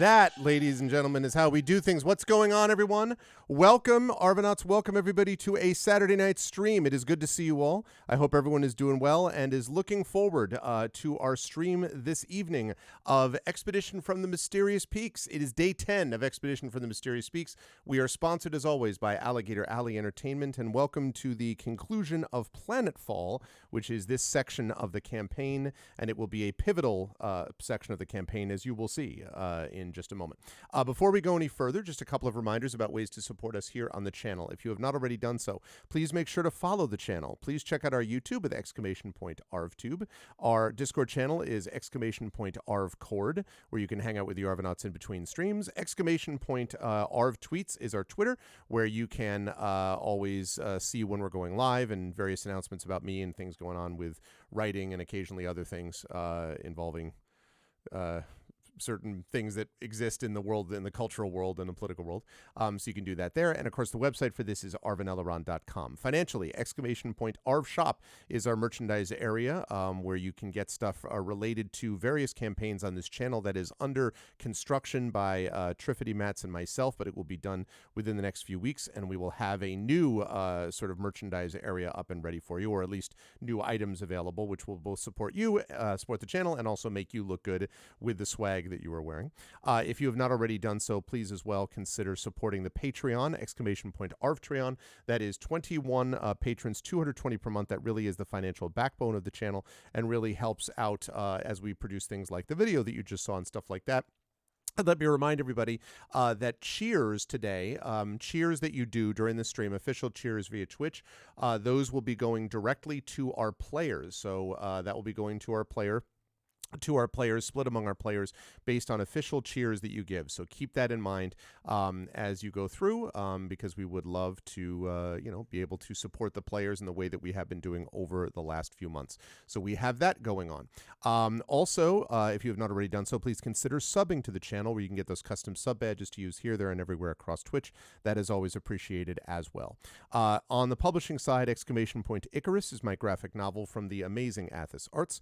That, ladies and gentlemen, is how we do things. What's going on, everyone? Welcome, Arvanauts. Welcome, everybody, to a Saturday night stream. It is good to see you all. I hope everyone is doing well and is looking forward to our stream this evening of Expedition from the Mysterious Peaks. It is day 10 of Expedition from the Mysterious Peaks. We are sponsored, as always, by Alligator Alley Entertainment, and welcome to the conclusion of Planetfall, which is this section of the campaign, and it will be a pivotal section of the campaign, as you will see in just a moment. Before we go any further, just a couple of reminders about ways to support us here on the channel. If you have not already done so, please make sure to follow the channel. Please check out our YouTube with !ArvTube. Our Discord channel is !ArvCord, where you can hang out with the Arvanauts in between streams. !ArvTweets is our Twitter, where you can always see when we're going live and various announcements about me and things going on with writing and occasionally other things involving certain things that exist in the world, in the cultural world and the political world. So you can do that there. And of course, the website for this is arvanelleron.com. Financially, Arv Shop is our merchandise area where you can get stuff related to various campaigns on this channel that is under construction by Triffity Mats and myself, but it will be done within the next few weeks. And we will have a new sort of merchandise area up and ready for you, or at least new items available, which will both support you, support the channel, and also make you look good with the swag that you are wearing. If you have not already done so, please as well consider supporting the Patreon, !ArvTreon. That is 21 patrons, 220 per month. That really is the financial backbone of the channel and really helps out as we produce things like the video that you just saw and stuff like that. And let me remind everybody that cheers today, cheers that you do during the stream, official cheers via Twitch, those will be going directly to our players. So that will be going to our players, split among our players based on official cheers that you give. So keep that in mind as you go through, because we would love to, be able to support the players in the way that we have been doing over the last few months. So we have that going on. Also, if you have not already done so, please consider subbing to the channel, where you can get those custom sub badges to use here, there, and everywhere across Twitch. That is always appreciated as well. On the publishing side, Icarus is my graphic novel from the amazing Athos Arts.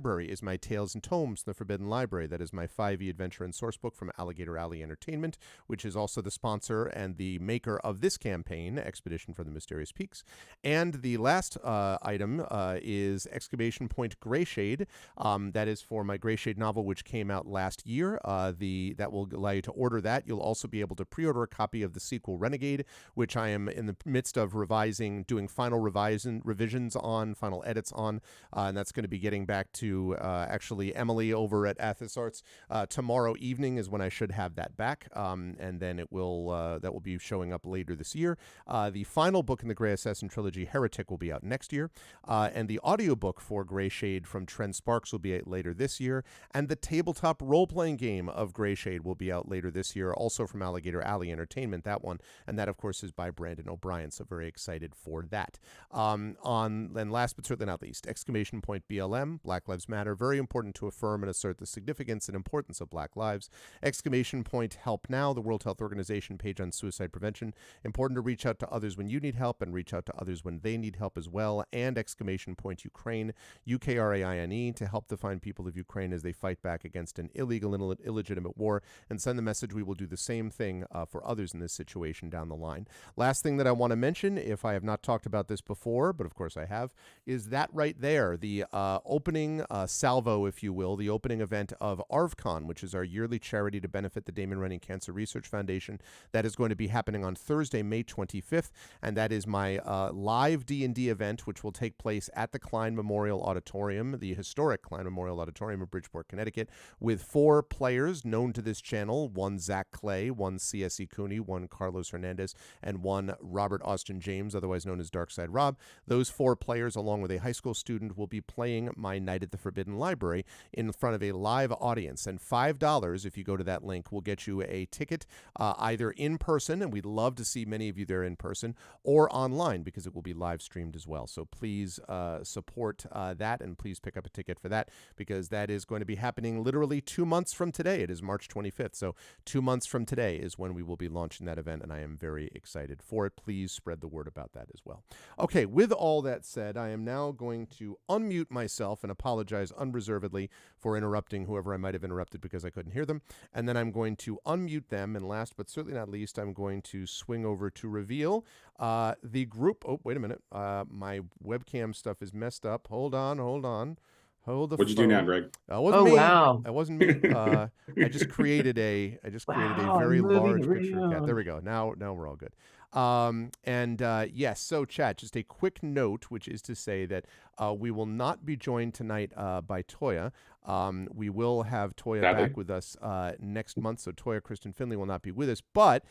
Library is my Tales and Tomes from the Forbidden Library. That is my 5e adventure and sourcebook from Alligator Alley Entertainment, which is also the sponsor and the maker of this campaign, Expedition from the Mysterious Peaks. And the last item is Greyshade. That is for my Greyshade novel, which came out last year. That will allow you to order that. You'll also be able to pre-order a copy of the sequel, Renegade, which I am in the midst of revising, doing final revisions on, final edits on, and that's going to be getting back to actually Emily over at Athos Arts tomorrow evening is when I should have that back, and then it will that will be showing up later this year. The final book in the Grey Assassin trilogy, Heretic, will be out next year, and the audiobook for Greyshade from Trent Sparks will be out later this year, and the tabletop role-playing game of Greyshade will be out later this year, also from Alligator Alley Entertainment, that one, and that of course is by Brandon O'Brien, so very excited for that. And last but certainly not least, BLM, Black Lives Matter, very important to affirm and assert the significance and importance of Black lives. Help Now, the World Health Organization page on suicide prevention. Important to reach out to others when you need help and reach out to others when they need help as well. And Ukraine, UKRAINE, to help the fine people of Ukraine as they fight back against an illegal and illegitimate war, and send the message we will do the same thing for others in this situation down the line. Last thing that I want to mention, if I have not talked about this before, but of course I have, is that right there, the opening salvo, if you will, the opening event of ArvCon, which is our yearly charity to benefit the Damon Running Cancer Research Foundation. That is going to be happening on Thursday, May 25th, and that is my live D&D event, which will take place at the Klein Memorial Auditorium, the historic Klein Memorial Auditorium of Bridgeport, Connecticut, with 4 players known to this channel, 1 Zach Clay, 1 C.S.E. Cooney, 1 Carlos Hernandez, and 1 Robert Austin James, otherwise known as Darkside Rob. Those 4 players, along with a high school student, will be playing my Night at the Forbidden Library in front of a live audience, and $5, if you go to that link, will get you a ticket either in person, and we'd love to see many of you there in person, or online, because it will be live streamed as well. So please support that, and please pick up a ticket for that, because that is going to be happening literally 2 months from today. It is March 25th, so 2 months from today is when we will be launching that event, and I am very excited for it. Please spread the word about that as well. Okay, with all that said, I am now going to unmute myself and apologize apologize unreservedly for interrupting whoever I might have interrupted because I couldn't hear them. And then I'm going to unmute them. And last but certainly not least, I'm going to swing over to reveal the group. Oh, wait a minute. My webcam stuff is messed up. Hold on. Hold the What'd you do now, Greg? That wasn't me. Wow. That wasn't me. I just created a very large picture of Cat. There we go. Now we're all good. Yes, so chat, just a quick note, which is to say that we will not be joined tonight by Toya. We will have Toya back with us next month, so Toya Kristen Finley will not be with us, but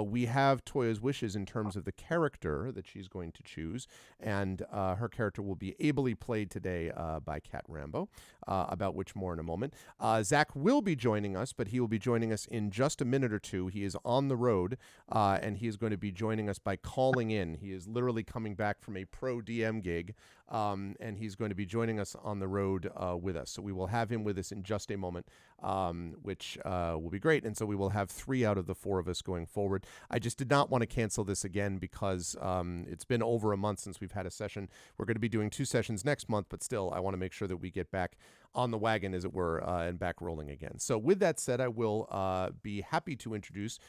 we have Toya's wishes in terms of the character that she's going to choose, and her character will be ably played today by Cat Rambo, about which more in a moment. Zach will be joining us, but he will be joining us in just a minute or two. He is on the road, and he is going to be joining us by calling in. He is literally coming back from a pro DM gig, and he's going to be joining us on the road with us. So we will have him with us in just a moment, which will be great. And so we will have 3 out of the 4 of us going forward. I just did not want to cancel this again because it's been over a month since we've had a session. We're going to be doing 2 sessions next month, but still, I want to make sure that we get back on the wagon, as it were, and back rolling again. So with that said, I will be happy to introduce,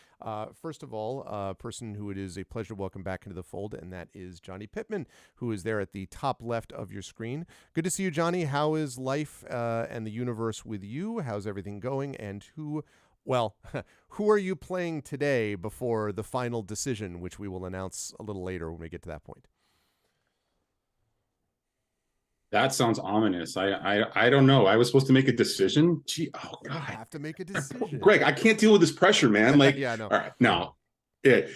first of all, a person who it is a pleasure to welcome back into the fold, and that is Johnny Pittman, who is there at the top left of your screen. Good to see you, Johnny. How is life and the universe with you? How's everything going? And who are you playing today before the final decision, which we will announce a little later when we get to that point? That sounds ominous. I don't know. I was supposed to make a decision. Gee, oh God. I have to make a decision. Greg, I can't deal with this pressure, man. Like, yeah, no. All right, no. Yeah.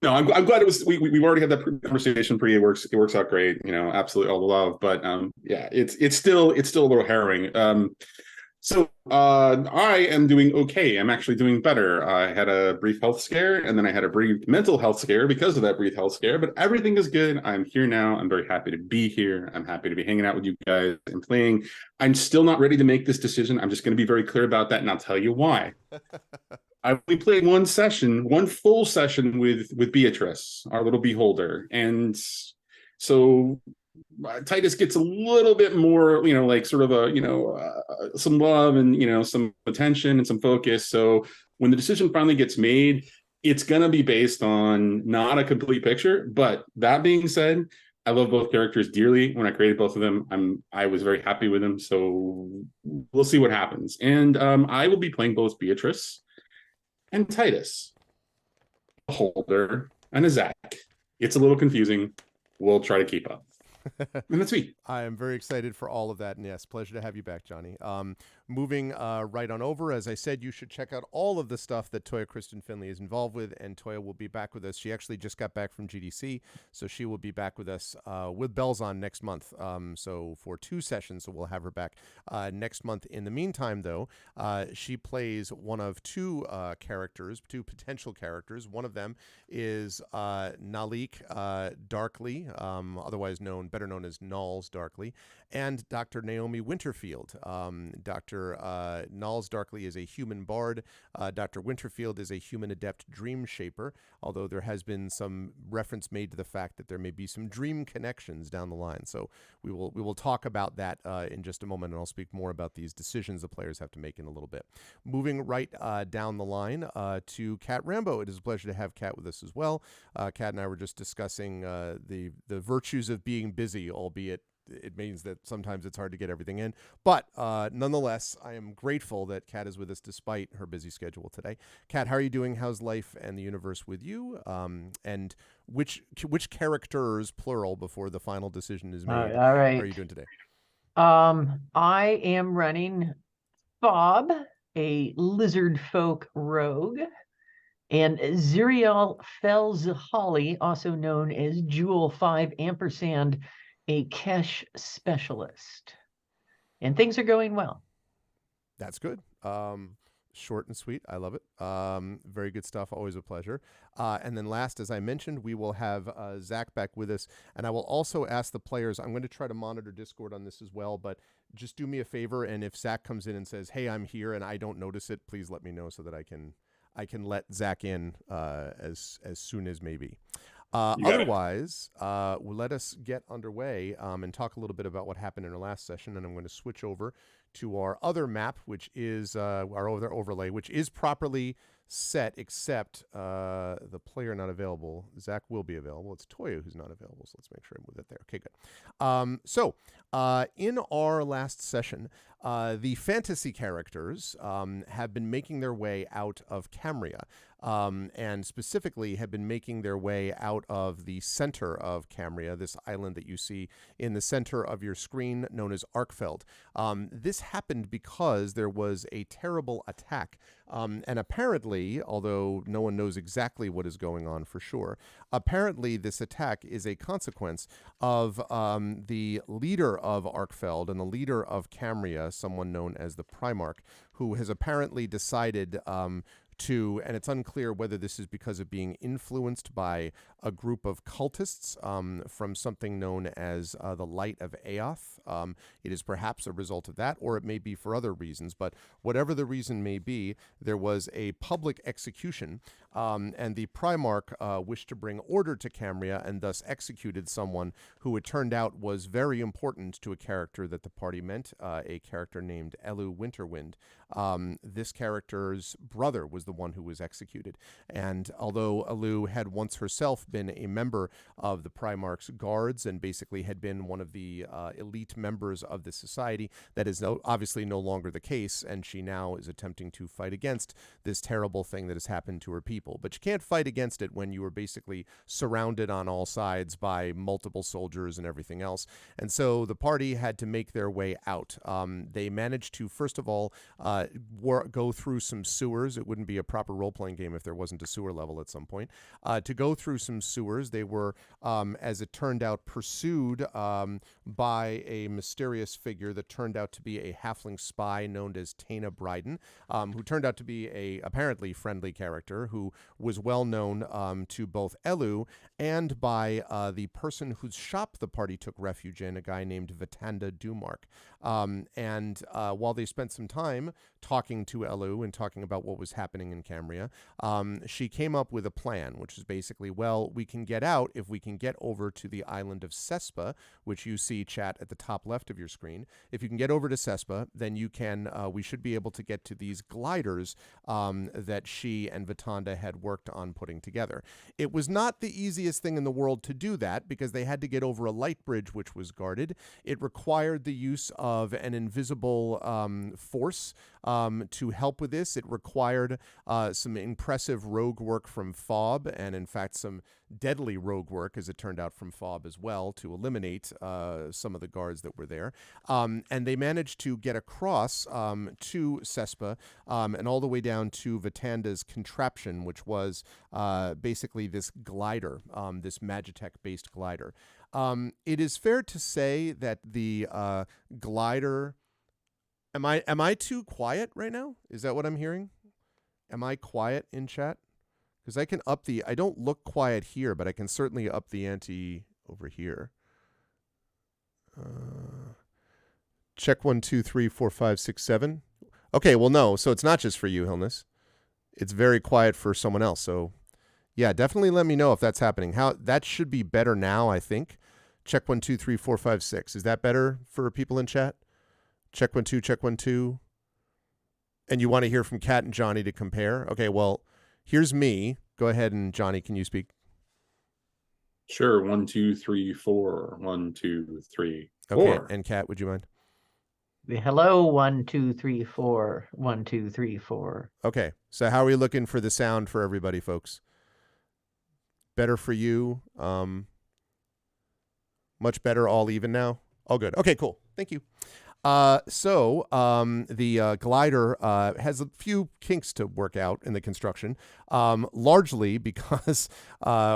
No, I'm glad it was. We've already had that conversation. It works out great. Absolutely all the love. But yeah, it's still a little harrowing. So I am doing okay. I'm actually doing better. I had a brief health scare, and then I had a brief mental health scare because of that brief health scare. But everything is good. I'm here now. I'm very happy to be here. I'm happy to be hanging out with you guys and playing. I'm still not ready to make this decision. I'm just going to be very clear about that, and I'll tell you why. I only played one full session with Beatrice, our little beholder, and so Titus gets a little bit more, sort of some love and some attention and some focus. So when the decision finally gets made, it's going to be based on not a complete picture. But that being said, I love both characters dearly. When I created both of them, I was very happy with them. So we'll see what happens. And I will be playing both Beatrice and Titus, a Holder and a Zach. It's a little confusing. We'll try to keep up. And that's me. I am very excited for all of that. And yes, pleasure to have you back, Johnny. Moving right on over, as I said, you should check out all of the stuff that Toya Kristen Finley is involved with, and Toya will be back with us. She actually just got back from GDC, so she will be back with us with Bells on next month. So for 2 sessions, so we'll have her back next month. In the meantime, though, she plays one of 2 characters, 2 potential characters. One of them is Nalik Darkly, otherwise better known as Nalls Darkly, and Dr. Naomi Winterfield. Dr. Nalls Darkly is a human bard. Dr. Winterfield is a human adept dream shaper, although there has been some reference made to the fact that there may be some dream connections down the line. So we will talk about that in just a moment, and I'll speak more about these decisions the players have to make in a little bit. Moving right down the line to Cat Rambo. It is a pleasure to have Cat with us as well. Cat and I were just discussing the virtues of being busy, albeit it means that sometimes it's hard to get everything in. But nonetheless, I am grateful that Kat is with us despite her busy schedule today. Kat, how are you doing? How's life and the universe with you? And which characters, plural, before the final decision is made, all right. are you doing today? I am running Bob, a lizard folk rogue, and Ziriel Fells Holly, also known as Jewel 5 ampersand, a cache specialist. And things are going well. That's good. Short and sweet. I love it. Very good stuff. Always a pleasure. And then last, as I mentioned, we will have Zach back with us. And I will also ask the players, I'm going to try to monitor Discord on this as well, but just do me a favor. And if Zach comes in and says, hey, I'm here and I don't notice it, please let me know so that I can let Zach in as soon as maybe. You got it. Otherwise, let us get underway and talk a little bit about what happened in our last session. And I'm going to switch over to our other map, which is our other overlay, which is properly set, except the player not available. Zach will be available. It's Toya who's not available, so let's make sure I move that there. Okay, good. So in our last session, the fantasy characters have been making their way out of Camria, and specifically have been making their way out of the center of Camria, this island that you see in the center of your screen known as Arkfeld. This happened because there was a terrible attack, and apparently, although no one knows exactly what is going on for sure, apparently this attack is a consequence of the leader of Arkfeld and the leader of Camria, someone known as the Primarch, who has apparently decided and it's unclear whether this is because of being influenced by a group of cultists from something known as the Light of Aoth. It is perhaps a result of that, or it may be for other reasons, but whatever the reason may be, there was a public execution, and the Primarch wished to bring order to Camria and thus executed someone who it turned out was very important to a character that the party meant, a character named Elu Winterwind. This character's brother was the one who was executed. And although Elu had once herself been a member of the Primarch's guards and basically had been one of the elite members of the society, that is obviously no longer the case, and she now is attempting to fight against this terrible thing that has happened to her people. But you can't fight against it when you are basically surrounded on all sides by multiple soldiers and everything else. And so the party had to make their way out. They managed to, first of all, go through some sewers. It wouldn't be a proper role-playing game if there wasn't a sewer level at some point. To go through some sewers, they were, as it turned out, pursued by a mysterious figure that turned out to be a halfling spy known as Taina Bryden, who turned out to be a apparently friendly character who was well known to both Elu and by the person whose shop the party took refuge in, a guy named Vitanda Dumark. And while they spent some time talking to Elu and talking about what was happening in Camria, she came up with a plan, which is basically, well, we can get out if we can get over to the island of Cespa, which you see, chat, at the top left of your screen. If you can get over to Cespa, then you can, we should be able to get to these gliders that she and Vitanda had worked on putting together. It was not the easiest thing in the world to do that because they had to get over a light bridge which was guarded. It required the use of an invisible force to help with this. It required some impressive rogue work from Fob, and in fact some deadly rogue work, as it turned out, from Fob as well, to eliminate some of the guards that were there. And they managed to get across to Cespa and all the way down to Vitanda's contraption, which was basically this glider, this Magitech-based glider. It is fair to say that the glider... Am I too quiet right now? Is that what I'm hearing? Am I quiet in chat? Because I can up the... I don't look quiet here, but I can certainly up the ante over here. Check 1, 2, 3, 4, 5, 6, 7. Okay, well, no. So it's not just for you, Hilness. It's very quiet for someone else. So, yeah, definitely let me know if that's happening. That should be better now, I think. Check 1, 2, 3, 4, 5, 6. Is that better for people in chat? Check 1, 2, check 1, 2. And you want to hear from Kat and Johnny to compare? Okay, well, here's me. Go ahead, and Johnny, can you speak? Sure. 1, 2, 3, 4. 1, 2, 3, 4. Okay, and Kat, would you mind? Hello, 1, 2, 3, 4. 1, 2, 3, 4. Okay, so how are we looking for the sound for everybody, folks? Better for you? Much better, all even now? All good. Okay, cool. Thank you. The glider has a few kinks to work out in the construction, largely because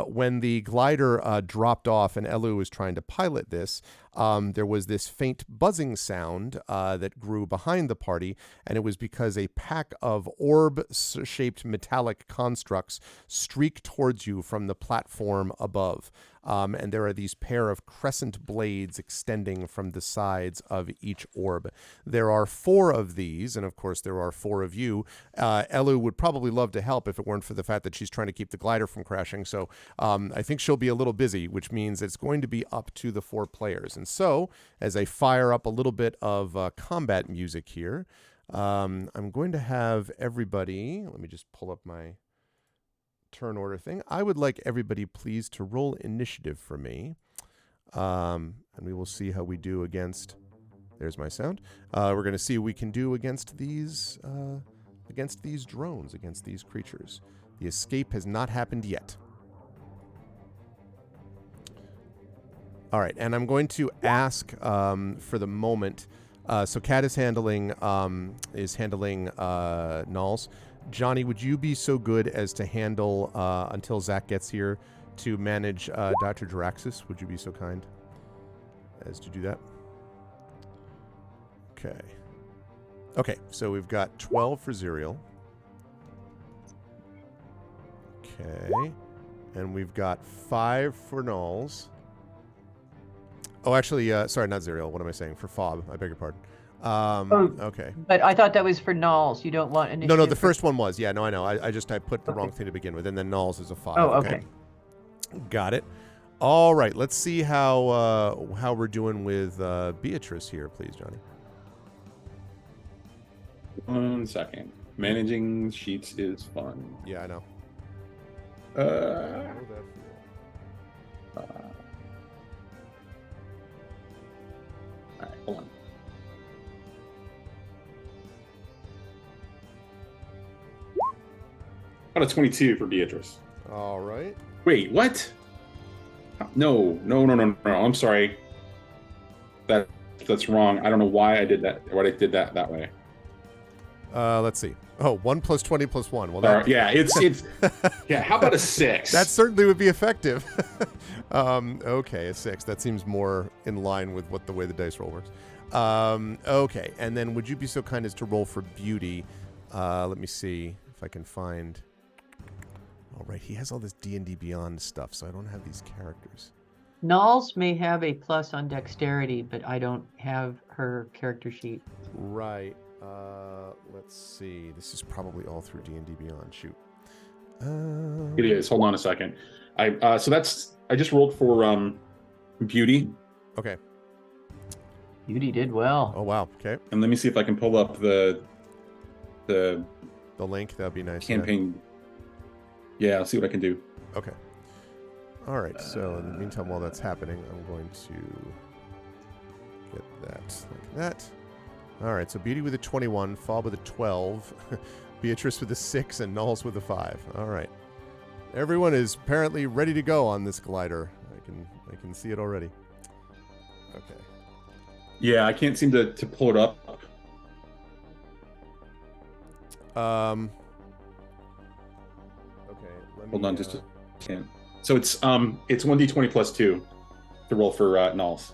when the glider dropped off and Elu was trying to pilot this, there was this faint buzzing sound that grew behind the party, and it was because a pack of orb-shaped metallic constructs streaked towards you from the platform above. And there are these pair of crescent blades extending from the sides of each orb. There are 4 of these, and of course there are 4 of you. Elu would probably love to help if it weren't for the fact that she's trying to keep the glider from crashing. So I think she'll be a little busy, which means it's going to be up to the 4 players. And so, as I fire up a little bit of combat music here, I'm going to have everybody, let me just pull up my turn order thing. I would like everybody, please, to roll initiative for me. And we will see how we do against, there's my sound. We're going to see what we can do against these drones, against these creatures. The escape has not happened yet. All right, and I'm going to ask for the moment. So Kat is handling Nulls. Johnny, would you be so good as to handle until Zach gets here to manage Dr. Jaraxxus? Would you be so kind as to do that? Okay. Okay, so we've got 12 for Zerial. Okay. And we've got 5 for Nulls. Oh, actually, sorry, not Zerial. What am I saying? For Fob. I beg your pardon. Okay. But I thought that was for Nulls. You don't want initiative. No, the first one was. Yeah, no, I know. I put the wrong thing to begin with, and then Nulls is a 5. Oh, okay. Got it. All right. Let's see how we're doing with Beatrice here, please, Johnny. 1 second. Managing sheets is fun. Yeah, I know. All right, hold on. About a 22 for Beatrice. All right. Wait, what? No. I'm sorry. That's wrong. I don't know why I did that. Why I did that way. Let's see. Oh, 1 plus 20 plus 1. Well, that... yeah, it's yeah. How about a 6? That certainly would be effective. Okay, a 6. That seems more in line with the way the dice roll works. Okay, and then would you be so kind as to roll for beauty? Let me see if I can find. All right, he has all this D&D Beyond stuff, so I don't have these characters. Nulls may have a plus on dexterity, but I don't have her character sheet. Right. Let's see. This is probably all through D&D Beyond. Shoot. It is. Hold on a second. I just rolled for beauty. Okay. Beauty did well. Oh wow. Okay. And let me see if I can pull up the link. That'd be nice. Campaign. Yeah, I'll see what I can do. Okay. All right. So in the meantime, while that's happening, I'm going to get that like that. All right. So Beauty with a 21, Fob with a 12, Beatrice with a 6, and Nulls with a 5. All right. Everyone is apparently ready to go on this glider. I can see it already. Okay. Yeah, I can't seem to pull it up. Okay. Hold on, just a second. So it's 1d20 plus 2 to roll for Nulls.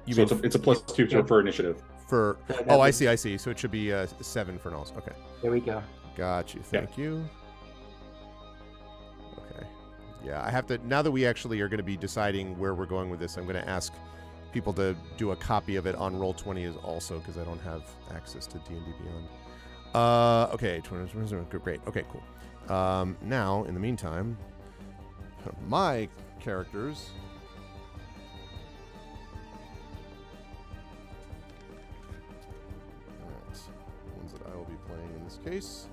It's a plus 2 for initiative. I see. So it should be 7 for Nulls. Okay. There we go. Got you. Thank you. Okay. Yeah, I have to. Now that we actually are going to be deciding where we're going with this, I'm going to ask people to do a copy of it on Roll20 as also, because I don't have access to D&D Beyond. Okay. Great. Okay, cool. Now, in the meantime, my characters. That's the ones that I will be playing in this case.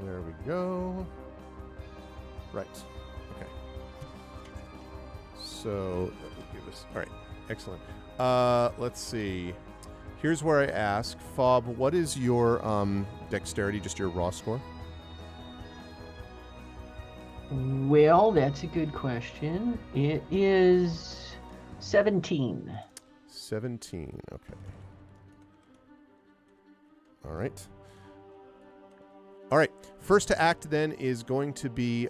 There we go. Right. Okay. So that will give us. All right. Excellent. Let's see. Here's where I ask, Fob, what is your dexterity? Just your raw score? Well, that's a good question. It is 17. 17. Okay. All right. All right. First to act then is going to be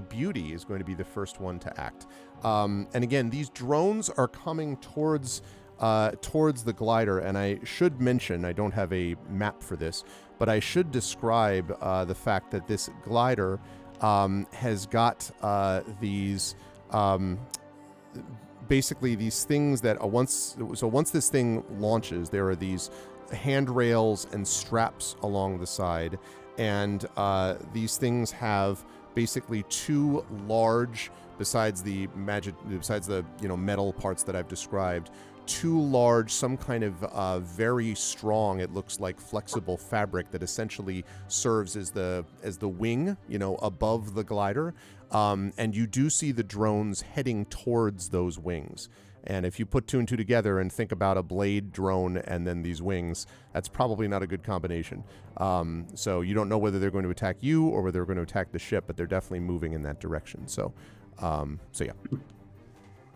Beauty. Is going to be the first one to act. And again, these drones are coming towards towards the glider, and I should mention, I don't have a map for this, but I should describe the fact that this glider has got these basically these things that once this thing launches, there are these handrails and straps along the side, and these things have basically two large, besides the metal parts that I've described, two large, some kind of very strong, it looks like flexible fabric that essentially serves as the wing, above the glider. And you do see the drones heading towards those wings. And if you put two and two together and think about a blade drone and then these wings, that's probably not a good combination. So you don't know whether they're going to attack you or whether they're going to attack the ship, but they're definitely moving in that direction. So yeah.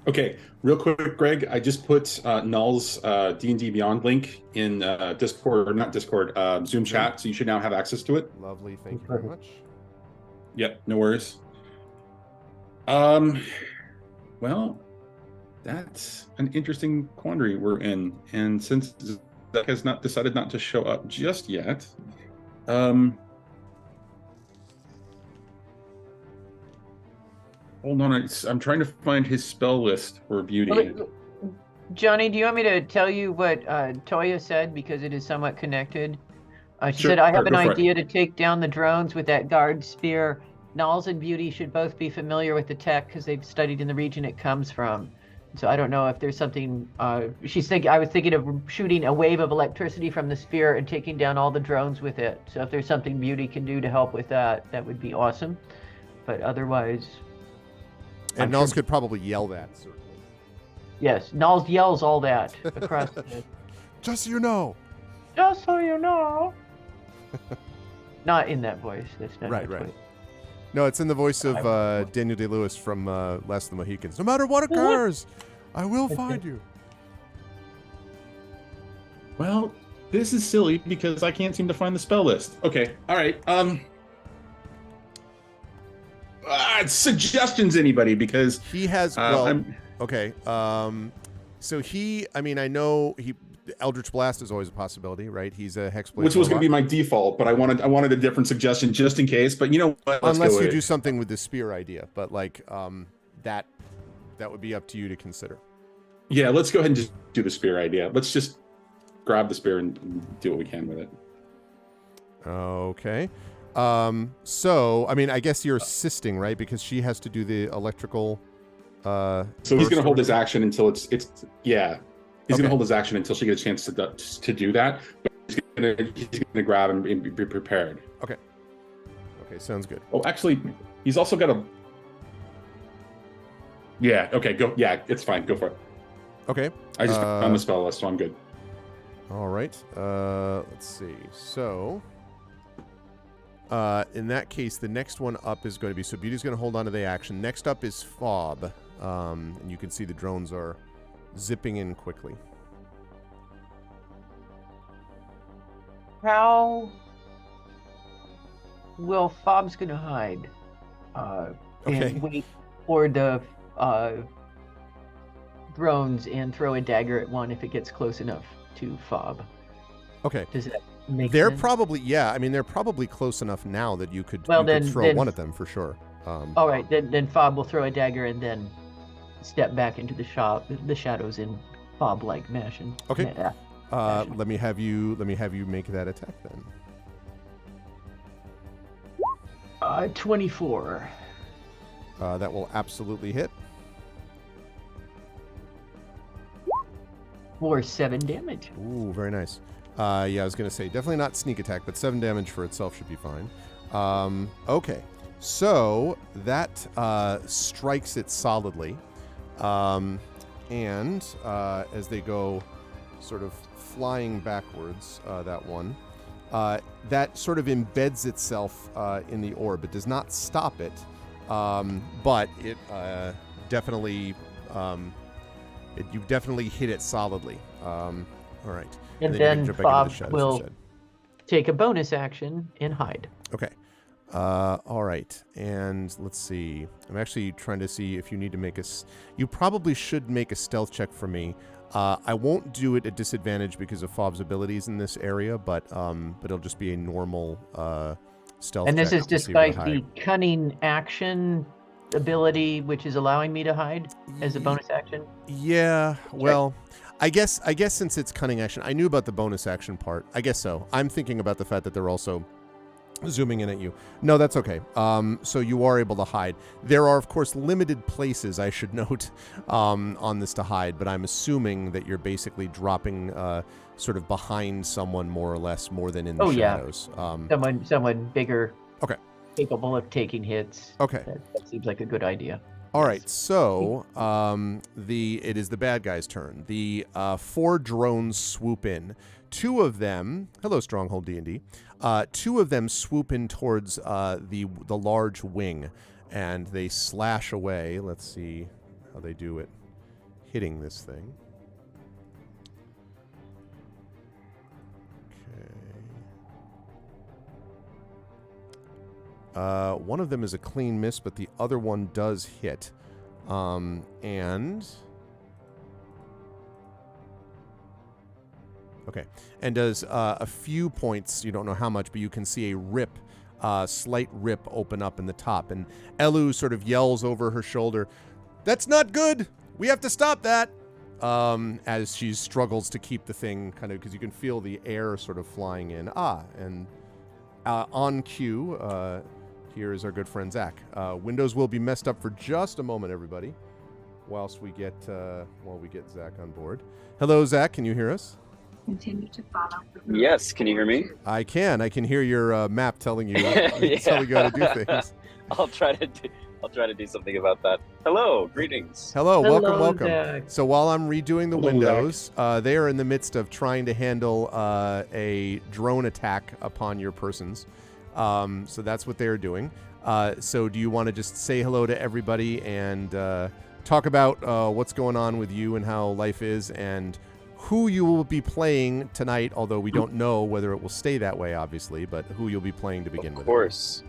Okay, real quick, Greg, I just put Null's D&D Beyond link in Discord, or not Discord, Zoom chat, so you should now have access to it. Lovely, thank you very much. Yep, no worries. Well, that's an interesting quandary we're in, and since Zach has not decided not to show up just yet, hold on, I'm trying to find his spell list for beauty. Johnny, do you want me to tell you what Toya said, because it is somewhat connected? She Sure, said, I have go an for it. idea to take down the drones with that guard spear. Nulls and Beauty should both be familiar with the tech because they've studied in the region it comes from. So I don't know if there's something, I was thinking of shooting a wave of electricity from the spear and taking down all the drones with it. So if there's something Beauty can do to help with that, that would be awesome. But otherwise... And Nulls could probably yell that, certainly. Yes, Nulls yells all that across the... Just so you know. Just so you know. Not in that voice. That's not Right. voice. No, it's in the voice of Daniel Day-Lewis from Last of the Mohicans. No matter what occurs, I will find you. Well, this is silly because I can't seem to find the spell list. Okay, all right. Suggestions, anybody? Because he has. Okay. So I know Eldritch Blast is always a possibility, right? He's a Hexblade. Which was going to be my default, but I wanted a different suggestion just in case. But you know what? Unless you do something with the spear idea, but that would be up to you to consider. Yeah, let's go ahead and just do the spear idea. Let's just grab the spear and do what we can with it. Okay. So I guess you're assisting, right? Because she has to do the electrical. So he's going to hold his action until it's yeah. He's going to hold his action until she gets a chance to do that. But he's going to grab and be prepared. Okay, sounds good. Oh, actually, he's also got a... Yeah, okay, go. Yeah, it's fine. Go for it. Okay. I just found the spell list, so I'm good. All right. Let's see. So, in that case, the next one up is going to be... So Beauty's going to hold on to the action. Next up is Fob. And you can see the drones are zipping in quickly. How will Fob's gonna hide? And wait for the drones and throw a dagger at one if it gets close enough to Fob. Okay. Does that make They're sense? probably, they're probably close enough now that you could, then throw one at them for sure. All right, then Fob will throw a dagger and then step back into the shadows in Fob-like fashion. Okay. Let me have you make that attack then. 24. That will absolutely hit. For 7 damage. Ooh, very nice. I was going to say, definitely not sneak attack, but 7 damage for itself should be fine. Okay. So that strikes it solidly. And as they go sort of flying backwards, that one, that sort of embeds itself in the orb. It does not stop it, but it definitely, you definitely hit it solidly. All right. And then Fob will take a bonus action and hide. Okay. All right. And let's see. I'm actually trying to see if you need to make you probably should make a stealth check for me. I won't do it at disadvantage because of Fob's abilities in this area, but it'll just be a normal stealth And this check is to see if I despite hide. the cunning action ability, which is allowing me to hide as a bonus action. Yeah, well, I guess since it's cunning action, I knew about the bonus action part. I guess so. I'm thinking about the fact that they're also zooming in at you. No, that's okay. So you are able to hide. There are, of course, limited places, I should note, on this to hide, but I'm assuming that you're basically dropping sort of behind someone more or less, more than in the shadows. Someone bigger. Okay. Capable of taking hits. Okay. That seems like a good idea. All right, so it is the bad guy's turn. The 4 drones swoop in. 2 of them, hello Stronghold D&D. 2 of them swoop in towards the large wing, and they slash away. Let's see how they do it, hitting this thing. Okay. One of them is a clean miss, but the other one does hit. Okay, and does a few points, you don't know how much, but you can see a rip, slight rip open up in the top. And Elu sort of yells over her shoulder, "That's not good! We have to stop that!" As she struggles to keep the thing kind of, because you can feel the air sort of flying in. And on cue, here is our good friend Zach. Windows will be messed up for just a moment, everybody, whilst we get Zach on board. Hello, Zach. Can you hear us? Continue to follow. Yes, can you hear me? I can. I can hear your map telling you telling you how to do things. I'll try to do something about that. Hello, greetings. Hello, welcome. Zach. So while I'm redoing the Hello, windows, they are in the midst of trying to handle a drone attack upon your persons. So that's what they're doing. So do you want to just say hello to everybody and talk about what's going on with you and how life is and who you will be playing tonight, although we don't know whether it will stay that way, obviously, but who you'll be playing to begin with. Of course.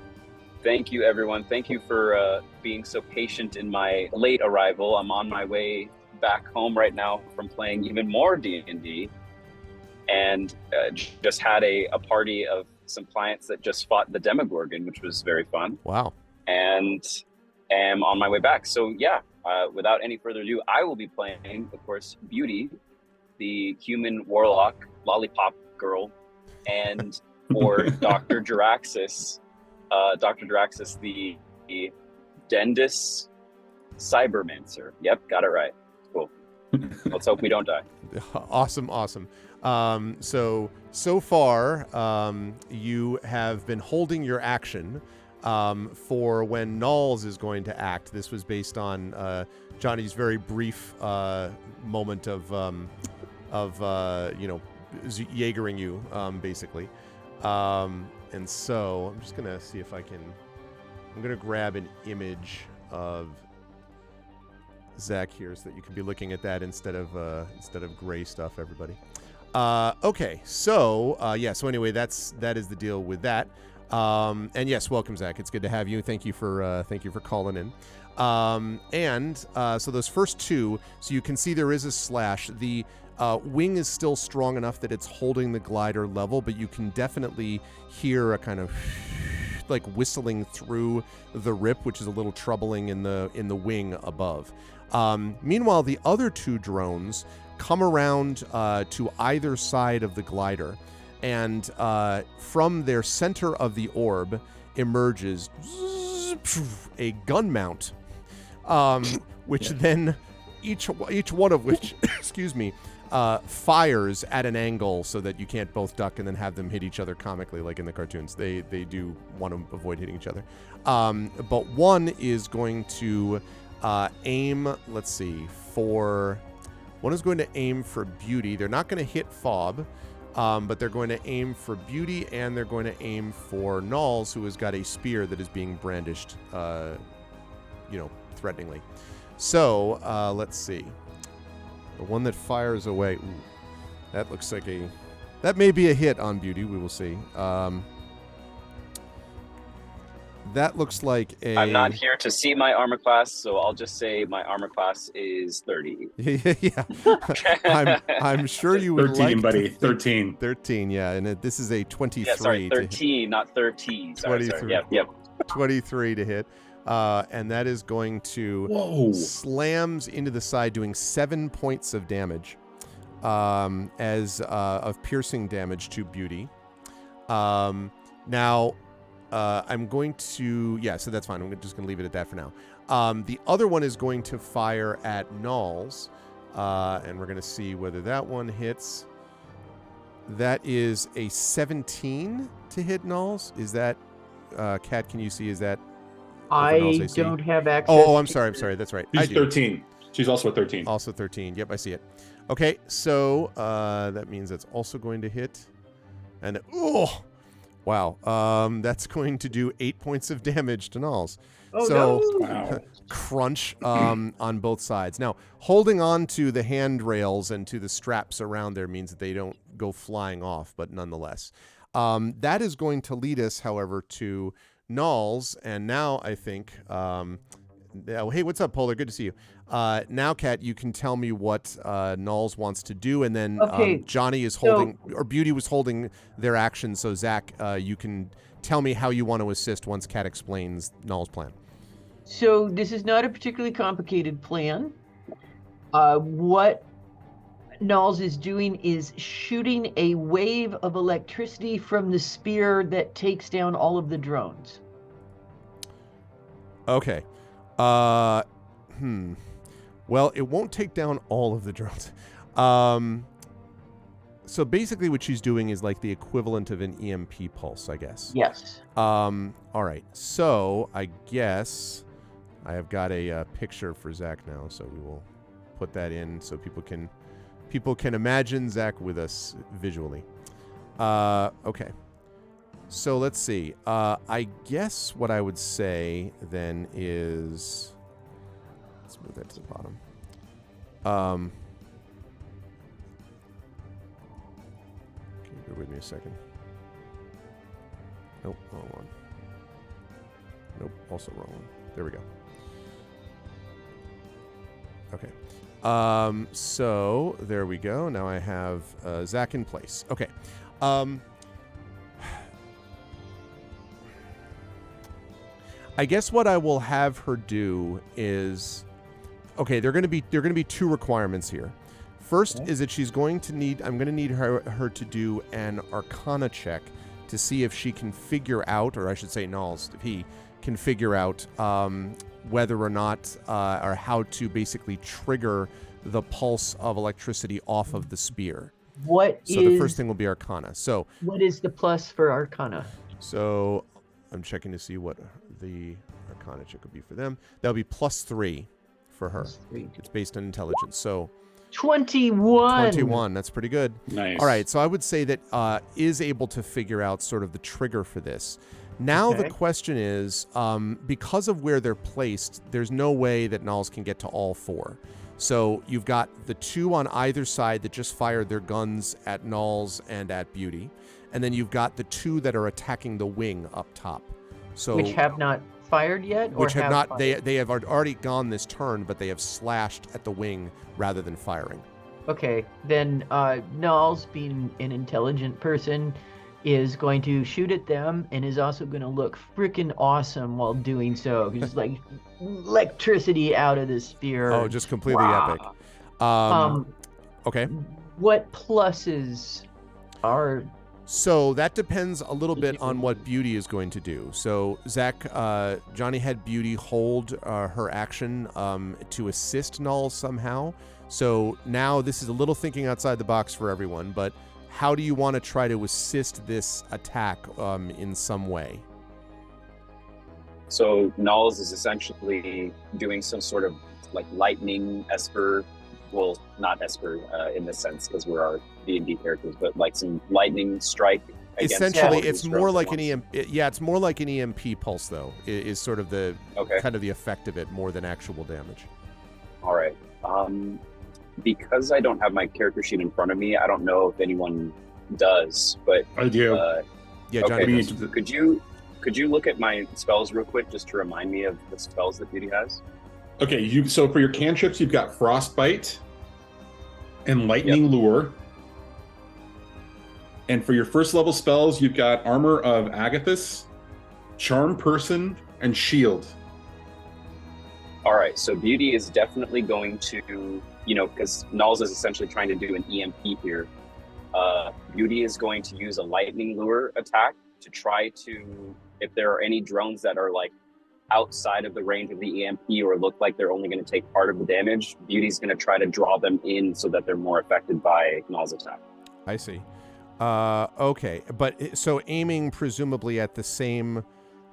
Thank you, everyone. Thank you for being so patient in my late arrival. I'm on my way back home right now from playing even more D&D, and just had a party of some clients that just fought the Demogorgon, which was very fun. Wow. And am on my way back. So yeah, without any further ado, I will be playing, of course, Beauty, the human warlock lollipop girl, and for Dr. Jaraxxus, the Dendis Cybermancer. Yep, got it right. Cool. Let's hope we don't die. Awesome. So far, you have been holding your action for when Nulls is going to act. This was based on Johnny's very brief moment of Jaegering you, basically. And so I'm just gonna see if I'm gonna grab an image of Zach here so that you can be looking at that instead of gray stuff, everybody. Okay, so so anyway, that is the deal with that. And yes, welcome, Zach. It's good to have you. Thank you for calling in. So those first 2, so you can see there is a slash. The wing is still strong enough that it's holding the glider level, but you can definitely hear a kind of like whistling through the rip, which is a little troubling in the wing above. Meanwhile, the other 2 drones come around to either side of the glider, and from their center of the orb emerges a gun mount, which then each one of which, excuse me, fires at an angle so that you can't both duck and then have them hit each other comically like in the cartoons. They do want to avoid hitting each other. But one is going to aim, let's see, one is going to aim for Beauty. They're not going to hit Fob, but they're going to aim for Beauty, and they're going to aim for Nulls, who has got a spear that is being brandished, threateningly. So, let's see. The one that fires away, that looks like that may be a hit on Beauty. We will see. That looks like a. I'm not here to see my armor class, so I'll just say my armor class is 30. Yeah, I'm sure you would 13, like buddy. to think- 13. 13, yeah, and this is a 23. Yeah, sorry, to hit. 13, not 30. Sorry. 23. Yep. 23 to hit, and that is going to Whoa. slams into the side, doing 7 points of damage, as of piercing damage to Beauty. Now, I'm going to so that's fine. I'm just going to leave it at that for now. The other one is going to fire at Nulls, and we're going to see whether that one hits. That is a 17 to hit Nulls. Is that Kat? Can you see? Is that? I don't have access. Oh, I'm to- sorry. That's right. I She's do. 13. She's also a 13. Also 13. Yep, I see it. Okay, so that means that's also going to hit. And wow. That's going to do 8 points of damage to Nulls. Oh, so no. Wow. crunch on both sides. Now, holding on to the handrails and to the straps around there means that they don't go flying off, but nonetheless. That is going to lead us, however, to Nulls, and now I think hey, what's up, Polar? Good to see you. Now, Kat, you can tell me what Nulls wants to do, and then Okay, Johnny is holding, or Beauty was holding their action, so Zach, you can tell me how you want to assist once Kat explains Null's plan. So this is not a particularly complicated plan. What Nulls is doing is shooting a wave of electricity from the spear that takes down all of the drones. Okay. Well, it won't take down all of the drones. So basically what she's doing is like the equivalent of an EMP pulse, I guess. Yes. All right. So I guess I have got a picture for Zach now, so we will put that in so people can imagine Zach with us visually. Okay. So let's see. I guess what I would say then is, let's move that to the bottom. Can you bear with me a second? Nope, wrong one. Nope, also wrong one. There we go. Okay. So there we go. Now I have Zach in place. Okay. I guess what I will have her do is, okay, there are going to be two requirements here. First is that I'm going to need her to do an Arcana check to see if she can figure out, or I should say Nulls, if he can figure out whether or not, or how to basically trigger the pulse of electricity off of the spear. So the first thing will be Arcana. So what is the plus for Arcana? So I'm checking to see what the Arcana check would be for them. That'll be +3 for her. +3. It's based on intelligence. So 21. 21, that's pretty good. Nice. All right, so I would say that is able to figure out sort of the trigger for this. Now the Okay. question is, because of where they're placed, there's no way that Nulls can get to all four. So you've got the two on either side that just fired their guns at Nulls and at Beauty. And then you've got the two that are attacking the wing up top. So Which have not fired yet? Or which have not fired? they have already gone this turn, but they have slashed at the wing rather than firing. Okay, then Nulls, being an intelligent person, is going to shoot at them and is also going to look freaking awesome while doing so. Just like electricity out of the spear. Oh, just completely Wow. epic. Okay. What pluses are? So that depends a little bit on what Beauty is going to do. So Zach, Johnny had Beauty hold her action to assist Null somehow. So now this is a little thinking outside the box for everyone, but how do you want to try to assist this attack in some way? So Nulls is essentially doing some sort of like lightning Esper, well, not Esper in this sense because we're our D&D characters, but like some lightning strike. against Essentially, all of it's these more drones like at an once. it's more like an EMP pulse though. Is sort of the Okay. kind of the effect of it more than actual damage. All right. Because I don't have my character sheet in front of me, I don't know if anyone does, but I do. Yeah, Johnny. okay. We does. need to- Could you Could you look at my spells real quick just to remind me of the spells that Beauty has? Okay, so for your cantrips, you've got Frostbite and Lightning Lure. And for your first level spells, you've got Armor of Agathis, Charm Person, and Shield. All right, so Beauty is definitely going to, because Nulls is essentially trying to do an EMP here. Beauty is going to use a Lightning Lure attack to try to, if there are any drones that are like outside of the range of the EMP or look like they're only going to take part of the damage, Beauty's going to try to draw them in so that they're more affected by Null's attack. I see. Okay, but so aiming presumably at the same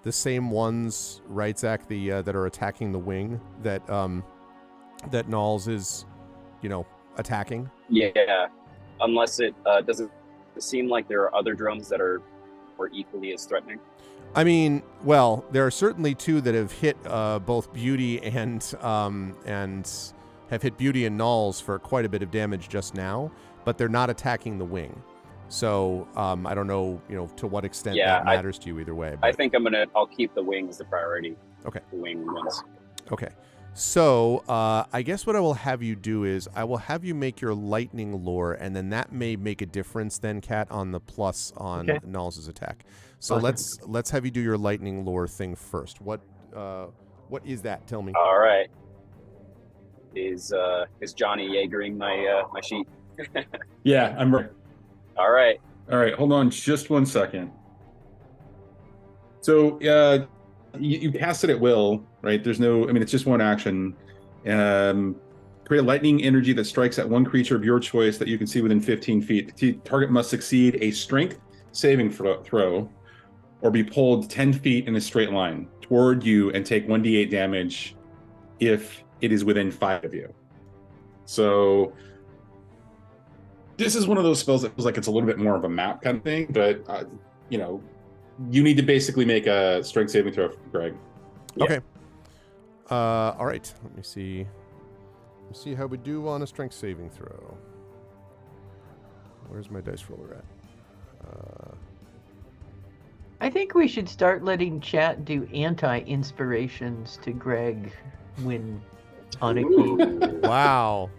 ones, right, Zach? The that are attacking the wing that Nulls is, attacking. Yeah, unless it doesn't seem like there are other drones that are equally as threatening. I mean, well, there are certainly two that have hit both Beauty and have hit Beauty and Nulls for quite a bit of damage just now, but they're not attacking the wing. So I don't know, to what extent that matters to you either way. But I think I'll keep the wing as the priority. Okay. The wing wins. Okay. So I guess what I will have you do is I will have you make your Lightning Lure, and then that may make a difference then, Kat, on the plus on Nulls' attack. So let's have you do your Lightning Lure thing first. What is that? Tell me. All right. Is Johnny Yeagering my sheet? Yeah, I'm right. All right. Hold on just one second. So you cast it at will, right? It's just one action. Create a lightning energy that strikes at one creature of your choice that you can see within 15 feet. The target must succeed a strength saving throw or be pulled 10 feet in a straight line toward you and take 1d8 damage if it is within 5 of you. So this is one of those spells that feels like it's a little bit more of a map kind of thing, but you need to basically make a strength saving throw, Greg. Yeah. Okay. All right. Let me see. Let's see how we do on a strength saving throw. Where's my dice roller at? I think we should start letting chat do anti-inspirations to Greg when on a key. Wow.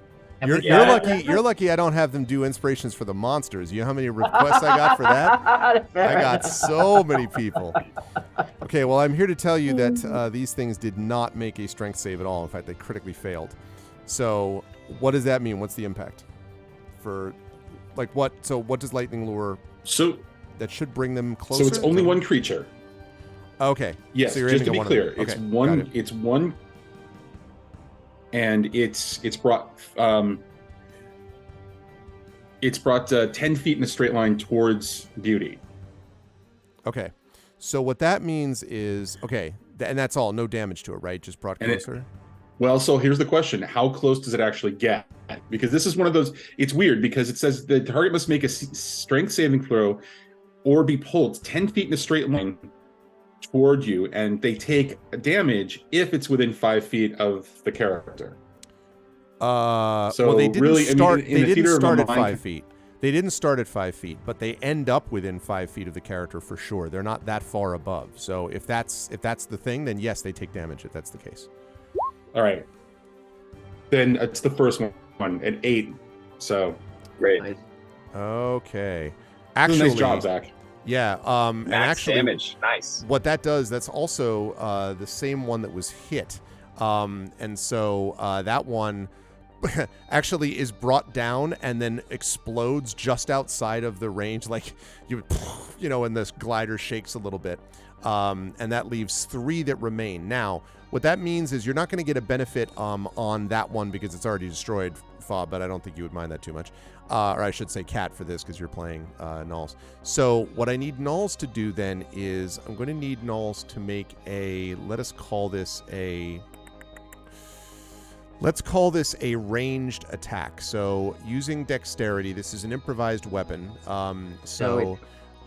You're lucky I don't have them do inspirations for the monsters. You know how many requests I got for that? I got so many people. Okay, well, I'm here to tell you that these things did not make a strength save at all. In fact, they critically failed. So what does that mean? What's the impact? For, like, what? So what does Lightning Lure... So that should bring them closer? So it's only one creature. Okay. Yes, so just to be clear. Okay, it's one... And it's brought 10 feet in a straight line towards Beauty. Okay. So what that means is, and that's all, no damage to it, right? Just brought closer? So here's the question. How close does it actually get? Because this is one of those, it's weird because it says the target must make a strength saving throw or be pulled 10 feet in a straight line toward you, and they take damage if it's within 5 feet of the character. Well, they didn't start. They didn't start at 5 feet. They didn't start at 5 feet, but they end up within 5 feet of the character for sure. They're not that far above. So if that's the thing, then yes, they take damage if that's the case. All right. Then it's the first one at 8. So great. Okay. Actually, nice job, Zach. Yeah, and actually, damage, nice. What that does, that's also the same one that was hit, and so that one actually is brought down and then explodes just outside of the range, like and this glider shakes a little bit, and that leaves 3 that remain. Now, what that means is you're not going to get a benefit on that one because it's already destroyed, Fob, but I don't think you would mind that too much. Or I should say Cat for this because you're playing Nulls. So what I need Nulls to do then is I'm going to need Nulls to make let's call this a ranged attack. So using dexterity, this is an improvised weapon. So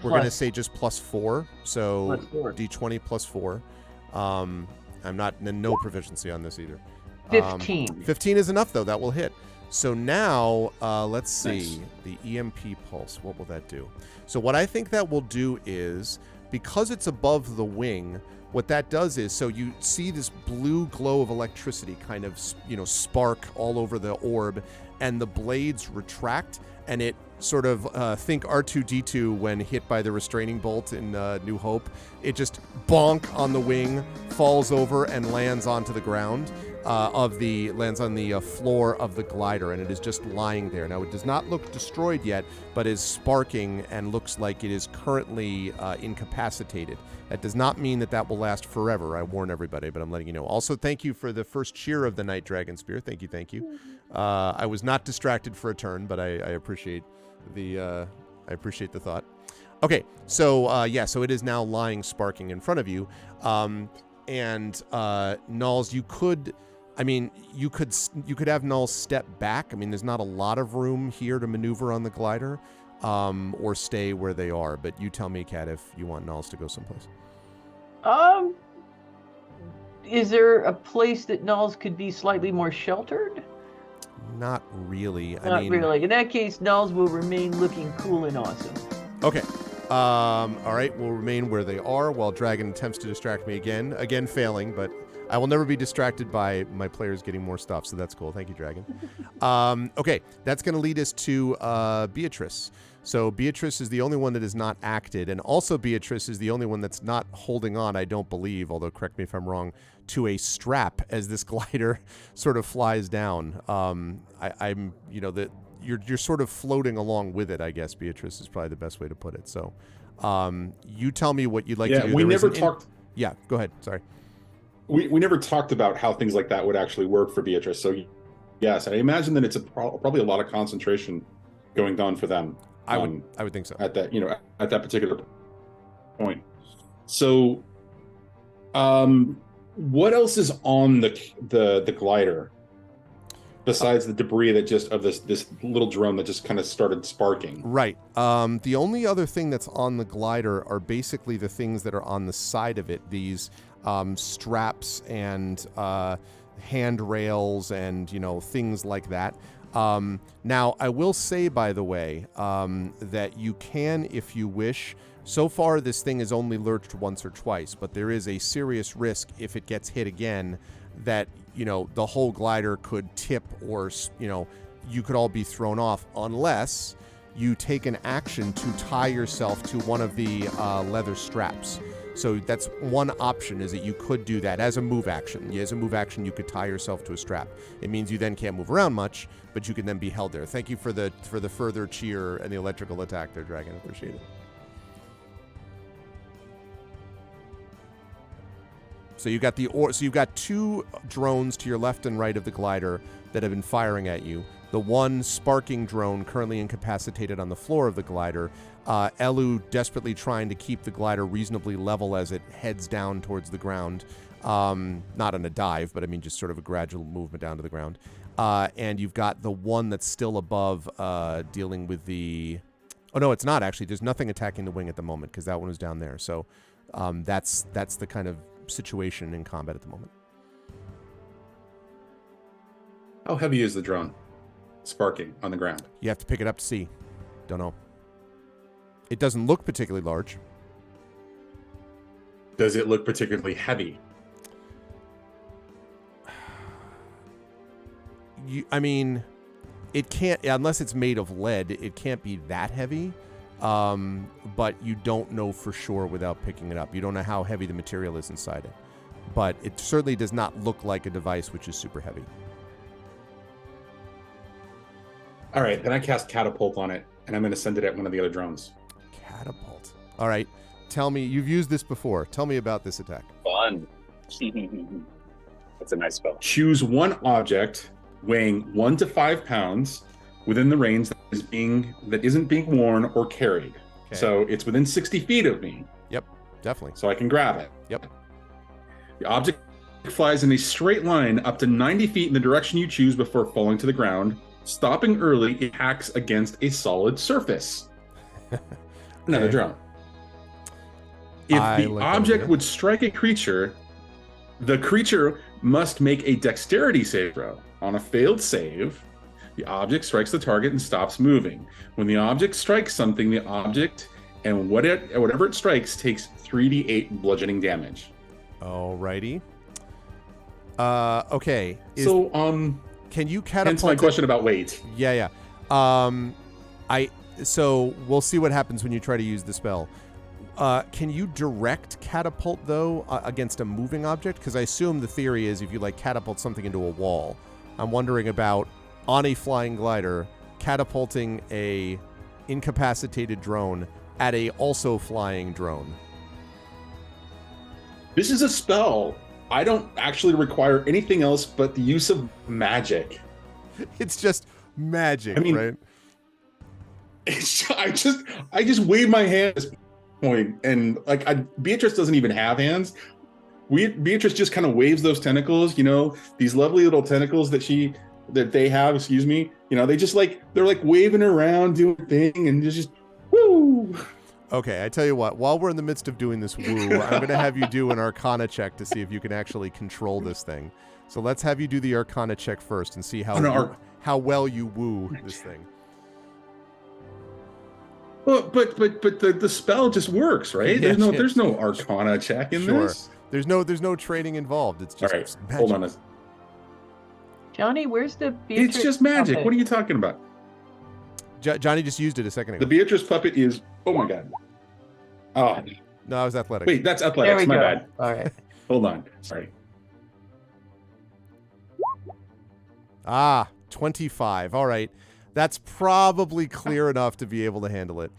we're going to say just +4. So +4. D20 +4. I'm not no proficiency on this either. 15. 15 is enough though. That will hit. So now, let's see. Nice. The EMP pulse, what will that do? So what I think that will do is, because it's above the wing, what that does is, so you see this blue glow of electricity kind of, spark all over the orb, and the blades retract, and it sort of, think R2-D2 when hit by the restraining bolt in New Hope. It just bonk on the wing, falls over, and lands onto the ground. Lands on the floor of the glider, and it is just lying there. Now, it does not look destroyed yet, but is sparking and looks like it is currently incapacitated. That does not mean that will last forever. I warn everybody, but I'm letting you know. Also, thank you for the first cheer of the Night Dragon Spear. Thank you. I was not distracted for a turn, but I appreciate the thought. Okay, so so it is now lying, sparking in front of you. And Nulls, you could have Nulls step back. I mean, there's not a lot of room here to maneuver on the glider, or stay where they are. But you tell me, Kat, if you want Nulls to go someplace. Is there a place that Nulls could be slightly more sheltered? Not really. Not really. In that case, Nulls will remain looking cool and awesome. Okay. All right, we'll remain where they are while Dragon attempts to distract me again failing, but I will never be distracted by my players getting more stuff, so that's cool. Thank you, Dragon. Okay, that's going to lead us to Beatrice. So Beatrice is the only one that is not acted, and also Beatrice is the only one that's not holding on, I don't believe, although correct me if I'm wrong, to a strap as this glider sort of flies down. You're sort of floating along with it, I guess, Beatrice, is probably the best way to put it. So you tell me what you'd like to do. We never talked... Yeah, go ahead. Sorry. We never talked about how things like that would actually work for Beatrice. So, yes, I imagine that it's probably a lot of concentration going on for them. I would think so. At that particular point. So, what else is on the glider besides the debris that just of this little drone that just kind of started sparking? Right. The only other thing that's on the glider are basically the things that are on the side of it. These straps and handrails and things like that. Now, I will say, by the way, that you can, if you wish. So far, this thing has only lurched once or twice, but there is a serious risk if it gets hit again that the whole glider could tip, or you could all be thrown off unless you take an action to tie yourself to one of the leather straps. So that's one option, is that you could do that as a move action. As a move action, you could tie yourself to a strap. It means you then can't move around much, but you can then be held there. Thank you for the further cheer and the electrical attack there, Dragon. Appreciate it. So you've got two drones to your left and right of the glider that have been firing at you. The one sparking drone currently incapacitated on the floor of the glider. Elu desperately trying to keep the glider reasonably level as it heads down towards the ground. Not on a dive, but I mean just sort of a gradual movement down to the ground. And you've got the one that's still above dealing with the... Oh, no, it's not actually. There's nothing attacking the wing at the moment because that one was down there. So that's the kind of situation in combat at the moment. How heavy is the drone sparking on the ground? You have to pick it up to see. Don't know. It doesn't look particularly large. Does it look particularly heavy? It can't, unless it's made of lead, it can't be that heavy. But you don't know for sure without picking it up. You don't know how heavy the material is inside it. But it certainly does not look like a device which is super heavy. All right, then I cast Catapult on it, and I'm going to send it at one of the other drones. Catapult. All right. Tell me, you've used this before. Tell me about this attack. Fun. That's a nice spell. Choose one object weighing 1 to 5 pounds within the range that isn't being worn or carried. Okay. So it's within 60 feet of me. Yep, definitely. So I can grab it. Yep. The object flies in a straight line up to 90 feet in the direction you choose before falling to the ground. Stopping early, it hacks against a solid surface. Another drone. If the object would strike a creature, the creature must make a dexterity save throw. On a failed save, The object strikes the target and stops moving. When the object strikes something, the object and whatever it strikes takes 3d8 bludgeoning damage. Alrighty. Okay. Can you catapult? Hence my question about weight. Yeah. So we'll see what happens when you try to use the spell. Can you direct catapult though against a moving object? Because I assume the theory is if you like catapult something into a wall. I'm wondering about on a flying glider catapulting a incapacitated drone at a also flying drone. This is a spell. I don't actually require anything else but the use of magic. It's just magic, I mean, right? I just wave my hand at this point, and like Beatrice doesn't even have hands. Beatrice just kind of waves those tentacles, these lovely little tentacles that they have. Excuse me, they're like waving around, doing a thing, and just woo. Okay, I tell you what. While we're in the midst of doing this woo, I'm going to have you do an Arcana check to see if you can actually control this thing. So let's have you do the Arcana check first and see how well you woo this thing. Well, but the spell just works, right? Yeah, there's no Arcana check in this. There's no training involved. It's just all right. magic. Hold on. Johnny, where's the Beatrice? It's just magic. puppet? What are you talking about? Johnny just used it a second ago. The Beatrice puppet is. Oh my god. Oh No, I was athletic. wait, that's There athletics. we My go. bad. All right. Hold on. Sorry. 25. All right. That's probably clear enough to be able to handle it.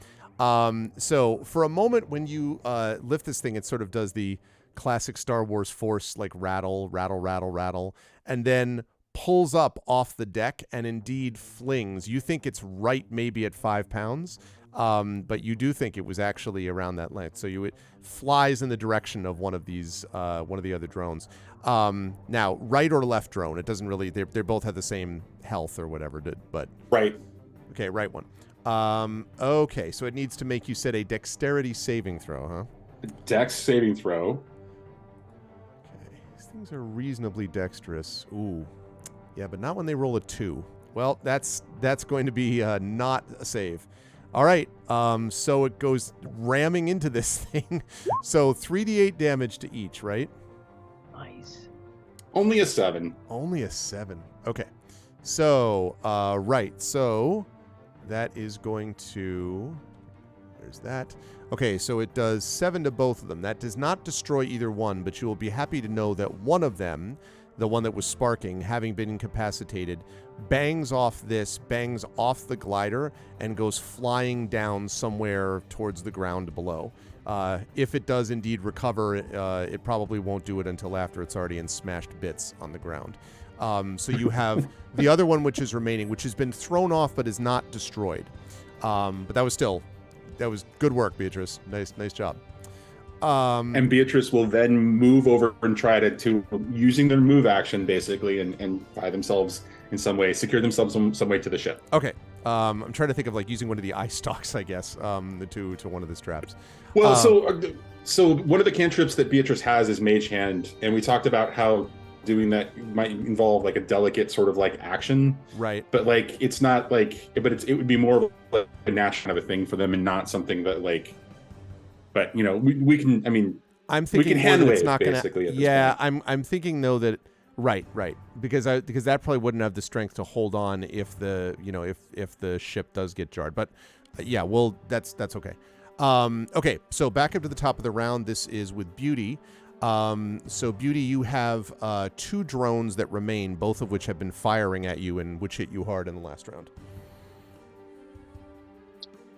So for a moment when you lift this thing, it sort of does the classic Star Wars Force, like rattle, rattle, rattle, rattle, and then pulls up off the deck and indeed flings. You think it's right maybe at 5 pounds, but you do think it was actually around that length. So it flies in the direction of one of these, one of the other drones. Now, right or left drone, it doesn't really, they both have the same health or whatever, but... Right. Okay, right one. Okay, so it needs to make, you said, a dexterity saving throw, huh? Dex saving throw. Okay, these things are reasonably dexterous. Ooh. Yeah, but not when they roll a 2. Well, that's going to be not a save. All right, so it goes ramming into this thing. So 3d8 damage to each, right? Nice. Only a 7. Only a 7. Okay. So, right. So that is going to... There's that. Okay, so it does 7 to both of them. That does not destroy either one, but you will be happy to know that one of them, the one that was sparking, having been incapacitated, bangs off the glider and goes flying down somewhere towards the ground below. If it does indeed recover, it probably won't do it until after it's already in smashed bits on the ground. So you have the other one which is remaining, which has been thrown off but is not destroyed. But that was good work, Beatrice. Nice job. And Beatrice will then move over and try to using their move action basically and by themselves in some way, secure themselves some way to the ship. Okay. I'm trying to think of like using one of the eye stalks, I guess, to one of the straps. Well, so one of the cantrips that Beatrice has is Mage Hand, and we talked about how doing that might involve like a delicate sort of like action, right? But like it's not like, but it would be more of like a natural kind of a thing for them, and not something that like. But we can. I mean, I'm thinking we can handle it's it not basically. Gonna, yeah, I'm thinking though that right because that probably wouldn't have the strength to hold on if the if the ship does get jarred. But yeah, well that's okay. Okay, so back up to the top of the round. This is with Beauty. So Beauty, you have 2 drones that remain, both of which have been firing at you and which hit you hard in the last round.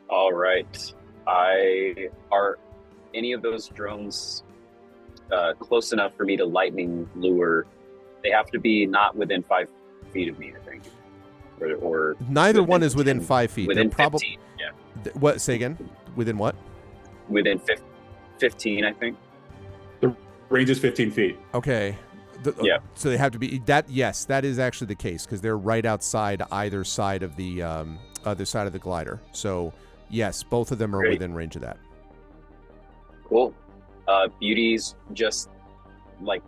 All right. Are any of those drones close enough for me to lightning lure? They have to be not within 5 feet of me, I think. Or neither one is within 5 feet. Within They're 15, yeah. What? Say again. Within what? Within 15, I think. The range is 15 feet. Okay. Yeah. So they have to be that. Yes, that is actually the case because they're right outside either side of the glider. So yes, both of them are within range of that. Cool. Beauty's just like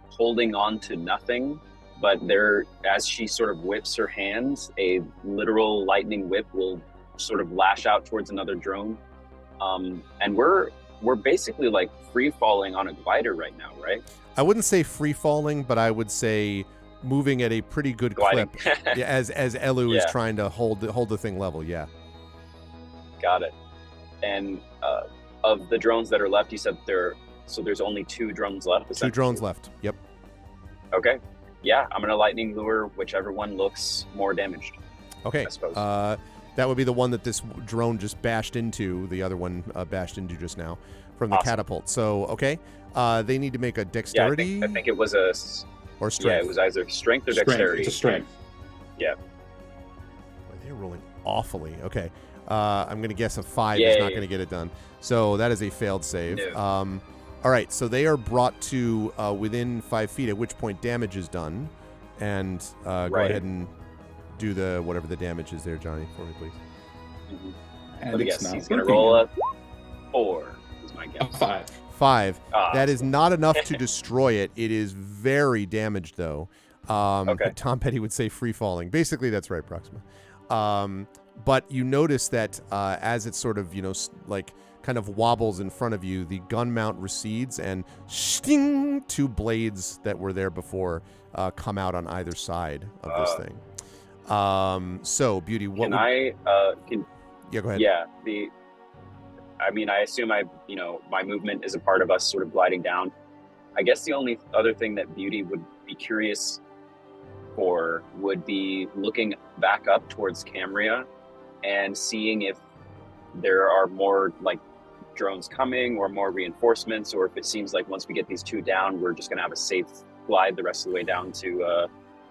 holding on to nothing but as she sort of whips her hands, a literal lightning whip will sort of lash out towards another drone. And we're basically like free falling on a glider right now, right? I wouldn't say free falling, but I would say moving at a pretty good Gliding. clip. Yeah, as Elu is Yeah. trying to hold the thing level. Yeah. Got it. And of the drones that are left, you said there's only 2 drones left. Two drones left. Yep. Okay. Yeah, I'm gonna lightning lure whichever one looks more damaged. Okay. I suppose. That would be the one that this drone just bashed into. The other one bashed into just now from the Awesome. catapult. So okay, they need to make a Yeah, dexterity I think it was a or strength. yeah, it was either strength or Strength. dexterity. It's a strength. Boy, they're rolling awfully. Okay. I'm going to guess a 5 is not going to get it done. So that is a failed save. No. All right. So they are brought to within 5 feet, at which point damage is done. And go Right. ahead and do the whatever the damage is there, Johnny, for me, please. Mhm. And But it's yes, not he's gonna working. roll a 4. Is my A guess. 5. 5. Ah, That is not enough to destroy it. It is very damaged, though. Okay. Tom Petty would say free falling. Basically, that's right, Proxima. But you notice that as it sort of, like kind of wobbles in front of you, the gun mount recedes and sting, 2 blades that were there before come out on either side of this thing. So, Beauty, what Can would... I? Yeah, go ahead. Yeah. I assume my movement is a part of us sort of gliding down. I guess the only other thing that Beauty would be curious for would be looking back up towards Cambria and seeing if there are more like drones coming or more reinforcements, or if it seems like once we get these 2 down, we're just going to have a safe glide the rest of the way down to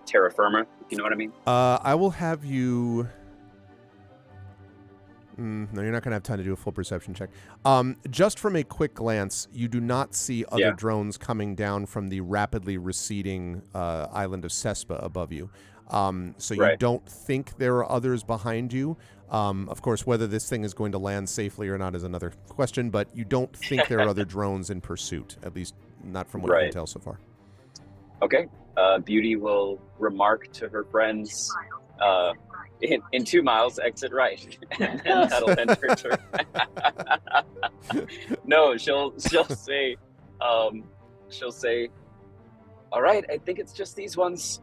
terra firma, if you know what I mean. I will have you... no, you're not going to have time to do a full perception check. Just from a quick glance, you do not see other Yeah. drones coming down from the rapidly receding island of Cespa above you. So you Right. don't think there are others behind you. Of course, whether this thing is going to land safely or not is another question, but you don't think there are other drones in pursuit, at least not from what you can Right. tell so far. Okay. Beauty will remark to her friends, in 2 miles, exit right, and then that'll end her turn. No, she'll say, all right, I think it's just these ones,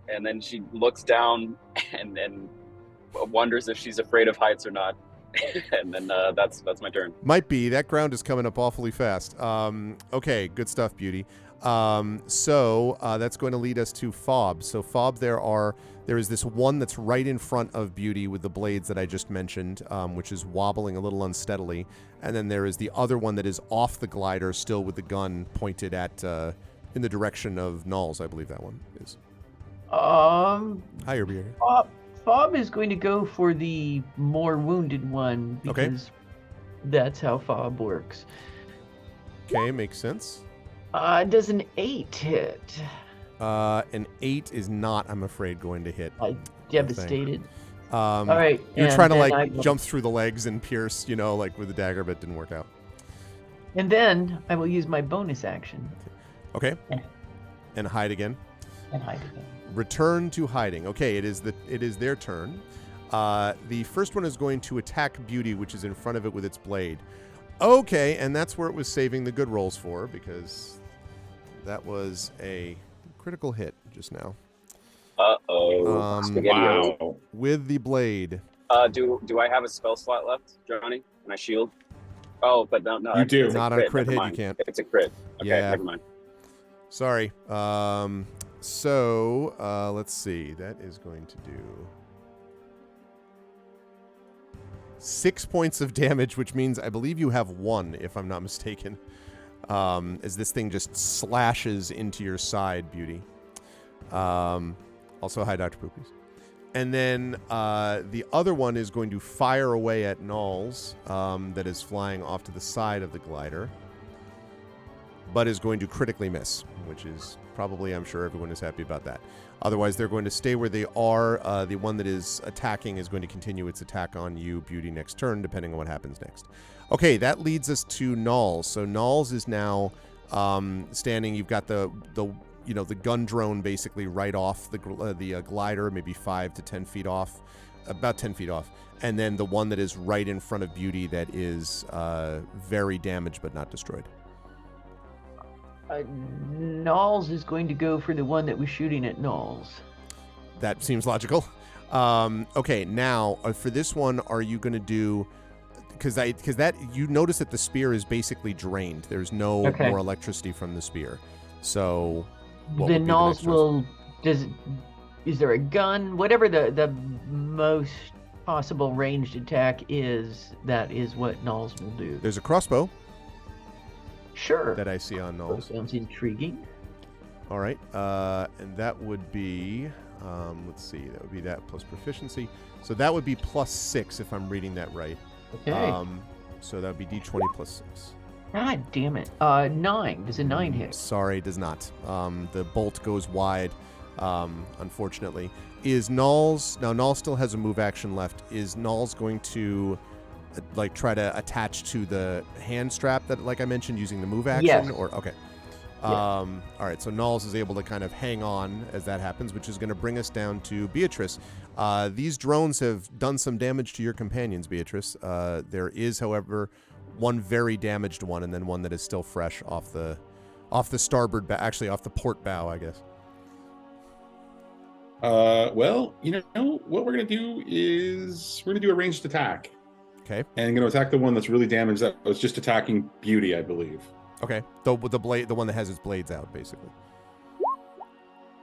and then she looks down and wonders if she's afraid of heights or not, and then that's my turn. Might be. That ground is coming up awfully fast. Okay, good stuff, Beauty. So that's going to lead us to Fob. So Fob, there is this one that's right in front of Beauty with the blades that I just mentioned, which is wobbling a little unsteadily. And then there is the other one that is off the glider, still with the gun pointed at in the direction of Nulls, I believe that one is. Higher, Beauty. Fob is going to go for the more wounded one Okay. because that's how Fob works. Okay, makes sense. Does an 8 hit? An 8 is not, I'm afraid, going to hit. Devastated. All right, You're and trying to then like I will- jump through the legs and pierce, like with the dagger, but it didn't work out. And then I will use my bonus action Okay. Yeah. And hide again. and hide again. Return to hiding. Okay, it is their turn. The first one is going to attack Beauty, which is in front of it with its blade. Okay, and that's where it was saving the good rolls for, because that was a critical hit just now. Spaghetti-O. Wow. With the blade. Do I have a spell slot left, Johnny? Can I shield? Oh, but no. You do. it's a Not on a crit never hit, you mind. can't. It's a crit. Okay, Yeah. never mind. Sorry. So let's see. That is going to do 6 points of damage, which means I believe you have 1, if I'm not mistaken, as this thing just slashes into your side, Beauty. Also, hi, Dr. Poopies. And then the other one is going to fire away at Nulls, that is flying off to the side of the glider, but is going to critically miss, which is probably, I'm sure everyone is happy about that. Otherwise, they're going to stay where they are. The one that is attacking is going to continue its attack on you, Beauty, next turn, depending on what happens next. Okay, that leads us to Nulls. So Nulls is now standing. You've got the the gun drone basically right off the glider, maybe 5 to 10 feet off, about 10 feet off, and then the one that is right in front of Beauty that is very damaged but not destroyed. Knowles is going to go for the one that was shooting at Knowles. That seems logical. Okay, now for this one, are you going to do? Because that you notice that the spear is basically drained. There's no more electricity from the spear. So then Knowles will. Is there a gun? Whatever the most possible ranged attack is, that is what Knowles will do. There's a crossbow. Sure. That I see on Knowles. Sounds intriguing. All right, and that would be, let's see, that would be that plus proficiency. So that would be +6 if I'm reading that right. Okay. So that would be D20 +6. God damn it. 9. Does a 9 hit? Sorry, it does not. The bolt goes wide, unfortunately. Is Knowles, now Knowles still has a move action left. Is Knowles going to try to attach to the hand strap that, like I mentioned, using the move action? Yes. Or okay. Yes. All right, so Knowles is able to kind of hang on as that happens, which is going to bring us down to Beatrice. These drones have done some damage to your companions, Beatrice. There is, however, one very damaged one, and then one that is still fresh off the starboard actually off the port bow, I guess. Well, what we're gonna do is we're gonna do a ranged attack. Okay. And gonna attack the one that's really damaged. That was just attacking Beauty, I believe. Okay. The blade, the one that has its blades out, basically.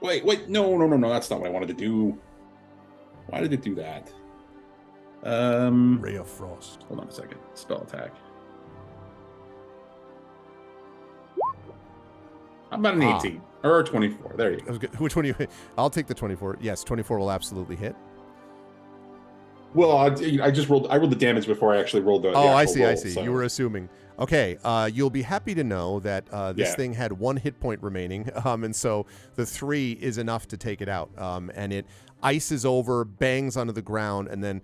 Wait, no, that's not what I wanted to do. Why did it do that? Ray of Frost. Hold on a second. Spell attack. How about an 18 or a 24? There you go. Which one do you? I'll take the 24. Yes, 24 will absolutely hit. Well, I just rolled. I rolled the damage before I actually rolled the. I actual see. roll, I see. so. You were assuming. Okay. You'll be happy to know that this thing had 1 hit point remaining, and so the 3 is enough to take it out. And it ices over, bangs onto the ground, and then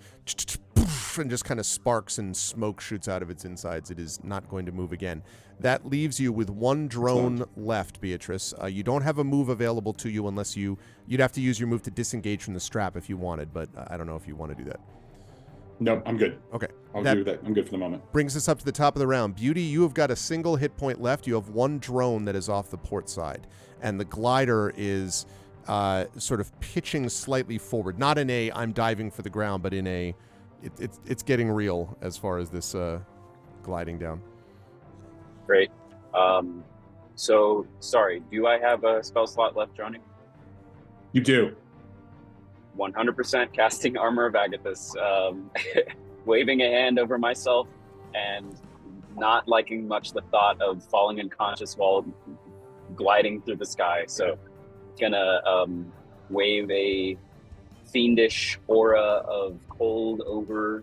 and just kind of sparks and smoke shoots out of its insides. It is not going to move again. That leaves you with 1 drone left, Beatrice. You don't have a move available to you unless you'd have to use your move to disengage from the strap if you wanted, but I don't know if you want to do that. No, I'm good. Okay. I'll do that. I'm good for the moment. Brings us up to the top of the round. Beauty, you have got a single hit point left. You have 1 drone that is off the port side, and the glider is sort of pitching slightly forward. Not in a I'm diving for the ground, but in a it's getting real as far as this gliding down. Great. So, sorry, do I have a spell slot left, Johnny? You do. 100% casting Armor of Agathis, waving a hand over myself and not liking much the thought of falling unconscious while gliding through the sky. So gonna wave a fiendish aura of cold over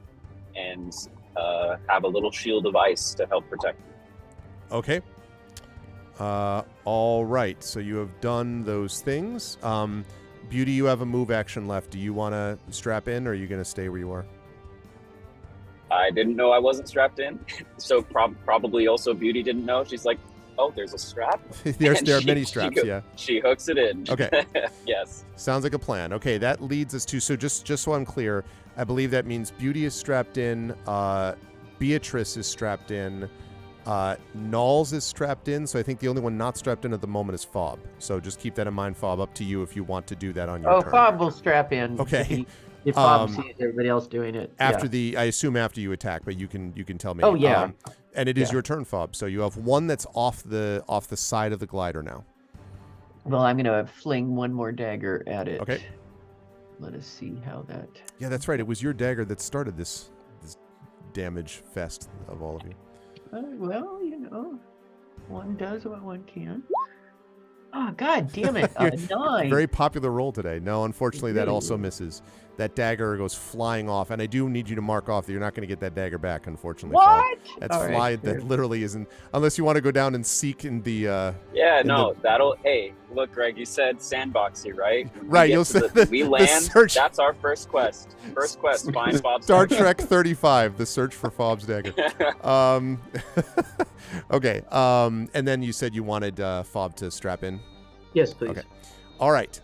and have a little shield of ice to help protect me. Okay. All right. So you have done those things. Beauty, you have a move action left. Do you want to strap in, or are you going to stay where you are? I didn't know I wasn't strapped in, so probably also Beauty didn't know. She's like, "Oh, there's a strap." there are many straps. Yeah. She hooks it in. Okay. Yes. Sounds like a plan. Okay, that leads us to. So just so I'm clear, I believe that means Beauty is strapped in. Beatrice is strapped in. Knowles is strapped in, so I think the only one not strapped in at the moment is Fob. So just keep that in mind, Fob. Up to you if you want to do that on your turn. Fob will strap in. Okay. If Fob sees everybody else doing it. After I assume after you attack, but you can tell me. Oh yeah. And it is your turn, Fob. So you have one that's off the side of the glider now. Well, I'm gonna fling one more dagger at it. Okay. Let us see how that. Yeah, that's right. It was your dagger that started this damage fest of all of you. Well, one does what one can. Oh, God damn it. 9. Very popular roll today. No, unfortunately, that also misses. That dagger goes flying off, and I do need you to mark off that you're not going to get that dagger back, unfortunately. What? That's that literally isn't, unless you want to go down and seek in the... hey, look, Greg, you said sandboxy, right? Right, you'll say we land, that's our first quest. First quest, find Fob's Star dagger. Trek 35, the search for Fob's dagger. Okay, and then you said you wanted Fob to strap in? Yes, please. Okay. All right.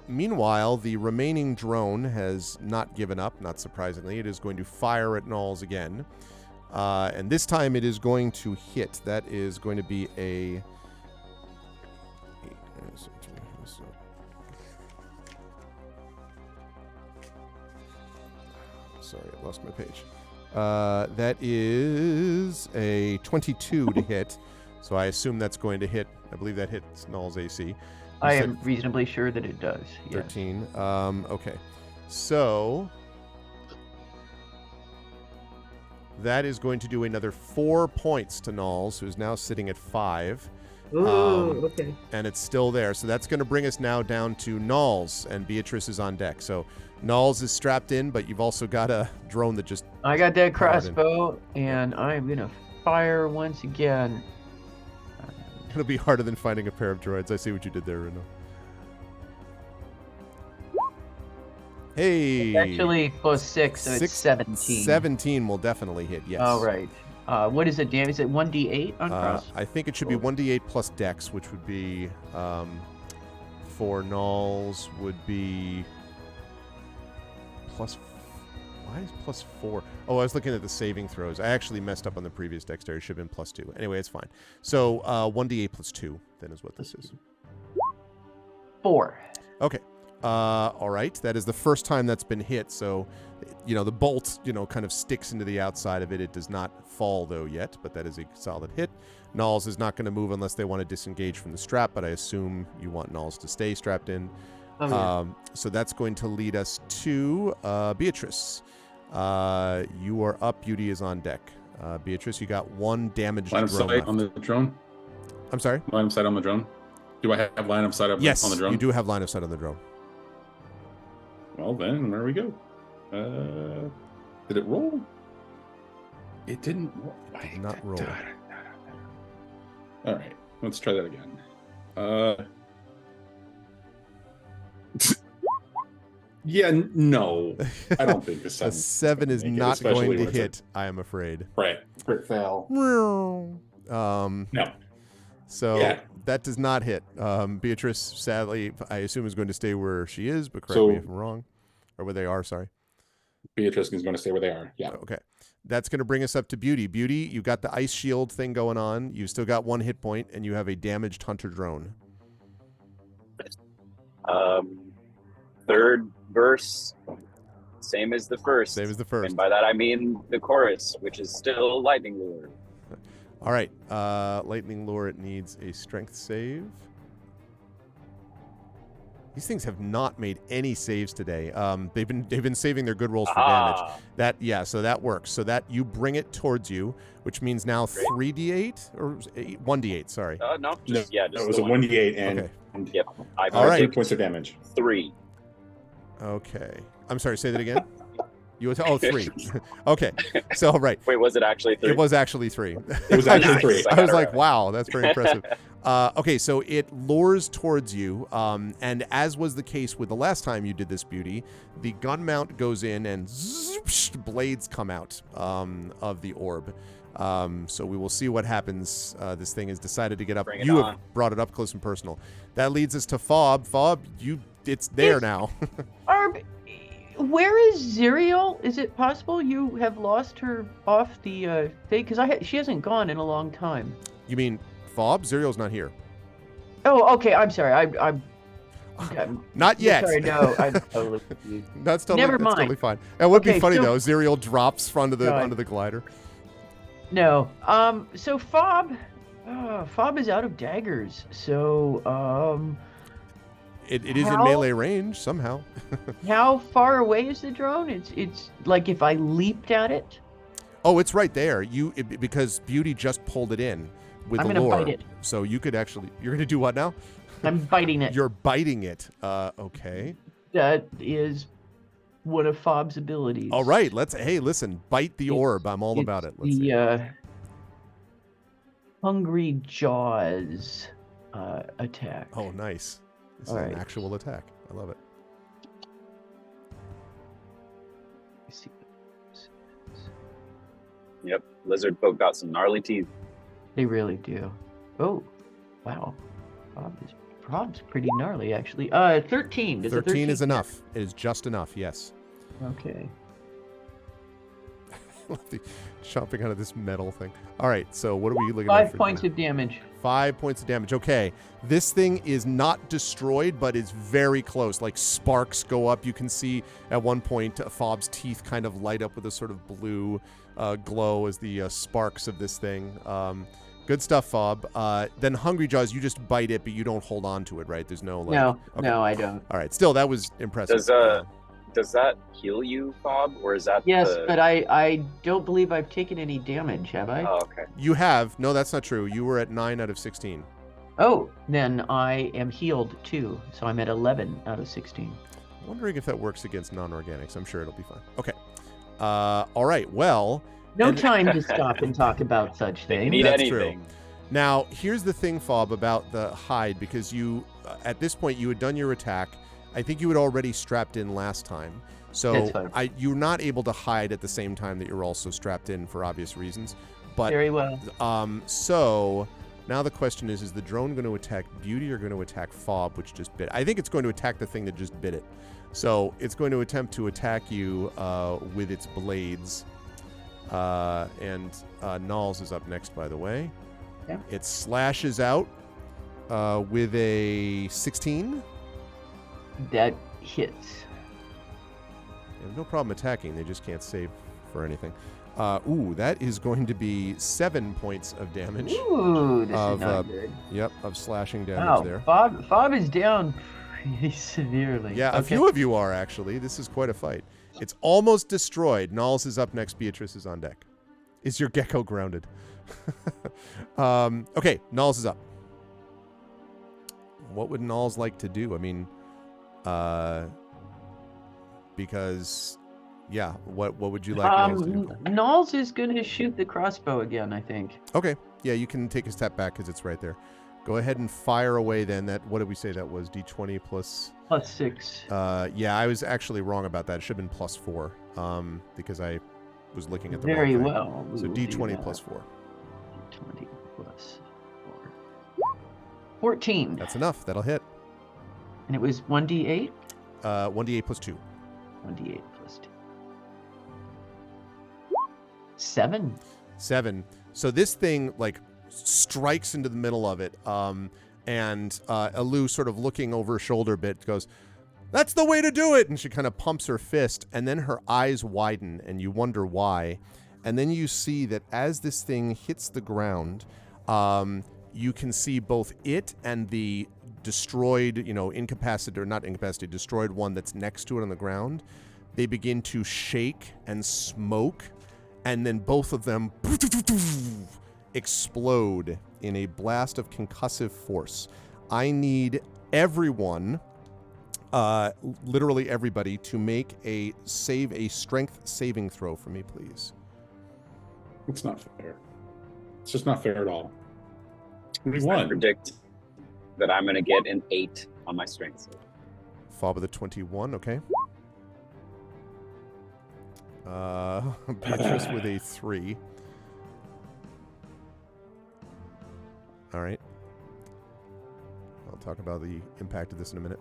Meanwhile, the remaining drone has not given up, not surprisingly. It is going to fire at Knowles again. And this time it is going to hit. That is going to be a... Sorry, I lost my page. That is a 22 to hit. So I assume that's going to hit. I believe that hits Null's AC. You I said am reasonably sure that it does. Yes. 13. Okay. So that is going to do another 4 points to Knowles, who's now sitting at 5. Ooh, okay. And it's still there. So that's going to bring us now down to Knowles, and Beatrice is on deck. So Knowles is strapped in, but you've also got a drone that just... I got that crossbow, and I'm going to fire once again. It'll be harder than finding a pair of droids. I see what you did there, Reno. Hey! Actually, plus 6, so it's 17. 17 will definitely hit, yes. All right. What is it, Dan? Is it 1d8 on cross? I think it should be 1d8 plus dex, which would be, for Knowles, would be plus... Why is plus 4? Oh, I was looking at the saving throws. I actually messed up on the previous dexterity. It should have been plus 2. Anyway, it's fine. So 1d8 plus 2, then is what this is. 4. Okay. All right. That is the first time that's been hit. So, the bolt, kind of sticks into the outside of it. It does not fall, though, yet, but that is a solid hit. Knowles is not going to move unless they want to disengage from the strap, but I assume you want Knowles to stay strapped in. Oh, yeah. So that's going to lead us to Beatrice. You are up. Beauty is on deck. Beatrice, you got 1 damaged Line of drone sight left. on the drone. I'm sorry? Line of sight on the drone. Do I have line of sight on the drone? You do have line of sight on the drone. Well, then, there we go. Did it roll? It didn't roll. It did not roll. All right, let's try that again. Yeah, no. I don't think the A 7 is not going to hit, I am afraid. Right. Crit fail. No. So Yeah. that does not hit. Beatrice, sadly, I assume is going to stay where she is, but correct me if I'm wrong. Or where they are, sorry. Beatrice is going to stay where they are. Yeah. Okay. That's going to bring us up to Beauty. Beauty, you got the ice shield thing going on. You've still got 1 hit point, and you have a damaged hunter drone. Third verse, same as the first. Same as the first. And by that I mean the chorus, which is still lightning lure. All right. Lightning lure, it needs a strength save. These things have not made any saves today. They've been saving their good rolls for damage. So that works. So that you bring it towards you, which means now 3d8 or 1d8. Sorry. No, just it was a 1d8 and Okay. Yep. I've All right. 3 points of damage. 3. Okay. I'm sorry. Say that again. 3. Okay. So right. Wait, was it actually 3? It was actually 3. It was actually 3. I was like, wow, that's very impressive. Okay, so it lures towards you, and as was the case with the last time you did this, Beauty, the gun mount goes in and blades come out of the orb. So we will see what happens. This thing has decided to get up. You have brought it up close and personal. That leads us to Fob. Fob, it's there now. Where is Zerial? Is it possible you have lost her off the thing? Because she hasn't gone in a long time. You mean Fob? Zerial's not here. Oh, okay. I'm sorry. I'm not yet. Sorry, no. I'm totally confused. That's Never mind. totally fine. It would be funny so- though. Zerial drops onto the glider. No. So Fob is out of daggers. So It is in melee range somehow. how far away is the drone? It's like if I leaped at it. Oh, it's right there. Because Beauty just pulled it in with I'm the gonna lure. bite it. So you could actually. You're gonna do what now? I'm biting it. You're biting it. Okay. That is one of Fob's abilities. All right. Listen. Bite the orb. I'm all about it. Let's see. Hungry Jaws attack. Oh, nice. This All is right. an actual attack. I love it. Let's see. Yep. Lizard folk got some gnarly teeth. They really do. Oh, wow. Fob is Fob's pretty gnarly, actually. 13. Does a 13 is enough. It is just enough, yes. Okay. Chomping out of this metal thing. All right, so what are we looking at? 5 for points damage? of damage. 5 points of damage. Okay. This thing is not destroyed, but it's very close. Like sparks go up. You can see at one point Fob's teeth kind of light up with a sort of blue glow as the sparks of this thing. Good stuff, Fob. Then Hungry Jaws, you just bite it, but you don't hold on to it, right? There's no like. No, Okay. no, I don't. All right. Still, that was impressive. Does that heal you, Fob, or is that Yes, but I don't believe I've taken any damage, have I? Oh, okay. You have. No, that's not true. You were at 9 out of 16. Oh, then I am healed too, so I'm at 11 out of 16. Wondering if that works against non-organics. I'm sure it'll be fine. Okay. All right. Well. No and- time to stop and talk about such You things. need That's anything. Now, here's the thing, Fob, about the hide, because you, at this point, you had done your attack. I think you had already strapped in last time. So That's fine. you're not able to hide at the same time that you're also strapped in for obvious reasons. But Very well. so now the question is the drone going to attack Beauty or going to attack Fob, which just bit? I think it's going to attack the thing that just bit it. So it's going to attempt to attack you with its blades. And Nulls is up next, by the way. Yeah. It slashes out with a 16. That hits. They have no problem attacking. They just can't save for anything. Ooh, that is going to be 7 points of damage. Ooh, this Of, is not good. Yep, of slashing damage Wow, there. Fob is down pretty severely. Yeah, a Okay. few of you are actually. This is quite a fight. It's almost destroyed. Nulls is up next. Beatrice is on deck. Is your gecko grounded? Okay, Nulls is up. What would Nulls like to do? I mean, because, yeah, what would you like Nulls to do? Nulls is going to shoot the crossbow again, I think. Okay, yeah, you can take a step back because it's right there. Go ahead and fire away then. That, what did we say that was? D20 plus... +6. Yeah, I was actually wrong about that. It should have been +4 because I was looking at the Very wrong thing. well. We So will do D20 that. plus 4. D20 plus 4. 14. That's enough. That'll hit. And it was 1d8? 1d8 plus 2. 1d8 plus 2. 7. 7. So this thing, like, strikes into the middle of it. And Alu, sort of looking over her shoulder a bit, goes, "That's the way to do it!" And she kind of pumps her fist. And then her eyes widen, and you wonder why. And then you see that as this thing hits the ground, you can see both it and the destroyed, incapacitated, or not incapacitated, destroyed one that's next to it on the ground. They begin to shake and smoke, and then both of them explode in a blast of concussive force. I need everyone, literally everybody, to make a strength saving throw for me, please. It's not fair. It's just not fair at all. I 21. predict that I'm going to get an 8 on my strength save. Fob with a 21, okay. Beatrice with a 3. All right. I'll talk about the impact of this in a minute.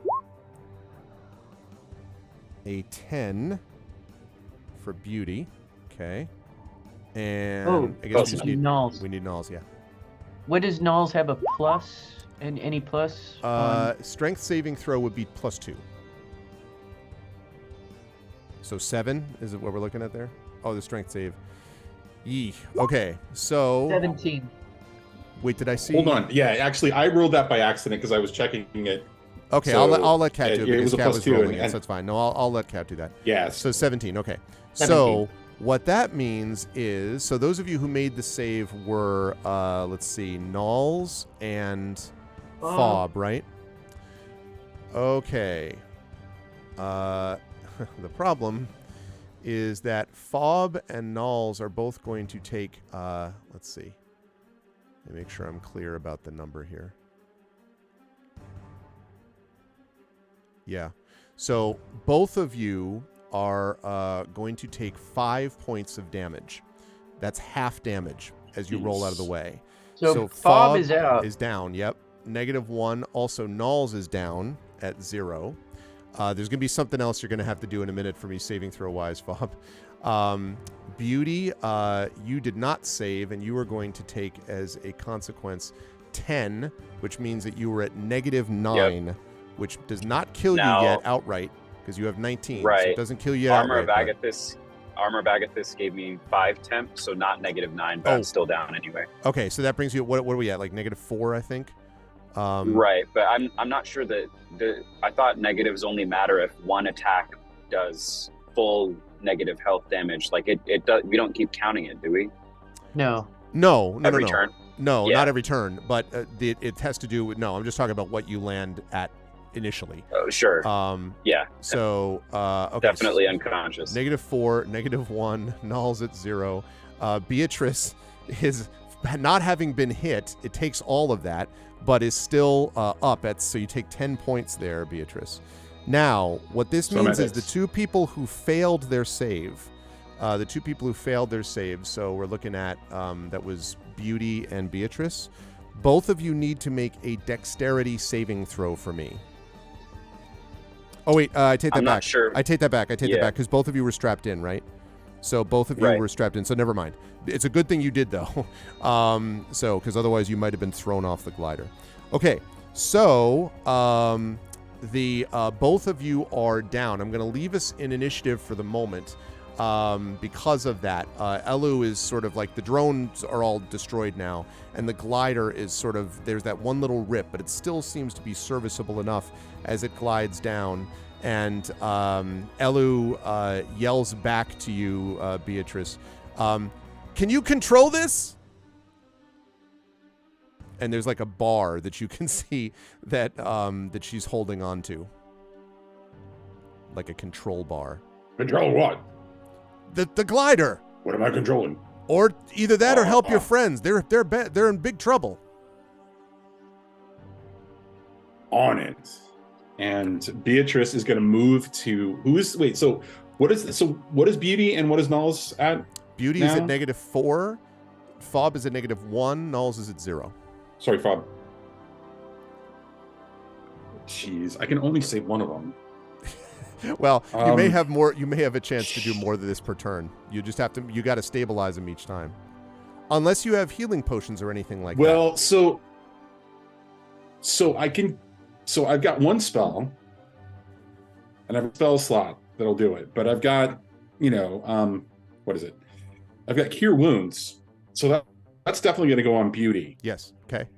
A 10 for Beauty. Okay. And I guess we just need Nulls. we need Nulls, yeah. What does Nulls have a plus? And any plus? Strength saving throw would be +2. So 7 is it what we're looking at there? Oh, the strength save. Yee. Okay. So 17. wait, did I see? Hold on. Yeah, actually, I rolled that by accident because I was checking it. Okay, So, I'll let Kat do it it because was a Kat was +2 rolling it, and- so that's fine. No, I'll let Kat do that. Yes. So 17. Okay. 17. So what that means is, so those of you who made the save were, let's see, Nulls and Fob, right? Okay. The problem is that Fob and Nulls are both going to take, let's see. Let me make sure I'm clear about the number here. Yeah. So both of you are going to take 5 points of damage. That's half damage as you roll out of the way. So Fob is out. Is down, yep. -1. Also, Nulls is down at 0. There's going to be something else you're going to have to do in a minute for me saving throw-wise, Fob. Beauty, you did not save, and you are going to take as a consequence 10, which means that you were at -9, which does not kill you yet outright because you have 19. Right. So it doesn't kill you yet Armor outright. of Agathis. Armor of Agathis gave me 5 temp, so not -9, but I'm still down anyway. Okay, so that brings you. What are we at? Like -4, I think. Right, but I'm not sure that I thought negatives only matter if one attack does full negative health damage. Like it does. We don't keep counting it, do we? No. No. Every turn. No, Yeah. not every turn, but it has to do with. No, I'm just talking about what you land at initially. Oh, sure. Yeah. So okay. Definitely unconscious. -4, -1, Nulls at 0. Beatrice is not having been hit. It takes all of that, but is still up at. So you take 10 points there, Beatrice. Now, what this means is the two people who failed their save. So we're looking at that was Beauty and Beatrice. Both of you need to make a dexterity saving throw for me. Oh wait, I take that I'm back. not sure. I take that back because both of you were strapped in, right? So both of you Right. were strapped in. So never mind. It's a good thing you did though. So because otherwise you might have been thrown off the glider. Okay, so the both of you are down. I'm going to leave us in initiative for the moment. Because of that, Elu is sort of like the drones are all destroyed now, and the glider is sort of there's that one little rip, but it still seems to be serviceable enough as it glides down. And Elu yells back to you, Beatrice, "Can you control this?" And there's like a bar that you can see that that she's holding on to, like a control bar. Control what? The glider. What am I controlling? Or either that or help your friends. They're in big trouble. On it. And Beatrice is going to move to what is Beauty and what is Nulls at? Beauty now? is at -4. Fob is at -1. Nulls is at 0. Sorry, Fob. Jeez, I can only save one of them. Well, you may have more. You may have a chance to do more than this per turn. You just have to. You got to stabilize them each time, unless you have healing potions or anything like that. Well, so I can. So I've got one spell, and I have a spell slot that'll do it. But I've got, what is it? I've got Cure Wounds, so that's definitely going to go on Beauty. Yes. Okay.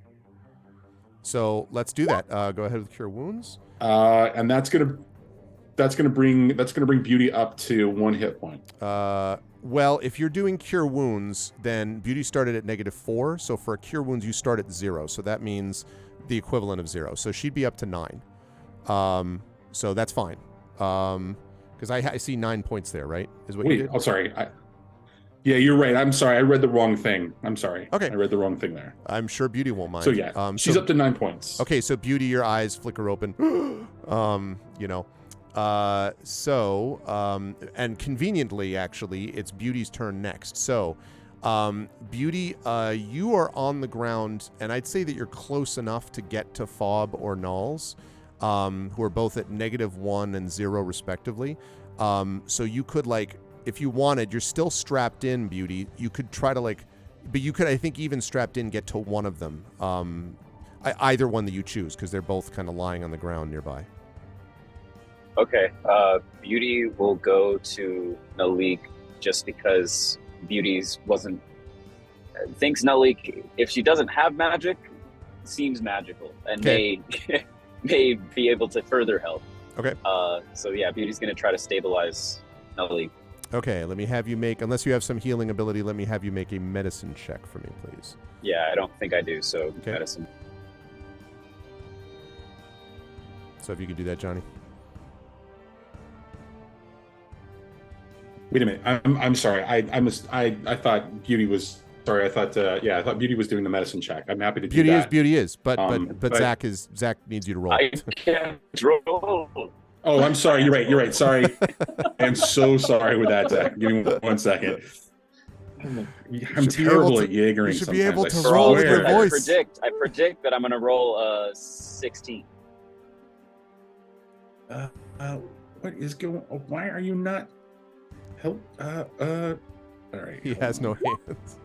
So let's do that. Go ahead with Cure Wounds. And that's gonna bring Beauty up to 1 hit point. Well, if you're doing Cure Wounds, then Beauty started at -4. So for a Cure Wounds, you start at 0. So that means the equivalent of 0. So she'd be up to 9. So that's fine. Because I see 9 points there, right? Is what you did? Oh, sorry. Yeah, you're right. I'm sorry. I read the wrong thing. I'm sorry. Okay. I read the wrong thing there. I'm sure Beauty won't mind. So yeah, she's up to 9 points. Okay, so Beauty, your eyes flicker open. And conveniently, actually, it's Beauty's turn next. So, Beauty, you are on the ground, and I'd say that you're close enough to get to Fob or Nulls, who are both at -1 and 0 respectively. So you could, if you wanted, you're still strapped in, Beauty. You could try to, but you could, I think, even strapped in, get to one of them. Either one that you choose, because they're both kind of lying on the ground nearby. Okay, Beauty will go to Nalik just because Beauty's thinks Nalik, if she doesn't have magic, seems magical and may be able to further help. Okay. So yeah, Beauty's gonna try to stabilize Nalik. Okay, let me have you make, unless you have some healing ability, let me have you make a medicine check for me, please. Yeah, I don't think I do, so Okay. medicine. So if you could do that, Johnny. Wait a minute. I'm sorry. I thought Beauty was sorry. I thought Beauty was doing the medicine check. I'm happy to do that. Beauty is, but but Zach needs you to roll. I can't roll. Oh, I'm sorry. You're right. Sorry. I'm so sorry with that, Zach. Give me 1 second. I'm should be able terrible to- at Jaegering. you should be able sometimes, to I roll with your swear. voice. I predict that I'm gonna roll 16. What is going? Why are you not? Help. All right. He hold has on. no hands.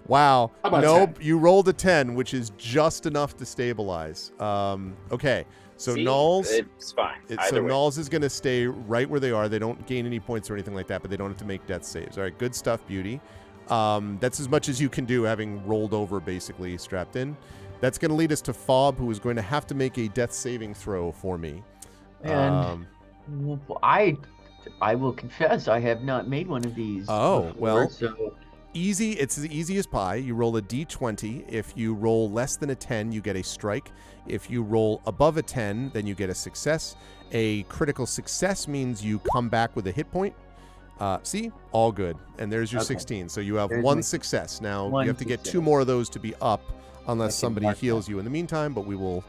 Wow. How about Nope. 10? You rolled a 10, which is just enough to stabilize. Okay. So See? Nulls. It's fine. So Either way. Nulls is going to stay right where they are. They don't gain any points or anything like that, but they don't have to make death saves. All right. Good stuff, Beauty. That's as much as you can do, having rolled over, basically strapped in. That's going to lead us to Fob, who is going to have to make a death saving throw for me. And I will confess I have not made one of these. Oh, before, well. So Easy. It's as easy as pie. You roll a d20. If you roll less than a 10, you get a strike. If you roll above a 10, then you get a success. A critical success means you come back with a hit point. See? All good. And there's your Okay. 16. So you have There's one my success. Now, one you have to get 2 success. more of those to be up, unless I can somebody mark heals that. you in the meantime, but we will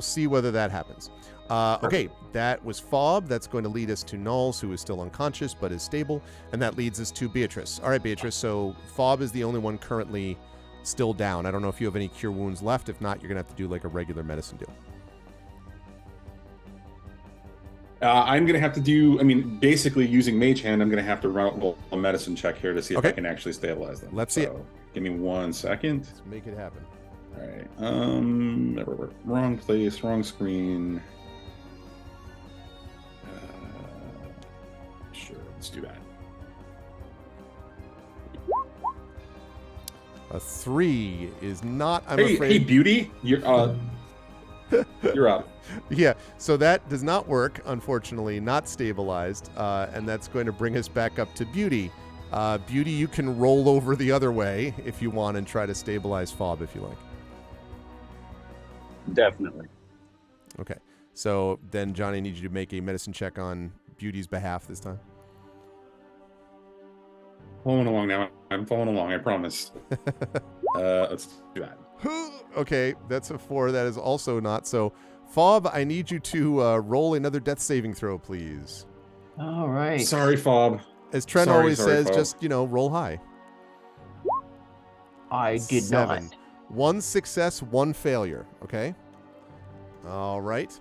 see whether that happens. Okay, that was Fob. That's going to lead us to Nulls, who is still unconscious but is stable, and that leads us to Beatrice. All right, Beatrice, so Fob is the only one currently still down. I don't know if you have any cure wounds left. If not, you're going to have to do like a regular medicine deal. I'm gonna have to do. I mean, basically using Mage Hand, I'm gonna have to roll a medicine check here to see if Okay. I can actually stabilize them. Let's see it. Give me 1 second. Let's make it happen. All right. Wrong place, wrong screen. Sure, let's do that. A 3 is not, I'm Hey, afraid. Beauty, you're you're up. Yeah, so that does not work, unfortunately, not stabilized, and that's going to bring us back up to Beauty. Beauty, you can roll over the other way if you want and try to stabilize Fob if you like. Definitely. Okay, so then Johnny, I need you to make a medicine check on Beauty's behalf this time. Following along now. I'm following along. I promise. Let's do that. Okay, that's a 4. That is also not. So, Fob, I need you to roll another death saving throw, please. all right. Sorry, Fob. As Trent Sorry, always says, Fob. just, roll high. I did 7. not. 1 success, 1 failure. Okay. All right.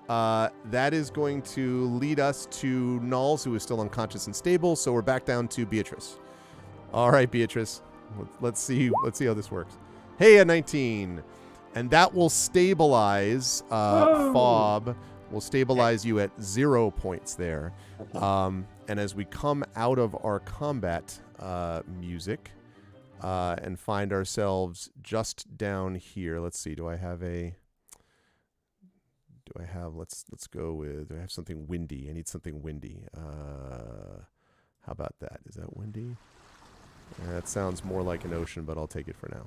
That is going to lead us to Nulls, who is still unconscious and stable. So we're back down to Beatrice. All right, Beatrice. Let's see how this works. Hey, a 19, and that will stabilize Fob. Will stabilize you at 0 points there. And as we come out of our combat music and find ourselves just down here, let's see. Do I have let's go with, do I have something windy? I need something windy. How about that? Is that windy? That sounds more like an ocean, but I'll take it for now.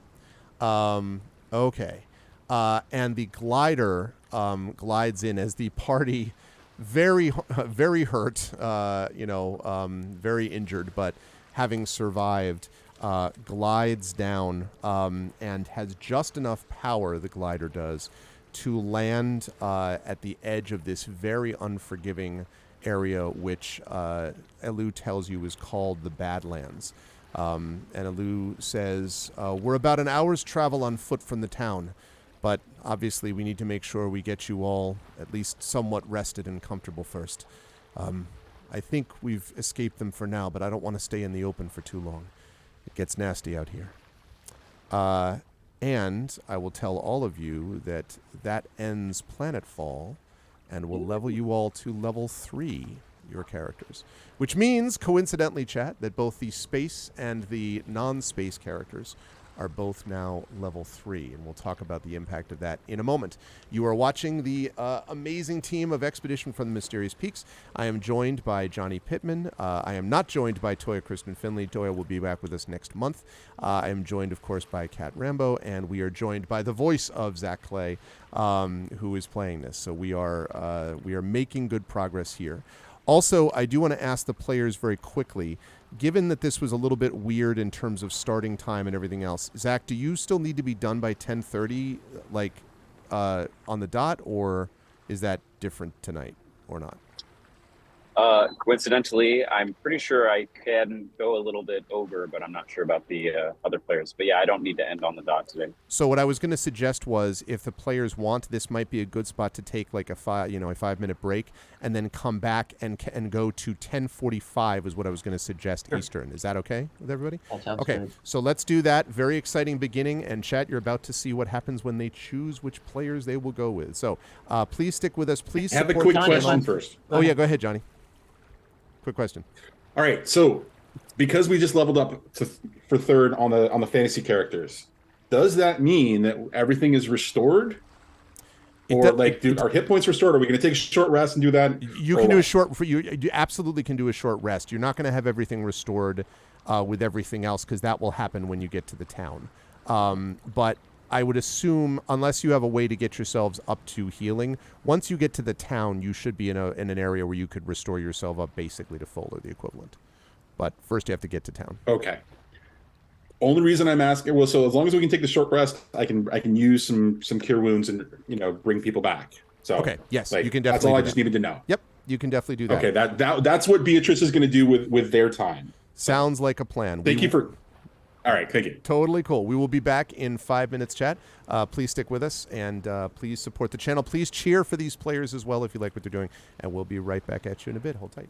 Okay. And the glider glides in as the party, very hurt, very injured, but having survived, glides down and has just enough power, the glider does, to land at the edge of this very unforgiving area, which Elu tells you is called the Badlands. And Elu says, we're about an hour's travel on foot from the town, but obviously we need to make sure we get you all at least somewhat rested and comfortable first. I think we've escaped them for now, but I don't want to stay in the open for too long. It gets nasty out here. And I will tell all of you that ends Planetfall and will level you all to level 3, your characters. Which means, coincidentally, chat, that both the space and the non-space characters are both now level 3, and we'll talk about the impact of that in a moment. You are watching the amazing team of Expedition from the Mysterious Peaks. I am joined by Johnny Pittman. I am not joined by Toya Kristen Finley. Toya will be back with us next month. I am joined, of course, by Kat Rambo, and we are joined by the voice of Zach Clay, who is playing this. So we are making good progress here. Also, I do want to ask the players very quickly, given that this was a little bit weird in terms of starting time and everything else, Zach, do you still need to be done by 10:30, like on the dot, or is that different tonight or not? Coincidentally, I'm pretty sure I can go a little bit over, but I'm not sure about the other players. But yeah, I don't need to end on the dot today. So what I was going to suggest was, if the players want, this might be a good spot to take like a 5-minute break, and then come back and go to 10:45 is what I was going to suggest Eastern. Is that okay with everybody? That sounds Okay, good. so let's do that. Very exciting beginning, and chat, you're about to see what happens when they choose which players they will go with. So please stick with us. Please I have a support quick the Johnny, channel. question first. Oh yeah, go ahead, Johnny. Quick question. All right, so because we just leveled up for third on the fantasy characters, does that mean that everything is restored? Or are hit points restored? Are we going to take a short rest and do that? You can do a short. You absolutely can do a short rest. You're not going to have everything restored with everything else, because that will happen when you get to the town. But I would assume, unless you have a way to get yourselves up to healing, once you get to the town, you should be in an area where you could restore yourself up basically to full or the equivalent. But first, you have to get to town. Okay. Only reason I'm asking, well, so as long as we can take the short rest, I can use some cure wounds and bring people back. So okay, yes, like, you can definitely. That's all I just needed to know. Yep, you can definitely do that. Okay, that's what Beatrice is going to do with their time. Sounds like a plan. Thank you for. All right, thank you. Totally cool. We will be back in 5 minutes, chat. Please stick with us, and please support the channel. Please cheer for these players as well if you like what they're doing, and we'll be right back at you in a bit. Hold tight.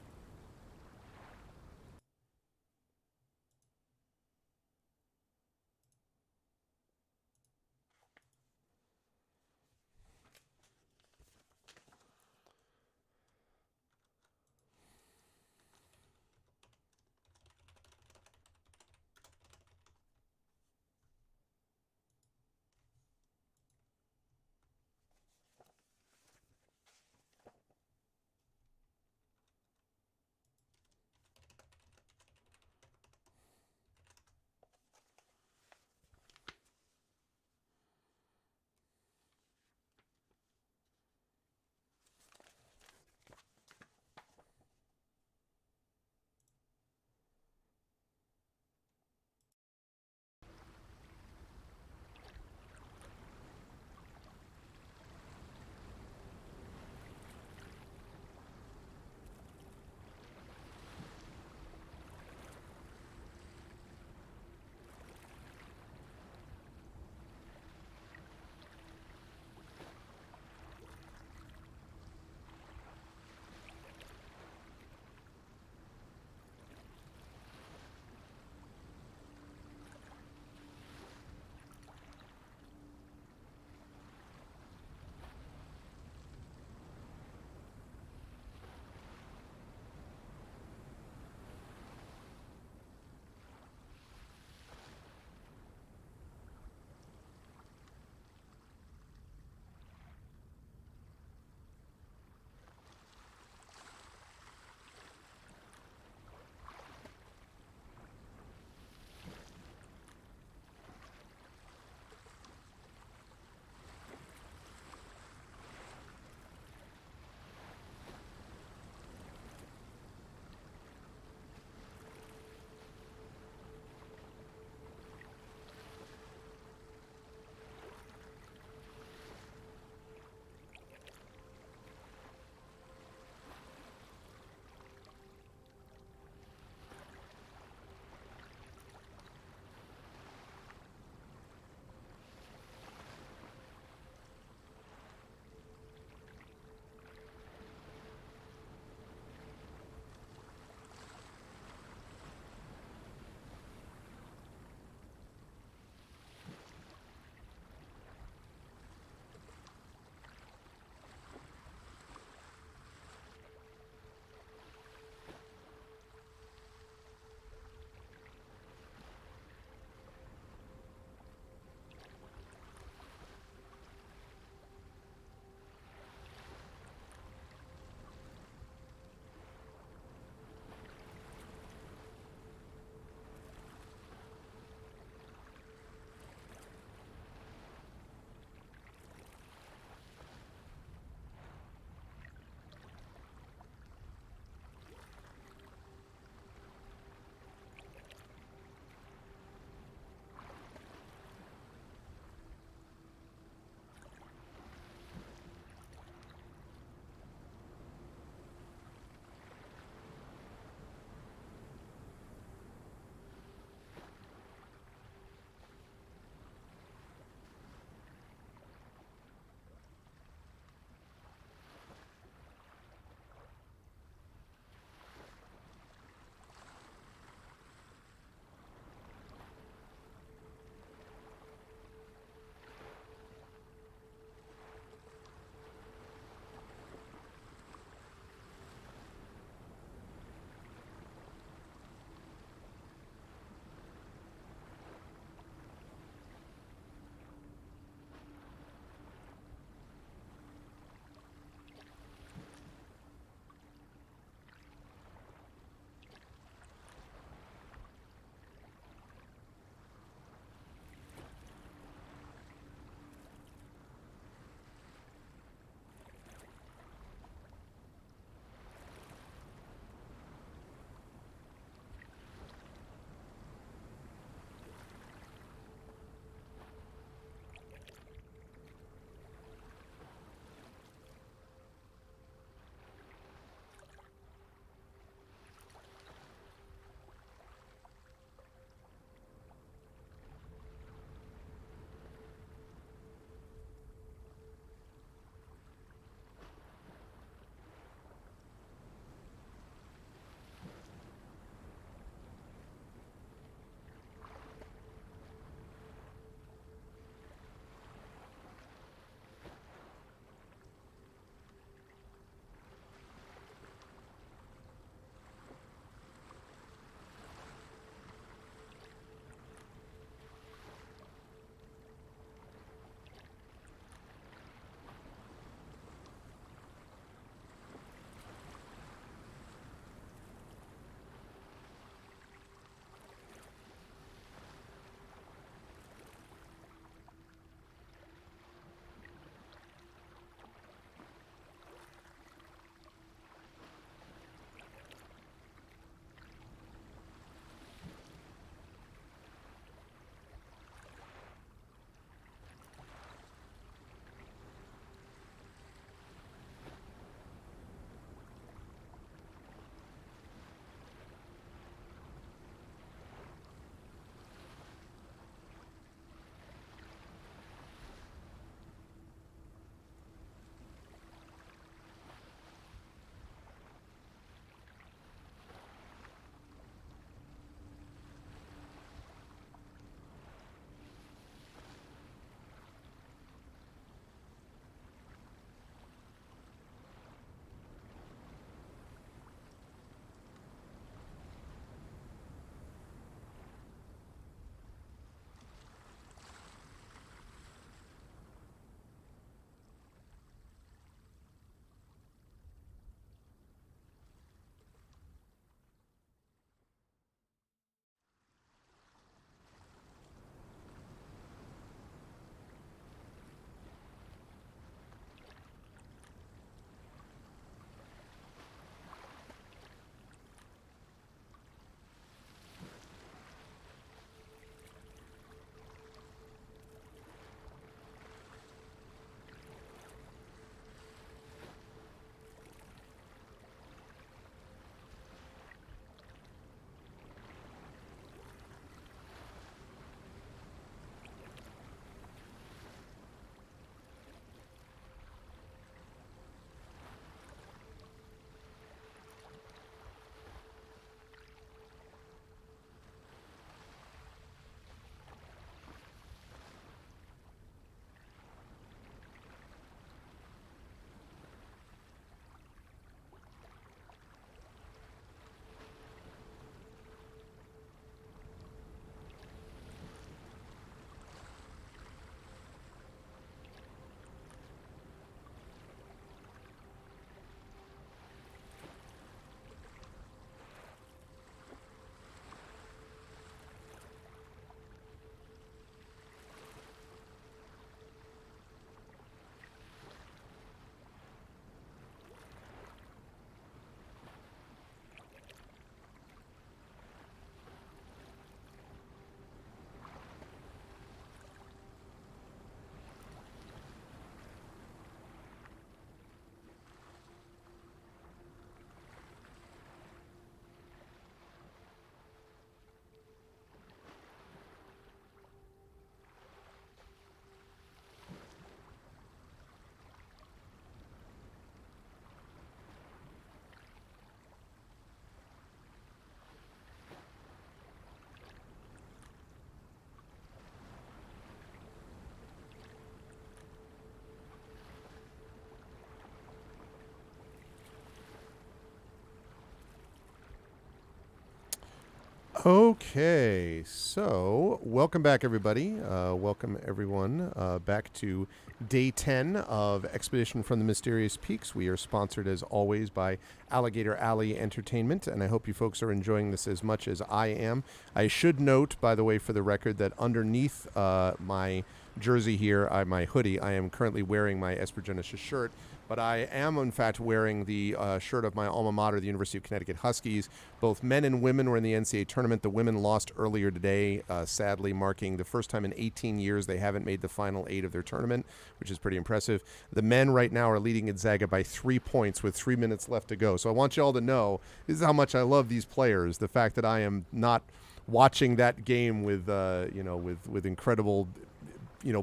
Okay, so welcome back, everybody. Welcome, everyone, back to day 10 of Expedition from the Mysterious Peaks. We are sponsored, as always, by Alligator Alley Entertainment, and I hope you folks are enjoying this as much as I am. I should note, by the way, for the record, that underneath my jersey here, my hoodie, I am currently wearing my Espergenesis shirt, but I am, in fact, wearing the shirt of my alma mater, the University of Connecticut Huskies. Both men and women were in the NCAA tournament. The women lost earlier today, sadly, marking the first time in 18 years they haven't made the final 8 of their tournament, which is pretty impressive. The men right now are leading Gonzaga by 3 points with 3 minutes left to go. So I want you all to know this is how much I love these players. The fact that I am not watching that game with, with incredible,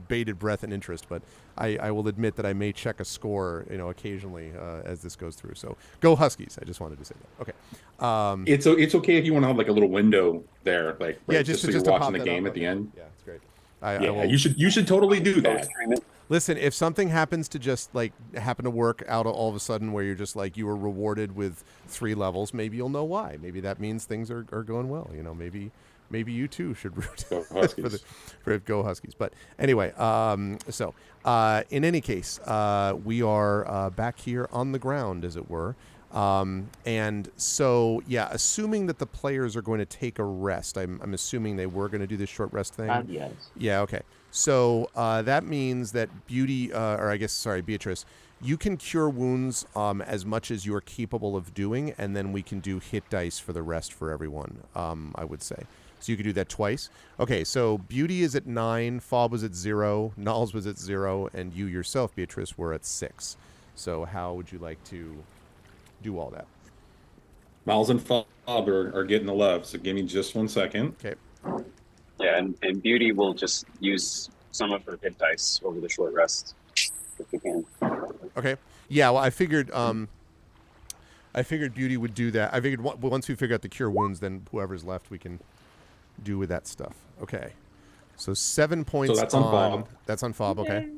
bated breath and interest, but I will admit that I may check a score, occasionally as this goes through. So go Huskies! I just wanted to say that. Okay. It's okay if you want to have like a little window there, like right, just so you're to watching pop the game up. at the end. Yeah, it's great. I will, you should totally do that. Listen, if something happens to just happen to work out all of a sudden where you're just you were rewarded with 3 levels, maybe you'll know why. Maybe that means things are going well. Maybe you too should root for Go Huskies. But anyway, in any case, we are back here on the ground, as it were. And so, assuming that the players are going to take a rest, I'm assuming they were going to do this short rest thing. Yes. Yeah, okay. So that means that Beatrice, you can cure wounds as much as you're capable of doing, and then we can do hit dice for the rest for everyone, I would say. So you could do that twice. Okay, so Beauty is at 9, Fob was at 0, Nulls was at 0, and you yourself, Beatrice, were at 6. So how would you like to do all that? Miles and Fob are getting the love, so give me just 1 second. Okay. Yeah, and Beauty will just use some of her hit dice over the short rest if we can. Okay. Yeah, well, I figured Beauty would do that. I figured once we figure out the cure wounds, then whoever's left we can do with that stuff. Okay. So 7 points. So that's on Fob. That's on Fob. Okay.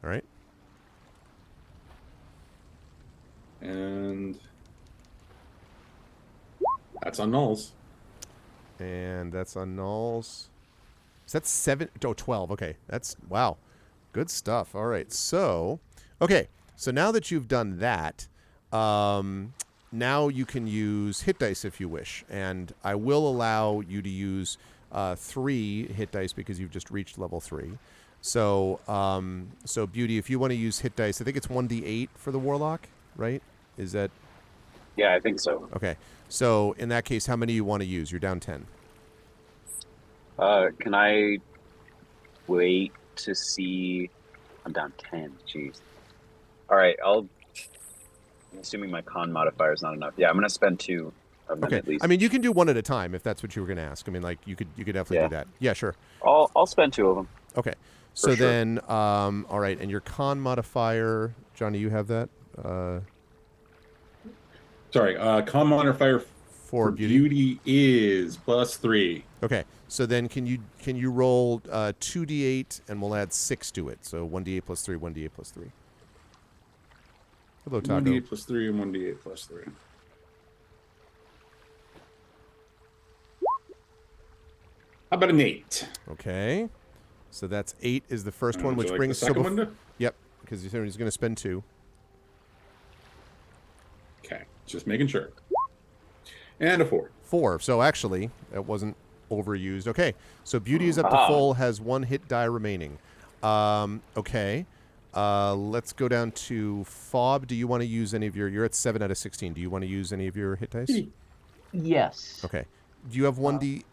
All right. And that's on Nulls. And that's on Nulls. Is that 7? Oh, 12. Okay. That's, wow. Good stuff. All right. So, okay. So now that you've done that, now you can use hit dice if you wish. And I will allow you to use 3 hit dice because you've just reached level 3. So, so Beauty, if you want to use hit dice, I think it's 1d8 for the Warlock, right? Is that? Yeah, I think so. Okay. So in that case, how many you want to use? You're down 10. Can I wait to see? I'm down 10. Jeez. All right, I'm assuming my con modifier is not enough. Yeah, I'm gonna spend 2 of them Okay. at least. I mean, you can do 1 at a time if that's what you were going to ask. I mean, you could definitely do that. Yeah, sure. I'll spend 2 of them. Okay. So sure. then, all right, and your con modifier, Johnny, you have that? Sorry, con modifier For Beauty is +3. Okay. So then can you roll 2d8 and we'll add 6 to it. So 1d8 plus 3, 1d8 plus 3. Hello, Taco. 1d8 plus 3 and 1d8 plus 3. How about an 8? Okay. So that's 8 is the first one, which like brings the second one to? Yep, because he's going to spend 2. Okay, just making sure. And a 4. 4. So actually, that wasn't overused. Okay. So Beauty is up to full, has 1 hit die remaining. Okay. Let's go down to Fob. Do you want to use any of you're at 7 out of 16. Do you want to use any of your hit dice? Yes. Okay. Do you have 1d?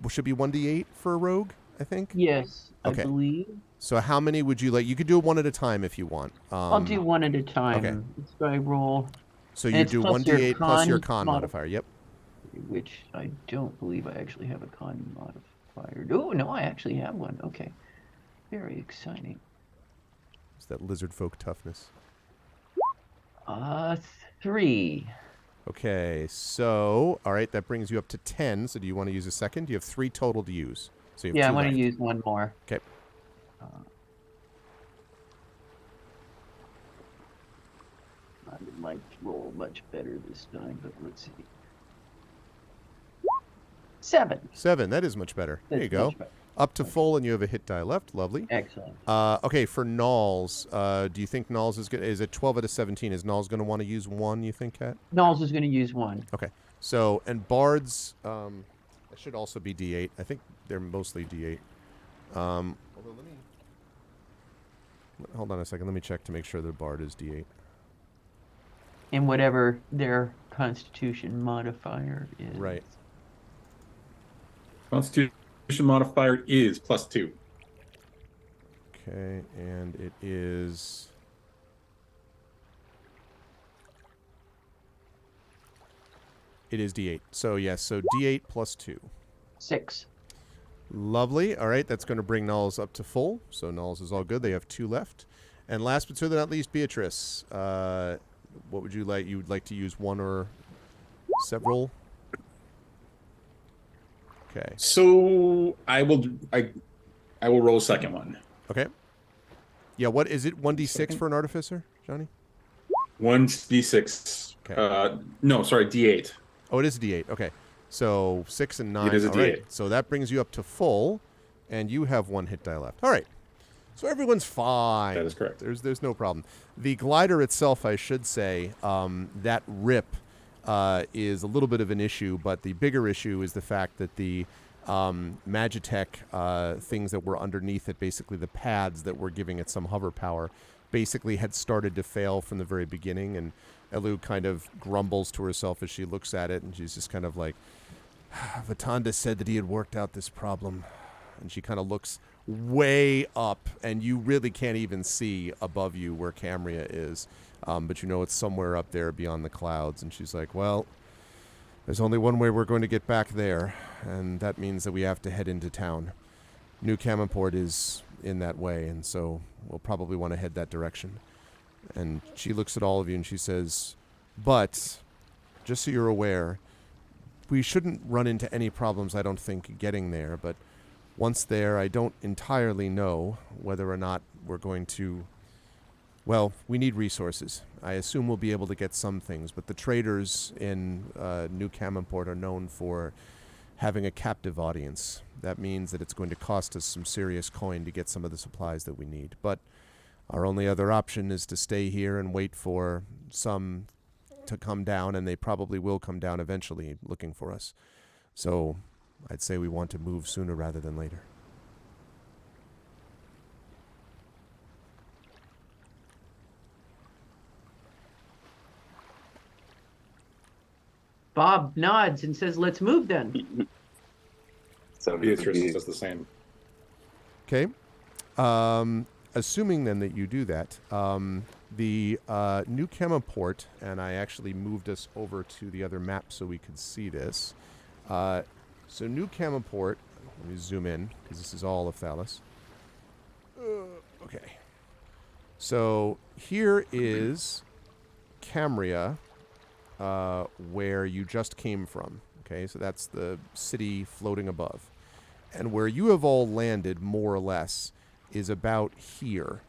Should be 1d8 for a rogue, I think. Yes, Okay. I believe. So how many would you like? You could do it 1 at a time if you want. I'll do 1 at a time. okay. So I roll. So And you it's do plus your 1d8 plus your con con modifier. Yep. Which I don't believe I actually have a con modifier. Oh, no, I actually have one. Okay. Very exciting. It's that lizard folk toughness. 3. Okay, so all right, that brings you up to 10. So do you want to use a second? You have 3 total to use. So you have Yeah, 2 I want left. to use 1 more. Okay. I might roll much better this time, but let's see. 7. 7. That is much better. There you That's go. much better. Up to full, and you have a hit die left. Lovely. Excellent. Okay, for Nalls, do you think Nalls is good? Is it 12 out of 17? Is Nalls going to want to use 1, you think, Kat? Knowles is going to use 1. Okay. So, and Bards, it should also be D8. I think they're mostly D8. Although hold on a second. Let me check to make sure their Bard is D8. And whatever their Constitution modifier is. Right. Constitution modifier is +2. Okay, and it is... It is D8. So, yes, so D8 plus 2. 6. Lovely. All right, that's going to bring Nulls up to full. So Nulls is all good. They have 2 left. And last but certainly not least, Beatrice. What would you like? You would like to use 1 or several? Okay. So I will roll a second one. Okay. Yeah, what is it? 1d6 Second. for an artificer, Johnny? 1d6. Okay. No, sorry, d8. Oh, it is a d8. Okay. So 6 and 9. It is a All right. D8. So that brings you up to full, and you have 1 hit die left. All right. So everyone's fine. That is correct. There's no problem. The glider itself, I should say, that rip is a little bit of an issue, but the bigger issue is the fact that the Magitech things that were underneath it, basically the pads that were giving it some hover power, basically had started to fail from the very beginning. And Elu kind of grumbles to herself as she looks at it, and she's just kind of like, Vatanda said that he had worked out this problem. And she kind of looks way up, and you really can't even see above you where Camria is. But you know it's somewhere up there beyond the clouds. And she's like, well, there's only one way we're going to get back there, and that means that we have to head into town. New Camport is in that way, and so we'll probably want to head that direction. And she looks at all of you and she says, but, just so you're aware, we shouldn't run into any problems, I don't think, getting there, but once there, I don't entirely know whether or not we're going to... Well, we need resources. I assume we'll be able to get some things, but the traders in New Camport are known for having a captive audience. That means that it's going to cost us some serious coin to get some of the supplies that we need. But our only other option is to stay here and wait for some to come down, and they probably will come down eventually looking for us. So I'd say we want to move sooner rather than later. Bob nods and says, let's move then. So Beatrice does the same. Okay. Assuming then that you do that, the New Camport, and I actually moved us over to the other map so we could see this. So New Camport, let me zoom in because this is all of Thalos. Okay. So here is Camria, where you just came from. Okay, so that's the city floating above. And where you have all landed, more or less, is about here.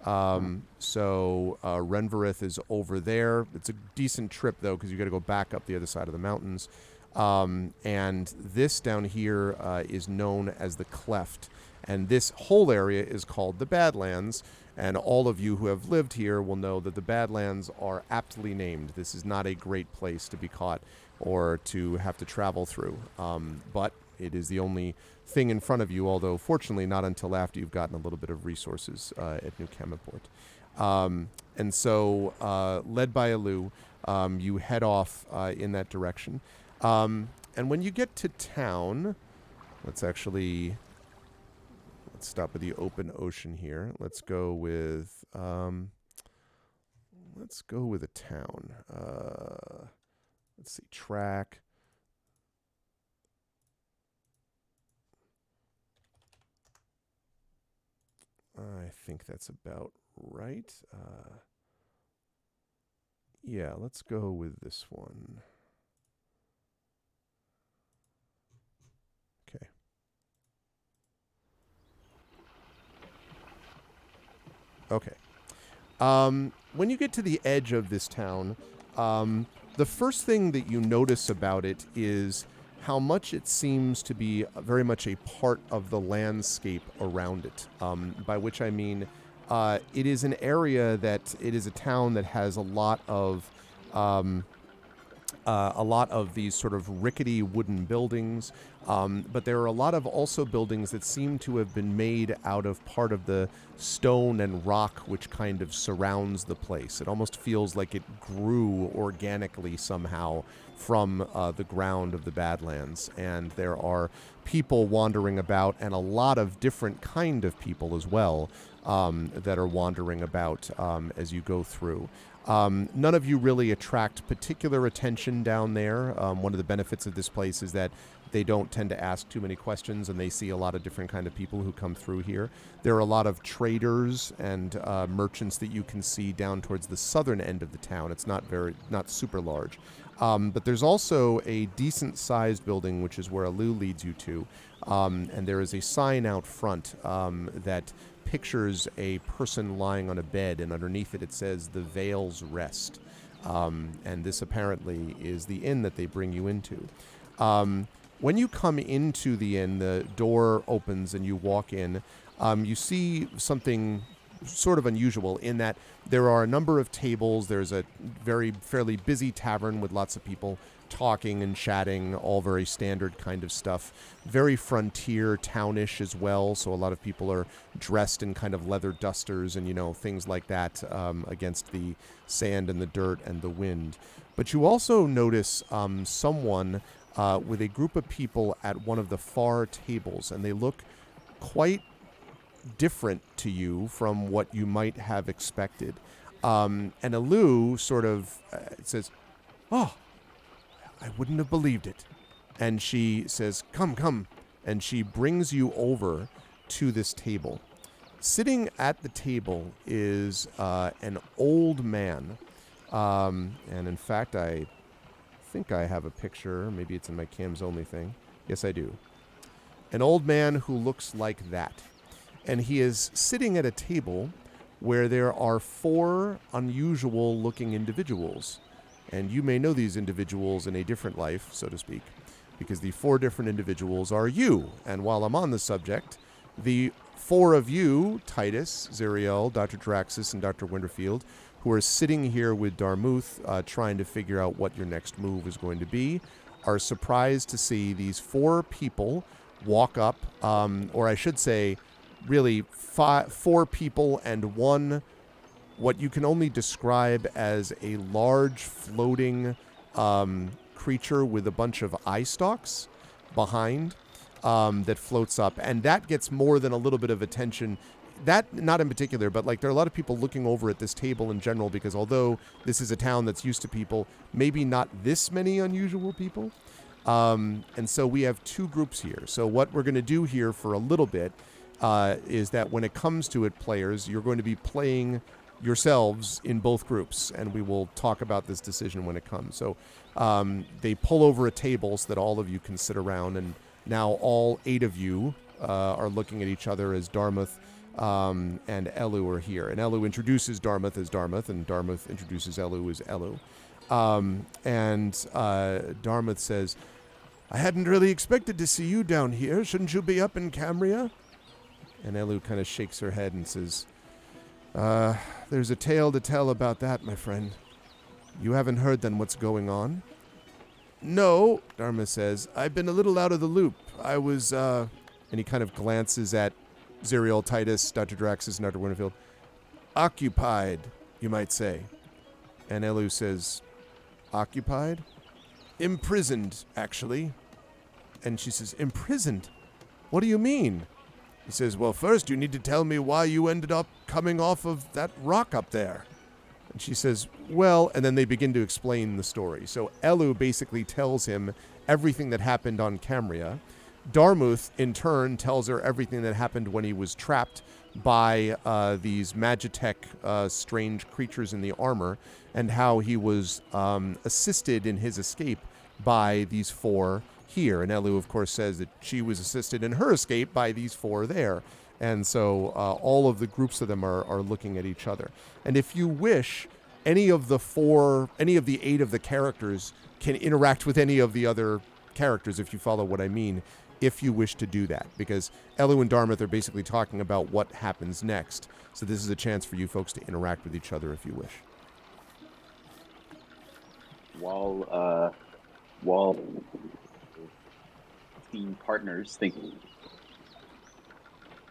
So Renvarith is over there. It's a decent trip, though, because you got to go back up the other side of the mountains. And this down here is known as the Cleft. And this whole area is called the Badlands. And all of you who have lived here will know that the Badlands are aptly named. This is not a great place to be caught or to have to travel through. But it is the only thing in front of you, although fortunately not until after you've gotten a little bit of resources at New Camport. And so, led by Elu, you head off in that direction. And when you get to town, let's stop with the open ocean here. Let's go with a town. Let's see, track. I think that's about right. Yeah, let's go with this one. Okay. Okay. When you get to the edge of this town, the first thing that you notice about it is how much it seems to be very much a part of the landscape around it. By which I mean, it is an area that it is a town that has a lot of these sort of rickety wooden buildings, but there are a lot of also buildings that seem to have been made out of part of the stone and rock which kind of surrounds the place. It almost feels like it grew organically somehow from the ground of the Badlands, and there are people wandering about, and a lot of different kind of people as well that are wandering about as you go through. None of you really attract particular attention down there. One of the benefits of this place is that they don't tend to ask too many questions, and they see a lot of different kind of people who come through here. There are a lot of traders and merchants that you can see down towards the southern end of the town. It's not super large. But there's also a decent-sized building, which is where Alu leads you to, and there is a sign out front that pictures a person lying on a bed, and underneath it says the Vale's Rest, and this apparently is the inn that they bring you into. When you come into the inn, the door opens and you walk in. You see something sort of unusual in that there are a number of tables. There's a fairly busy tavern with lots of people talking and chatting, all very standard kind of stuff. Very frontier townish as well, so a lot of people are dressed in kind of leather dusters and, things like that against the sand and the dirt and the wind. But you also notice someone with a group of people at one of the far tables, and they look quite different to you from what you might have expected. And Alu sort of says, "Oh, I wouldn't have believed it." And she says, come. And she brings you over to this table. Sitting at the table is an old man. And in fact, I think I have a picture. Maybe it's in my Cams Only thing. Yes, I do. An old man who looks like that. And he is sitting at a table where there are 4 unusual looking individuals. And you may know these individuals in a different life, so to speak, because the 4 different individuals are you. And while I'm on the subject, the 4 of you, Titus, Zariel, Dr. Draxus, and Dr. Winterfield, who are sitting here with Darmuth trying to figure out what your next move is going to be, are surprised to see these 4 people walk up, or I should say, really 4 people and 1 what you can only describe as a large floating creature with a bunch of eye stalks behind that floats up. And that gets more than a little bit of attention. That, not in particular, but there are a lot of people looking over at this table in general, because although this is a town that's used to people, maybe not this many unusual people. And so we have 2 groups here. So what we're going to do here for a little bit is that when it comes to it, players, you're going to be playing yourselves in both groups, and we will talk about this decision when it comes. So they pull over a table so that all of you can sit around, and now all 8 of you are looking at each other as Darmuth and Elu are here. And Elu introduces Darmuth as Darmuth, and Darmuth introduces Elu as Elu. And Darmuth says, "I hadn't really expected to see you down here. Shouldn't you be up in Camria?" And Elu kind of shakes her head and says, "There's a tale to tell about that, my friend. You haven't heard then what's going on?" "No," Darmuth says. "I've been a little out of the loop. I was," and he kind of glances at Zariel, Titus, Dr. Draxus, and Dr. Winterfield. "Occupied, you might say." And Elu says, "Occupied?" "Imprisoned, actually." And she says, "Imprisoned? What do you mean?" He says, "Well, first you need to tell me why you ended up coming off of that rock up there." And she says, "Well," and then they begin to explain the story. So Elu basically tells him everything that happened on Camria. Darmuth, in turn, tells her everything that happened when he was trapped by these Magitech strange creatures in the armor, and how he was assisted in his escape by these 4 here. And Elu, of course, says that she was assisted in her escape by these 4 there. And so all of the groups of them are looking at each other. And if you wish, any of the 8 of the characters can interact with any of the other characters, if you follow what I mean, if you wish to do that, because Elu and Dartmouth are basically talking about what happens next. So this is a chance for you folks to interact with each other if you wish. While team partners thinking,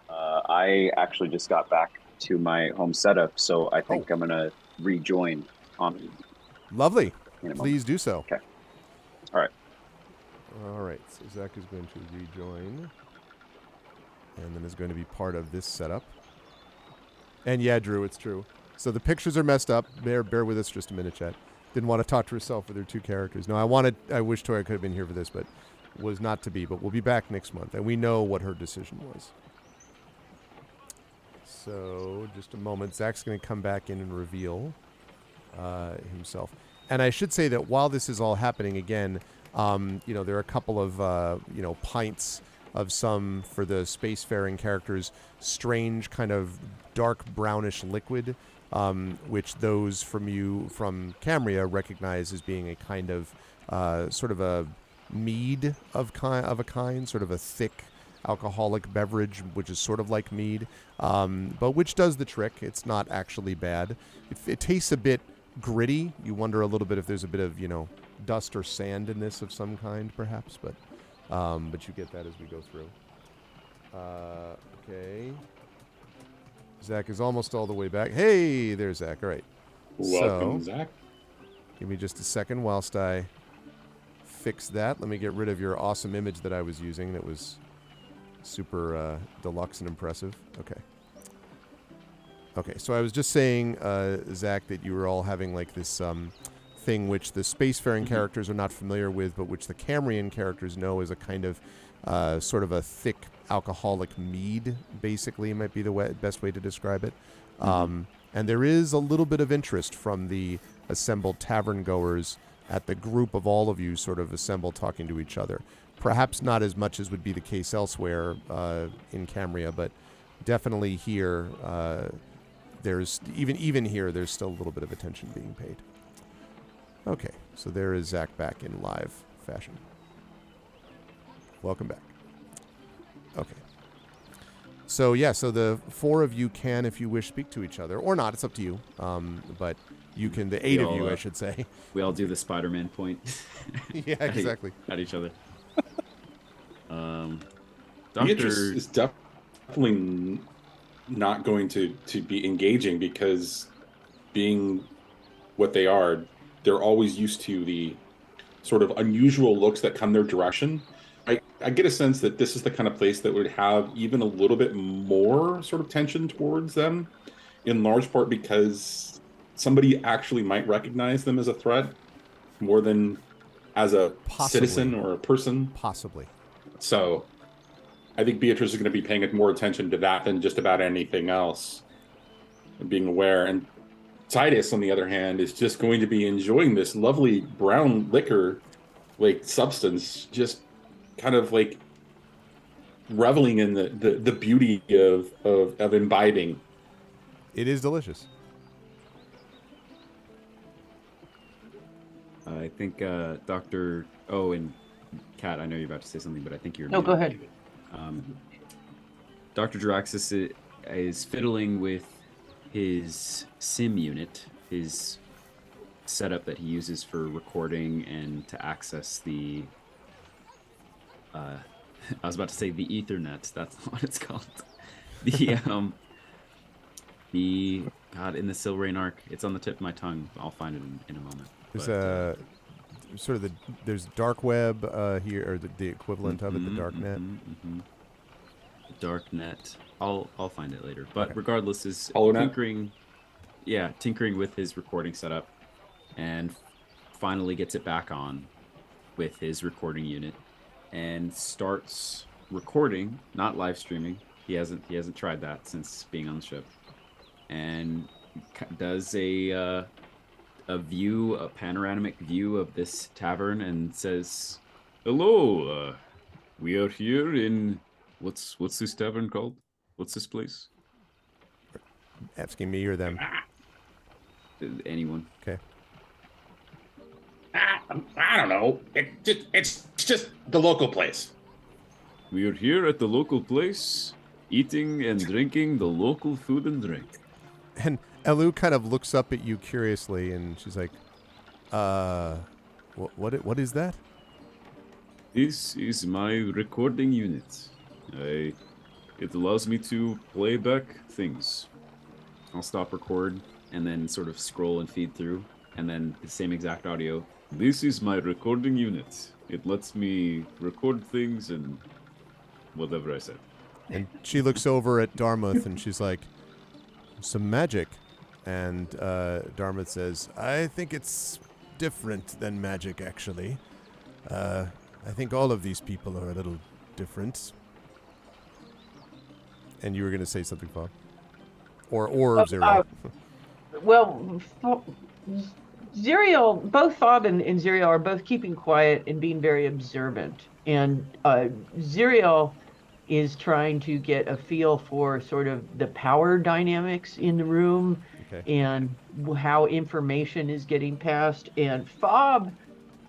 I actually just got back to my home setup, so I think I'm gonna rejoin on. Lovely. In a moment. Please do so. Okay. All right. All right. So Zach is going to rejoin, and then is going to be part of this setup. And yeah, Drew, it's true. So the pictures are messed up. Bear with us just a minute, chat. Didn't want to talk to herself with her two characters. No, I wish Toya could have been here for this, but was not to be. But we'll be back next month, and we know what her decision was. So just a moment. Zach's going to come back in and reveal himself. And I should say that while this is all happening again, there are a couple of, pints of some, for the spacefaring characters, strange kind of dark brownish liquid, which those from Cambria recognize as being a kind of sort of a mead of a kind, sort of a thick alcoholic beverage, which is sort of like mead, but which does the trick. It's not actually bad. It tastes a bit gritty. You wonder a little bit if there's a bit of, dust or sand in this of some kind, perhaps, but you get that as we go through. Okay. Zach is almost all the way back. Hey, there's Zach. All right. Welcome, Zach. Give me just a second whilst I fix that. Let me get rid of your awesome image that I was using that was super deluxe and impressive. Okay, so I was just saying, Zach, that you were all having like this thing which the spacefaring characters are not familiar with, but which the Cambrian characters know is a kind of sort of a thick alcoholic mead, basically, might be the best way to describe it. And there is a little bit of interest from the assembled tavern goers at the group of all of you sort of assembled talking to each other. Perhaps not as much as would be the case elsewhere in Cambria, but definitely here, there's even here, there's still a little bit of attention being paid. Okay, so there is Zach back in live fashion. Welcome back. Okay. So yeah, so the four of you can, if you wish, speak to each other, or not. It's up to you. But you can, the eight of you, I should say. We all do the Spider-Man point. Yeah, exactly. At each other. Beatrice is definitely not going to be engaging, because being what they are, they're always used to the sort of unusual looks that come their direction. I get a sense that this is the kind of place that would have even a little bit more sort of tension towards them, in large part because somebody actually might recognize them as a threat more than as a citizen or a person. Possibly. So I think Beatrice is going to be paying more attention to that than just about anything else, and being aware. And Titus, on the other hand, is just going to be enjoying this lovely brown liquor like substance, just kind of like reveling in the beauty of imbibing. It is delicious. I think Dr. Oh, and Kat, I know you're about to say something, but I think you're... No, go ahead. Dr. Draxus is fiddling with his sim unit, his setup that he uses for recording and to access the... I was about to say the Ethernet. That's not what it's called. The God, in the Silrain Arc, it's on the tip of my tongue. I'll find it in a moment. There's sort of there's dark web here, or the equivalent of it, the dark net. Dark net. I'll find it later. But okay. Regardless, is tinkering with his recording setup, and finally gets it back on with his recording unit, and starts recording, not live streaming. He hasn't tried that since being on the ship, and does a panoramic view of this tavern, and says, "Hello, we are here in what's this tavern called? What's this place?" Asking me or them? Anyone. Okay. I don't know. It's just the local place. We are here at the local place, eating and drinking the local food and drink. And Elu kind of looks up at you curiously, and she's like, what is that? This is my recording unit. It allows me to play back things. I'll stop record and then sort of scroll and feed through, and then the same exact audio. This is my recording unit. It lets me record things and whatever I said. And she looks over at Darmuth, and she's like, some magic. And Darmuth says, I think it's different than magic, actually. I think all of these people are a little different. And you were going to say something, Bob? Or Zero. Well, Zerial, both Fob and Zerial are both keeping quiet and being very observant. And Zerial is trying to get a feel for sort of the power dynamics in the room and how information is getting passed. And Fob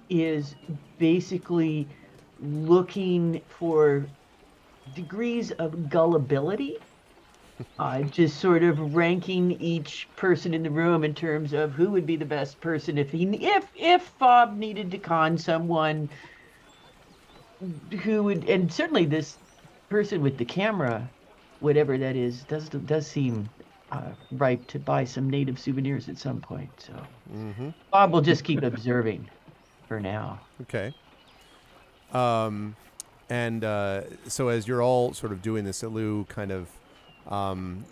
is basically looking for degrees of gullibility. Just sort of ranking each person in the room in terms of who would be the best person if Fob needed to con someone who would, and certainly this person with the camera, whatever that is, does seem ripe to buy some native souvenirs at some point. So Bob will just keep observing for now. Okay. And so as you're all sort of doing this, Elu kind of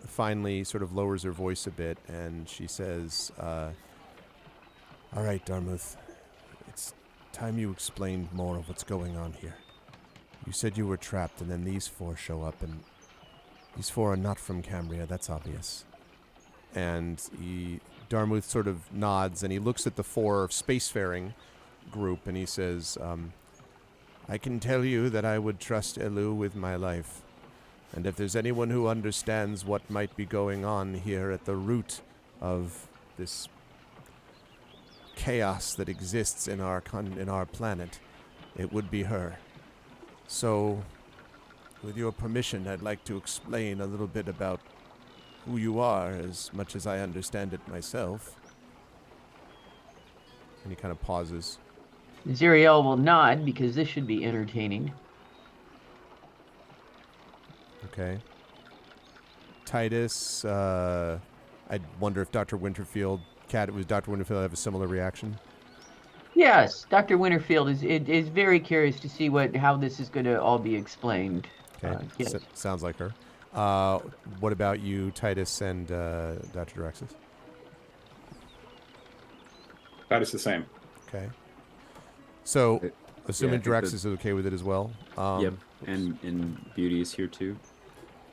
finally sort of lowers her voice a bit, and she says, all right, Darmuth, it's time you explained more of what's going on here. You said you were trapped, and then these four show up, and these four are not from Cambria, that's obvious. And Darmuth sort of nods, and he looks at the four spacefaring group, and he says, I can tell you that I would trust Elu with my life. And if there's anyone who understands what might be going on here at the root of this chaos that exists in our planet, it would be her. So, with your permission, I'd like to explain a little bit about who you are, as much as I understand it myself. And he kind of pauses. Zeriel will nod because this should be entertaining. Okay. Titus, I wonder if Dr. Winterfield, was Dr. Winterfield have a similar reaction? Yes, Dr. Winterfield is very curious to see how this is going to all be explained. Okay, yes. Sounds like her. What about you, Titus and Dr. Draxus? That is the same. Okay. So, assuming yeah, Draxus is okay with it as well. Yep, and Beauty is here too.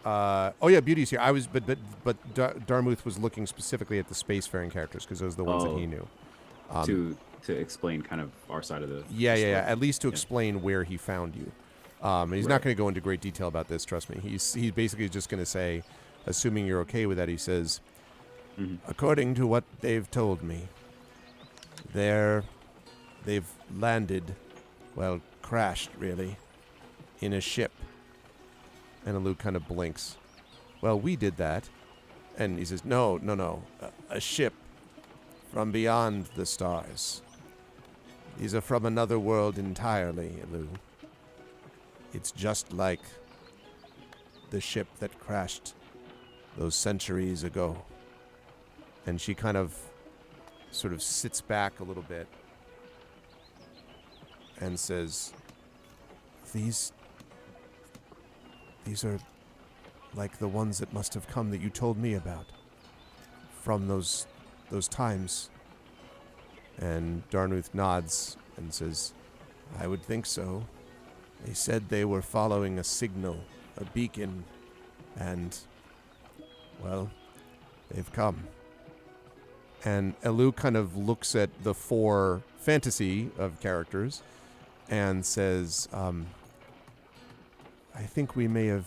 Oh yeah, Beauty's here. But Darmuth was looking specifically at the spacefaring characters because those are the ones that he knew. To explain kind of our side of the Yeah. story. At least to explain where he found you. And he's not going to go into great detail about this. Trust me. He's basically just going to say, assuming you're okay with that, he says, according to what they've told me, they've landed, well, crashed really, in a ship. And Elu kind of blinks. Well, we did that. And he says, no. A ship from beyond the stars. These are from another world entirely, Elu. It's just like the ship that crashed those centuries ago. And she kind of sort of sits back a little bit and says, These are like the ones that must have come that you told me about from those times. And Darmuth nods and says, I would think so. They said they were following a signal, a beacon, and, well, they've come. And Elu kind of looks at the four fantasy of characters and says, I think we may have,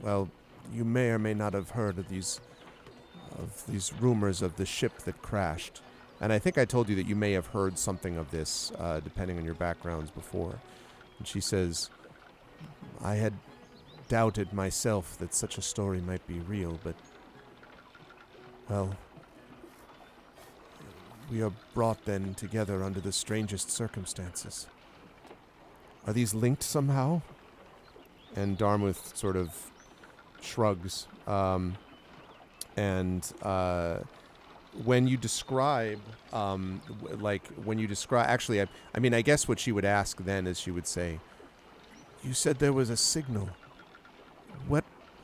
well, you may or may not have heard of these rumors of the ship that crashed. And I think I told you that you may have heard something of this, depending on your backgrounds before. And she says, I had doubted myself that such a story might be real, but, well, we are brought then together under the strangest circumstances. Are these linked somehow? And Darmuth sort of shrugs. When you describe, actually, I mean, I guess what she would ask then is she would say, you said there was a signal.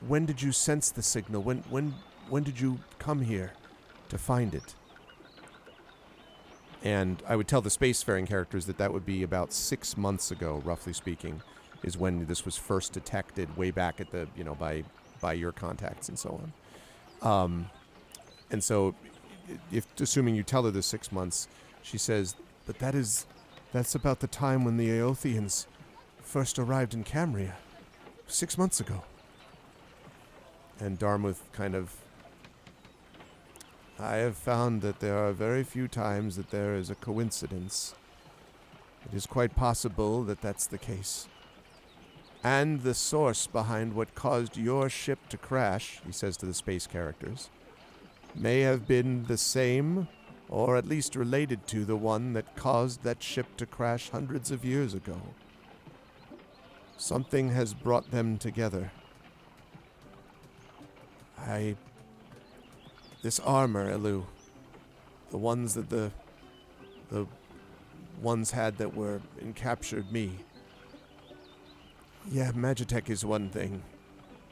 When did you sense the signal? When did you come here to find it? And I would tell the spacefaring characters that would be about 6 months ago, roughly speaking, is when this was first detected, way back at the, by your contacts and so on. And so, if assuming you tell her the 6 months, she says, but that's about the time when the Aothians first arrived in Camria, 6 months ago. And Darmuth kind of, I have found that there are very few times that there is a coincidence. It is quite possible that that's the case. And the source behind what caused your ship to crash, he says to the space characters, may have been the same, or at least related to the one that caused that ship to crash hundreds of years ago. Something has brought them together. This armor, Elu, the ones that the ones had that were captured me. Yeah, Magitech is one thing,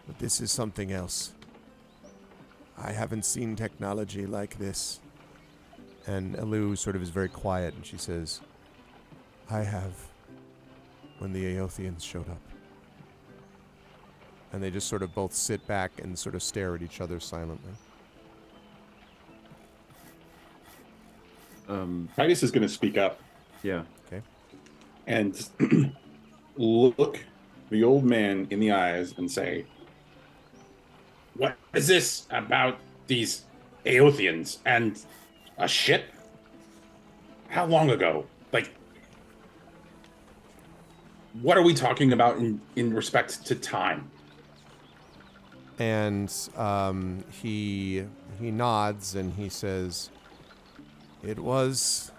but this is something else. I haven't seen technology like this. And Elu sort of is very quiet, and she says, I have, when the Aothians showed up. And they just sort of both sit back and sort of stare at each other silently. Titus is going to speak up. Yeah. Okay. And look the old man in the eyes and say, what is this about these Aothians and a ship? How long ago? Like, what are we talking about in respect to time? And he nods and he says, it was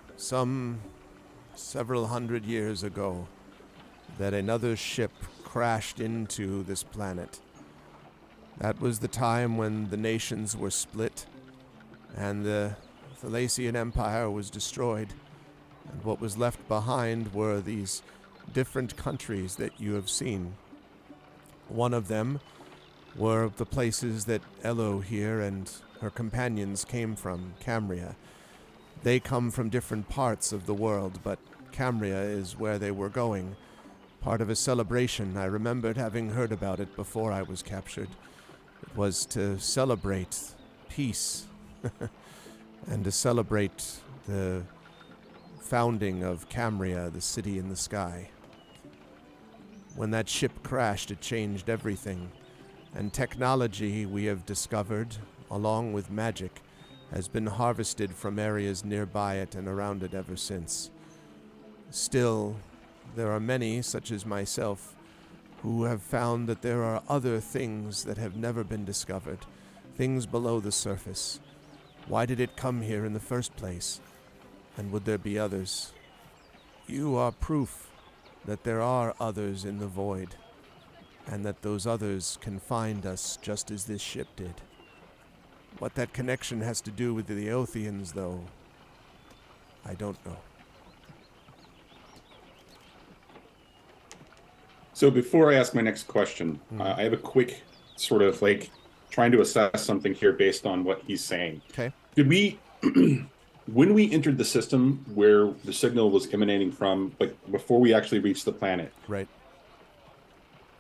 several hundred years ago that another ship crashed into this planet. That was the time when the nations were split and the Thalassian Empire was destroyed. And what was left behind were these different countries that you have seen. One of them were the places that Elo here and her companions came from, Camria. They come from different parts of the world, but Camria is where they were going. Part of a celebration. I remembered having heard about it before I was captured. It was to celebrate peace and to celebrate the founding of Camria, the city in the sky. When that ship crashed, it changed everything. And technology, we have discovered, along with magic, has been harvested from areas nearby it and around it ever since. Still, there are many, such as myself, who have found that there are other things that have never been discovered, things below the surface. Why did it come here in the first place? And would there be others? You are proof that there are others in the void, and that those others can find us just as this ship did. What that connection has to do with the Aothians, though, I don't know. So before I ask my next question, I have a quick sort of like trying to assess something here based on what he's saying. Okay. Did we, when we entered the system where the signal was emanating from, like before we actually reached the planet, Right.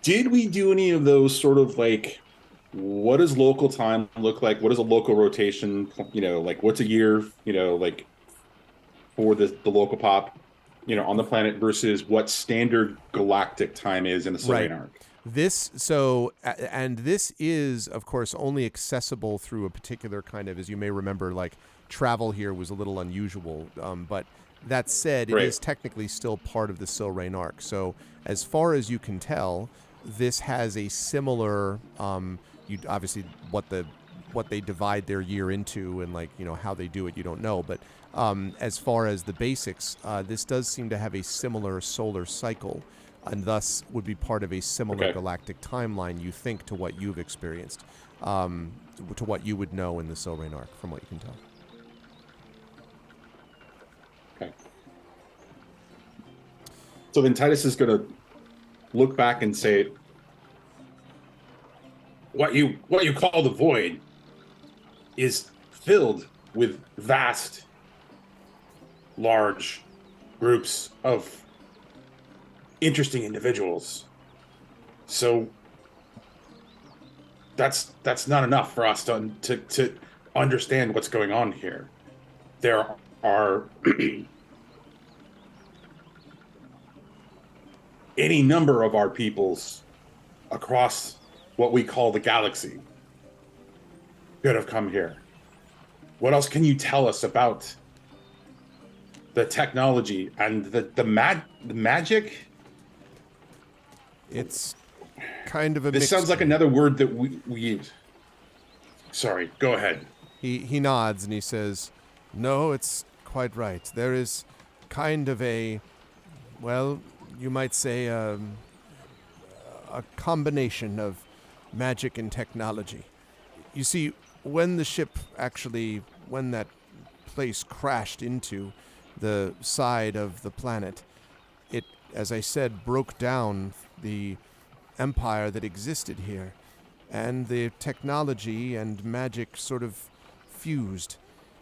did we do any of those sort of like, what does local time look like? What is a local rotation? Like what's a year, like for the local pop, on the planet versus what standard galactic time is in the Sylvan Arc? This is, of course, only accessible through a particular kind of, as you may remember, like travel here was a little unusual. But that said, it Right. is technically still part of the Silrain arc. So as far as you can tell, this has a similar. You obviously what they divide their year into and how they do it, you don't know. But as far as the basics, this does seem to have a similar solar cycle, and thus would be part of a similar Okay. galactic timeline, you think, to what you've experienced, to what you would know in the Silrain arc, from what you can tell. Okay. So then Titus is going to look back and say, what you call the void is filled with vast, large groups of interesting individuals. So that's not enough for us to understand what's going on here. There are any number of our peoples across what we call the galaxy could have come here. What else can you tell us about the technology and the magic? It's kind of a This mixed sounds like another word that we use. Sorry, go ahead. He nods and he says, "No, it's quite right. There is kind of a, well, you might say a combination of magic and technology. You see, when that place crashed into the side of the planet, it, as I said, broke down the empire that existed here, and the technology and magic sort of fused.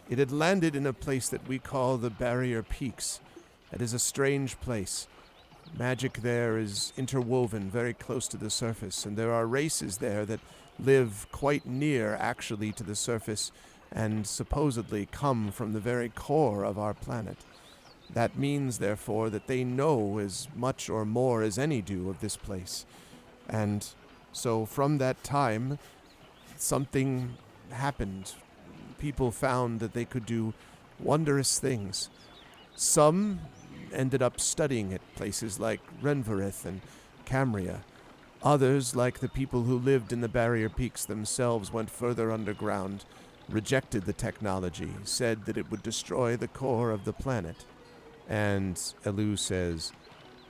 It had landed in a place that we call the Barrier Peaks. It is a strange place. Magic there is interwoven very close to the surface, and there are races there that live quite near, actually, to the surface, and supposedly come from the very core of our planet. That means, therefore, that they know as much or more as any do of this place. And so from that time, something happened. People found that they could do wondrous things. Some ended up studying at places like Renvarith and Camria. Others, like the people who lived in the Barrier Peaks themselves, went further underground, rejected the technology, said that it would destroy the core of the planet. And Elu says,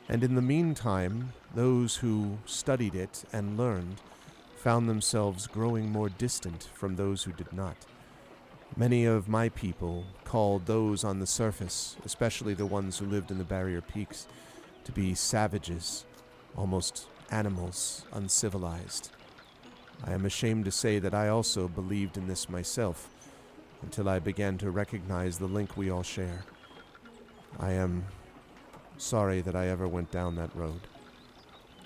and in the meantime, those who studied it and learned found themselves growing more distant from those who did not. Many of my people called those on the surface, especially the ones who lived in the Barrier Peaks, to be savages, almost animals, uncivilized. I am ashamed to say that I also believed in this myself, until I began to recognize the link we all share. I am sorry that I ever went down that road.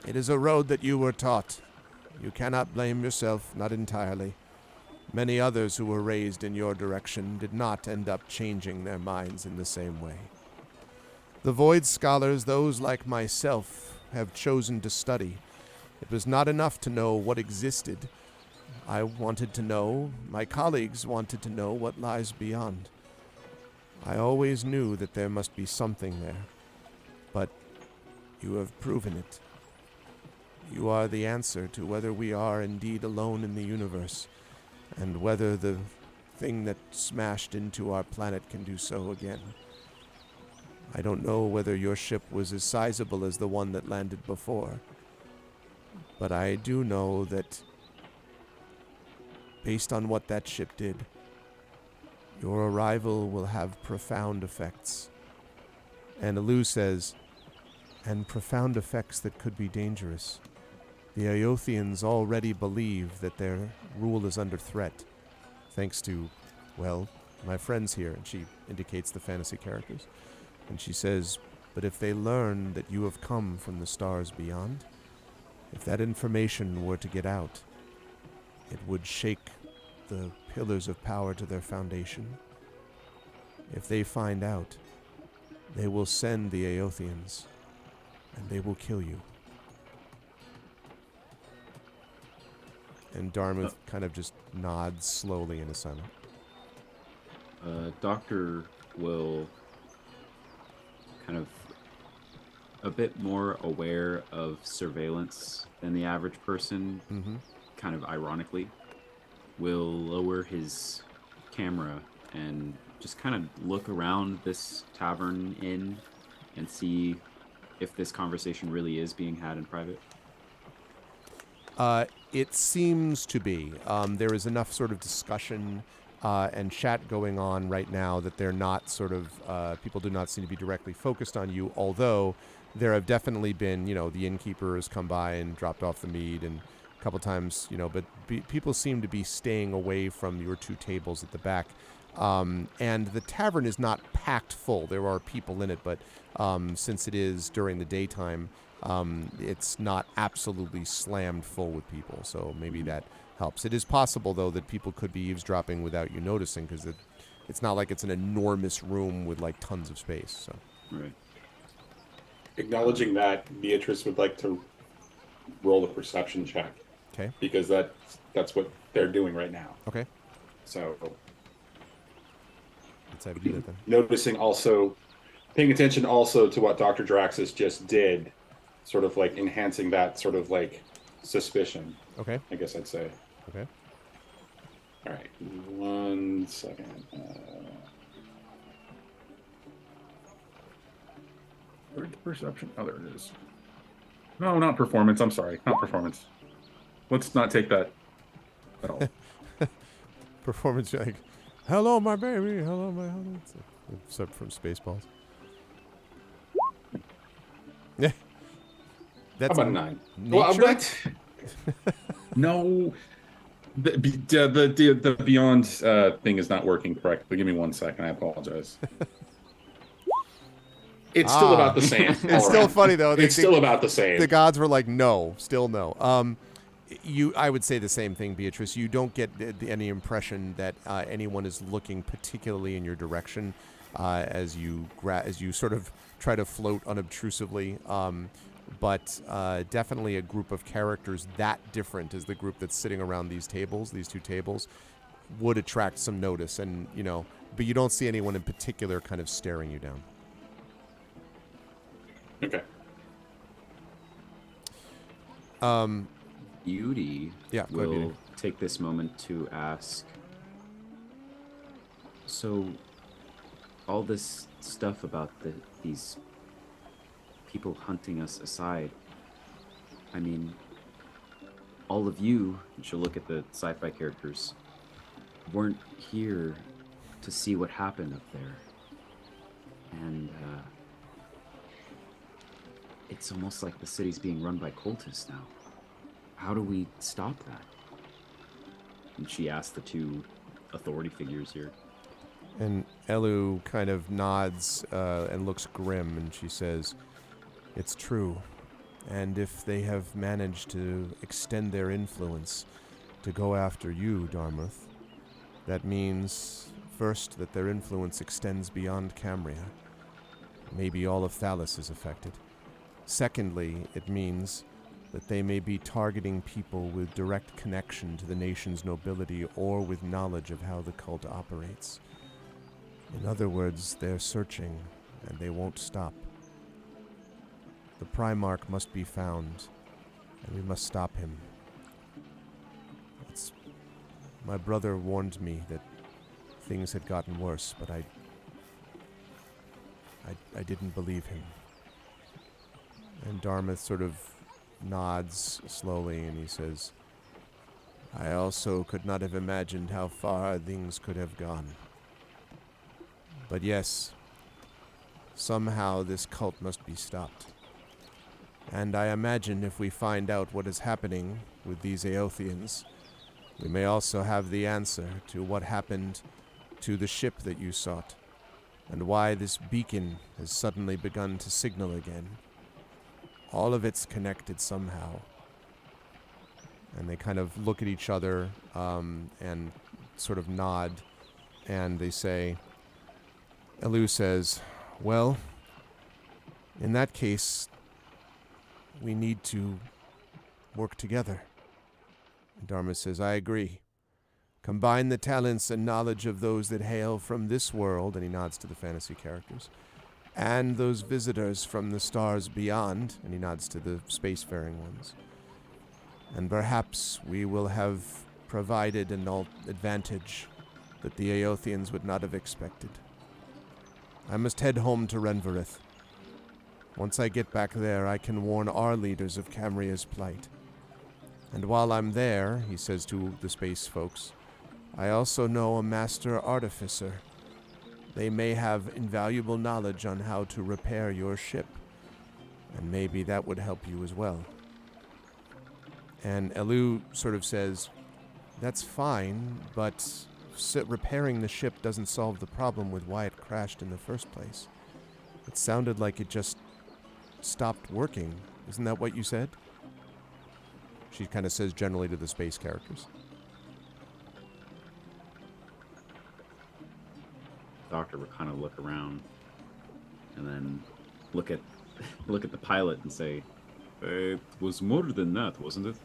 It is a road that you were taught. You cannot blame yourself, not entirely. Many others who were raised in your direction did not end up changing their minds in the same way. The Void Scholars, those like myself, have chosen to study. It was not enough to know what existed. I wanted to know, my colleagues wanted to know what lies beyond. I always knew that there must be something there, but you have proven it. You are the answer to whether we are indeed alone in the universe, and whether the thing that smashed into our planet can do so again. I don't know whether your ship was as sizable as the one that landed before, but I do know that, based on what that ship did, your arrival will have profound effects. And Elu says, and profound effects that could be dangerous. The Iothians already believe that their rule is under threat, thanks to, well, my friends here, and she indicates the fantasy characters. And she says, but if they learn that you have come from the stars beyond, if that information were to get out, it would shake the pillars of power to their foundation. If they find out, they will send the Aothians, and they will kill you. And Dartmouth kind of just nods slowly in a silence. Doctor will kind of a bit more aware of surveillance than the average person, Mm-hmm. kind of ironically, will lower his camera and just kind of look around this tavern inn and see if this conversation really is being had in private. It seems to be. There is enough sort of discussion and chat going on right now that they're not sort of, people do not seem to be directly focused on you, although there have definitely been, the innkeeper has come by and dropped off the mead and a couple times, but people seem to be staying away from your two tables at the back. And the tavern is not packed full. There are people in it, but since it is during the daytime, it's not absolutely slammed full with people. So maybe that helps. It is possible, though, that people could be eavesdropping without you noticing because it's not like it's an enormous room with like tons of space. So Right. Acknowledging that, Beatrice would like to roll a perception check okay, because that's what they're doing right now. okay, So let's have you do that then. noticing also, paying attention also to what Dr. Draxus just did, sort of like enhancing that sort of like suspicion, Okay, I guess I'd say. okay. All right, 1 second. Where's the perception? Oh, there it is. No, not performance. I'm sorry, not performance. Let's not take that at all. Performance like, hello, my baby, hello, my honey. Except from Spaceballs. Yeah. How That's about 9? nature? What? No. The beyond thing is not working correctly. Give me 1 second. I apologize. It's still about the same. It's still funny though. It's still about the same. The gods were like, no, still no. I would say the same thing, Beatrice. You don't get any impression that anyone is looking particularly in your direction as you sort of try to float unobtrusively. But definitely a group of characters that different as the group that's sitting around these two tables, would attract some notice. And, but you don't see anyone in particular kind of staring you down. Okay. Beauty Yeah, go ahead, will Beauty. take this moment to ask, so all this stuff about these people hunting us aside, I mean, all of you, and she'll look at the sci-fi characters, weren't here to see what happened up there. And it's almost like the city's being run by cultists now. How do we stop that? And she asked the two authority figures here. And Elu kind of nods and looks grim, and she says, "It's true. And if they have managed to extend their influence to go after you, Dartmouth, that means, first, that their influence extends beyond Cambria. Maybe all of Thalos is affected. Secondly, it means that they may be targeting people with direct connection to the nation's nobility or with knowledge of how the cult operates. In other words, they're searching, and they won't stop. The Primarch must be found, and we must stop him. My brother warned me that things had gotten worse, but I didn't believe him." And Dartmouth sort of nods slowly, and he says, "I also could not have imagined how far things could have gone. But yes, somehow this cult must be stopped. And I imagine if we find out what is happening with these Aothians, we may also have the answer to what happened to the ship that you sought, and why this beacon has suddenly begun to signal again. All of it's connected somehow." And they kind of look at each other and sort of nod, and they say, Elu says, "Well, in that case, we need to work together." And Dartmouth says, "I agree. Combine the talents and knowledge of those that hail from this world, and he nods to the fantasy characters, and those visitors from the stars beyond, and he nods to the spacefaring ones. And perhaps we will have provided an advantage that the Aothians would not have expected. I must head home to Renverith. Once I get back there, I can warn our leaders of Camria's plight. And while I'm there, he says to the space folks, I also know a master artificer. They may have invaluable knowledge on how to repair your ship, and maybe that would help you as well. And Elu sort of says, that's fine, but repairing the ship doesn't solve the problem with why it crashed in the first place. It sounded like it just stopped working. Isn't that what you said? She kind of says generally to the space characters. Doctor would kind of look around and then look at the pilot and say, it was more than that, wasn't it?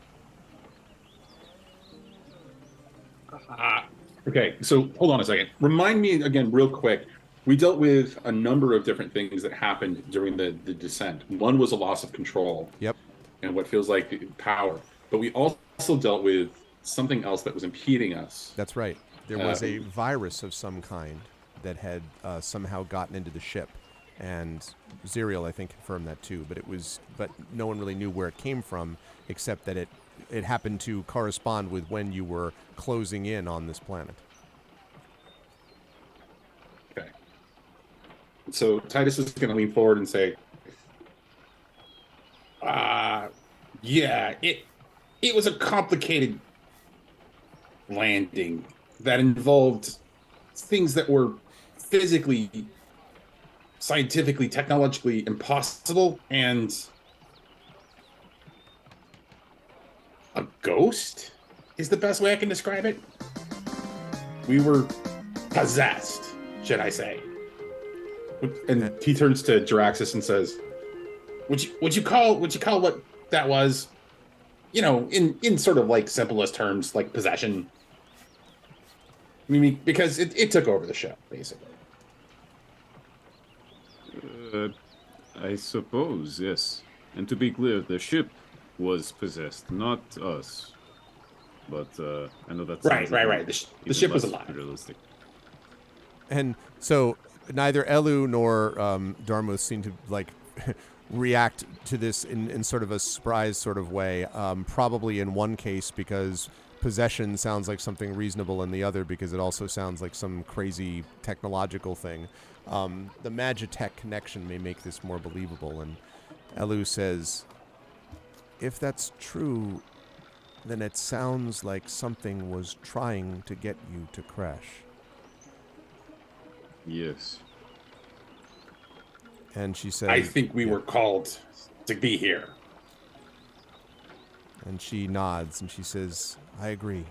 Okay, so hold on a second. Remind me again, real quick. We dealt with a number of different things that happened during the descent. One was a loss of control. Yep. And what feels like power. But we also dealt with something else that was impeding us. That's right. There was a virus of some kind that had somehow gotten into the ship. And Zerial, I think, confirmed that too. But no one really knew where it came from, except that it happened to correspond with when you were closing in on this planet. Okay. So Titus is going to lean forward and say, yeah, it was a complicated landing that involved things that were physically, scientifically, technologically impossible, and a ghost is the best way I can describe it. We were possessed, should I say. And he turns to Jaraxxus and says, would you call what that was, in sort of like simplest terms, like possession? I mean, because it took over the ship, basically. I suppose, yes. And to be clear, the ship was possessed, not us. But I know that's right. The ship was alive. Realistic. And so neither Elu nor Darmuth seem to react to this in sort of a surprise sort of way. Probably in one case because possession sounds like something reasonable, in the other because it also sounds like some crazy technological thing. The Magitech connection may make this more believable. And Elu says, if that's true, then it sounds like something was trying to get you to crash. Yes. And she says, I think we were called to be here. And she nods and she says, I agree.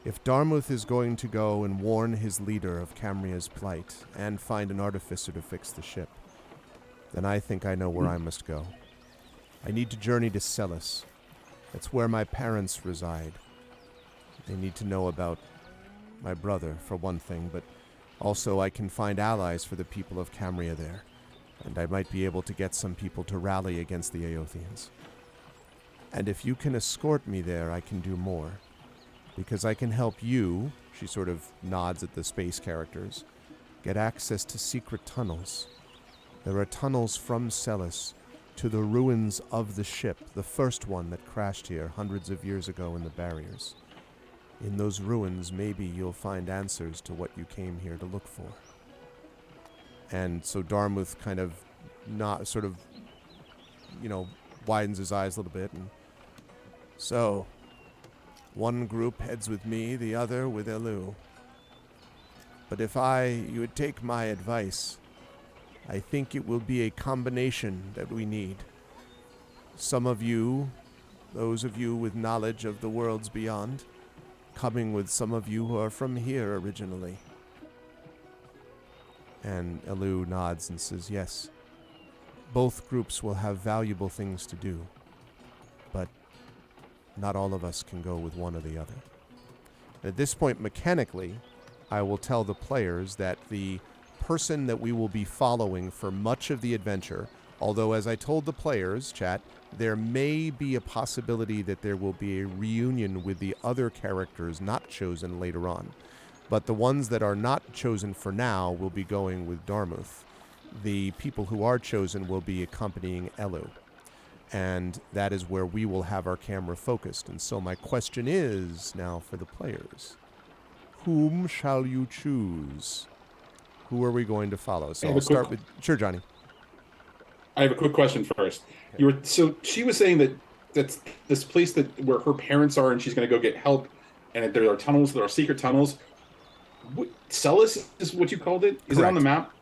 If Darmuth is going to go and warn his leader of Camria's plight and find an artificer to fix the ship, then I think I know where I must go. I need to journey to Celis. That's where my parents reside. They need to know about my brother, for one thing, but also I can find allies for the people of Camria there, and I might be able to get some people to rally against the Aothians. And if you can escort me there, I can do more. Because I can help you, she sort of nods at the space characters, get access to secret tunnels. There are tunnels from Celis to the ruins of the ship, the first one that crashed here hundreds of years ago in the barriers. In those ruins, maybe you'll find answers to what you came here to look for. And so Darmuth kind of widens his eyes a little bit. And so, one group heads with me, the other with Elu. But if you would take my advice, I think it will be a combination that we need. Some of you, those of you with knowledge of the worlds beyond, coming with some of you who are from here originally. And Elu nods and says, yes. Both groups will have valuable things to do, but not all of us can go with one or the other. At this point, mechanically, I will tell the players that the person that we will be following for much of the adventure, although as I told the players, chat, there may be a possibility that there will be a reunion with the other characters not chosen later on. But the ones that are not chosen for now will be going with Darmuth. The people who are chosen will be accompanying Elu. And that is where we will have our camera focused. And so my question is now for the players. Whom shall you choose? Who are we going to follow? So I'll start with... Sure, Johnny. I have a quick question first. So she was saying that that's this place where her parents are, and she's going to go get help, and there are tunnels, there are secret tunnels. Celis is what you called it? Is Correct. It on the map?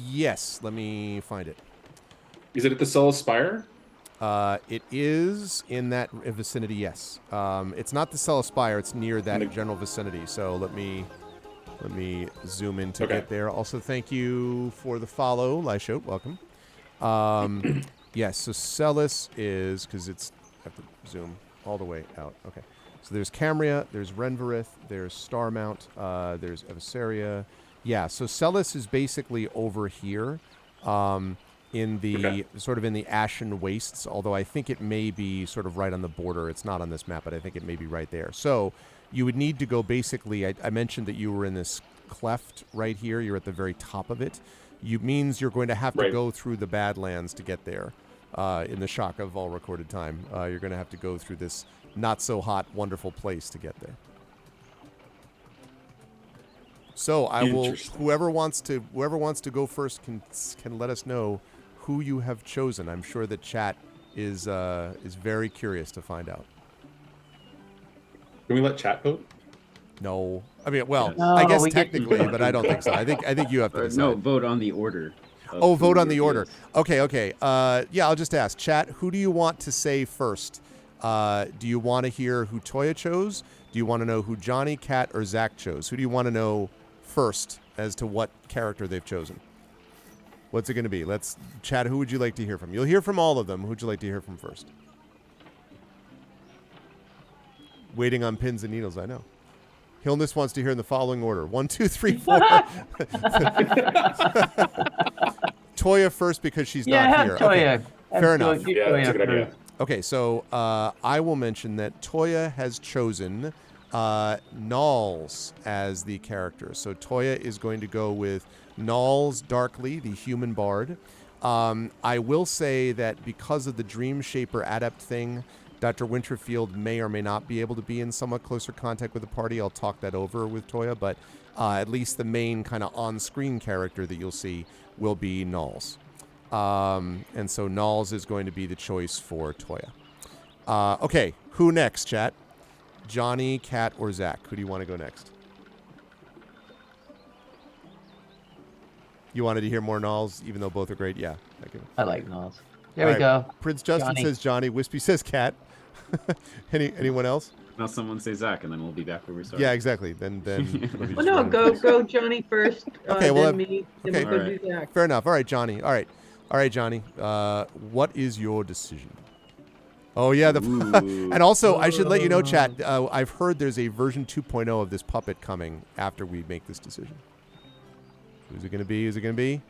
Yes. Let me find it. Is it at the Celis Spire? It is in that vicinity, yes. It's not the Celis Spire. It's near that general vicinity. So let me zoom in to get there. Also, thank you for the follow, Lyshote. Welcome. Yes, so Celis is, because it's, I have to zoom all the way out. Okay. So there's Camria, there's Renvarith, there's Starmount, there's Evisceria. Yeah, so Celis is basically over here in the sort of in the Ashen Wastes, although I think it may be sort of right on the border. It's not on this map, but I think it may be right there. So you would need to go basically, I mentioned that you were in this cleft right here. You're at the very top of it. Means you're going to have to go through the Badlands to get there. In the shock of all recorded time, you're going to have to go through this not so hot, wonderful place to get there. So I will. Whoever wants to go first can let us know who you have chosen. I'm sure the chat is very curious to find out. Can we let chat vote? No, I mean, well, no, I guess technically, but I don't think so. I think you have to decide. No, vote on the order. Oh, vote on the order. Okay. Yeah, I'll just ask chat. Who do you want to say first? Do you want to hear who Toya chose? Do you want to know who Johnny, Kat, or Zach chose? Who do you want to know first as to what character they've chosen? What's it going to be? Let's chat. Who would you like to hear from? You'll hear from all of them. Who would you like to hear from first? Waiting on pins and needles, I know. Hilness wants to hear in the following order. 1, 2, 3, 4. Toya first because she's not here. Toya. Okay. Fair enough. Yeah, that's a good idea. Okay, so I will mention that Toya has chosen Nals as the character. So Toya is going to go with Nals Darkly, the human bard. I will say that because of the Dream Shaper adept thing, Dr. Winterfield may or may not be able to be in somewhat closer contact with the party. I'll talk that over with Toya, but at least the main kind of on-screen character that you'll see will be Nals. And so Nals is going to be the choice for Toya. Okay, who next, chat? Johnny, Kat, or Zach? Who do you want to go next? You wanted to hear more Nals, even though both are great? Yeah. I like Nals. There we go. Prince Justin says Johnny. Wispy says Kat. Anyone else? Now someone say Zach, and then we'll be back where we started. Yeah, exactly. Then. Well, no, go Johnny first. Okay, well, then me. Then we'll go do Zach. Fair enough. All right, Johnny. All right, Johnny. What is your decision? Oh yeah, and also I should let you know, chat. I've heard there's a version 2.0 of this puppet coming after we make this decision. Who's it going to be?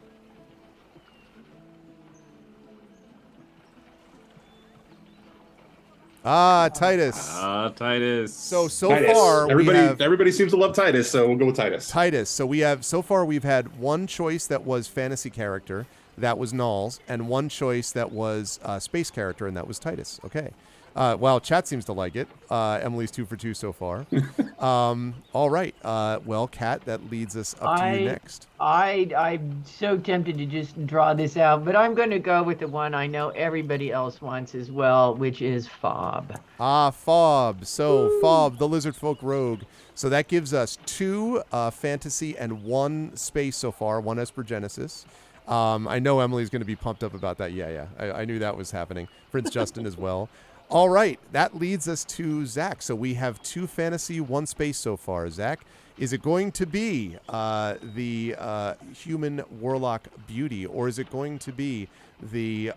Titus. Titus. So Titus. far, everybody seems to love Titus, so we'll go with Titus. So we've had one choice that was fantasy character, that was Nals, and one choice that was space character, and that was Titus. Okay. Well, chat seems to like it. Emily's 2 for 2 so far. All right. Well, Kat, that leads us up to you next. I'm so tempted to just draw this out, but I'm going to go with the one I know everybody else wants as well, which is Fob. Fob. So Fob, the Lizard Folk Rogue. So that gives us 2 fantasy and 1 space so far, 1 as per Genesis. I know Emily's going to be pumped up about that. Yeah. I knew that was happening. Prince Justin as well. All right, that leads us to Zach. So we have 2 fantasy, 1 space so far. Zach, is it going to be the human warlock Beauty, or is it going to be the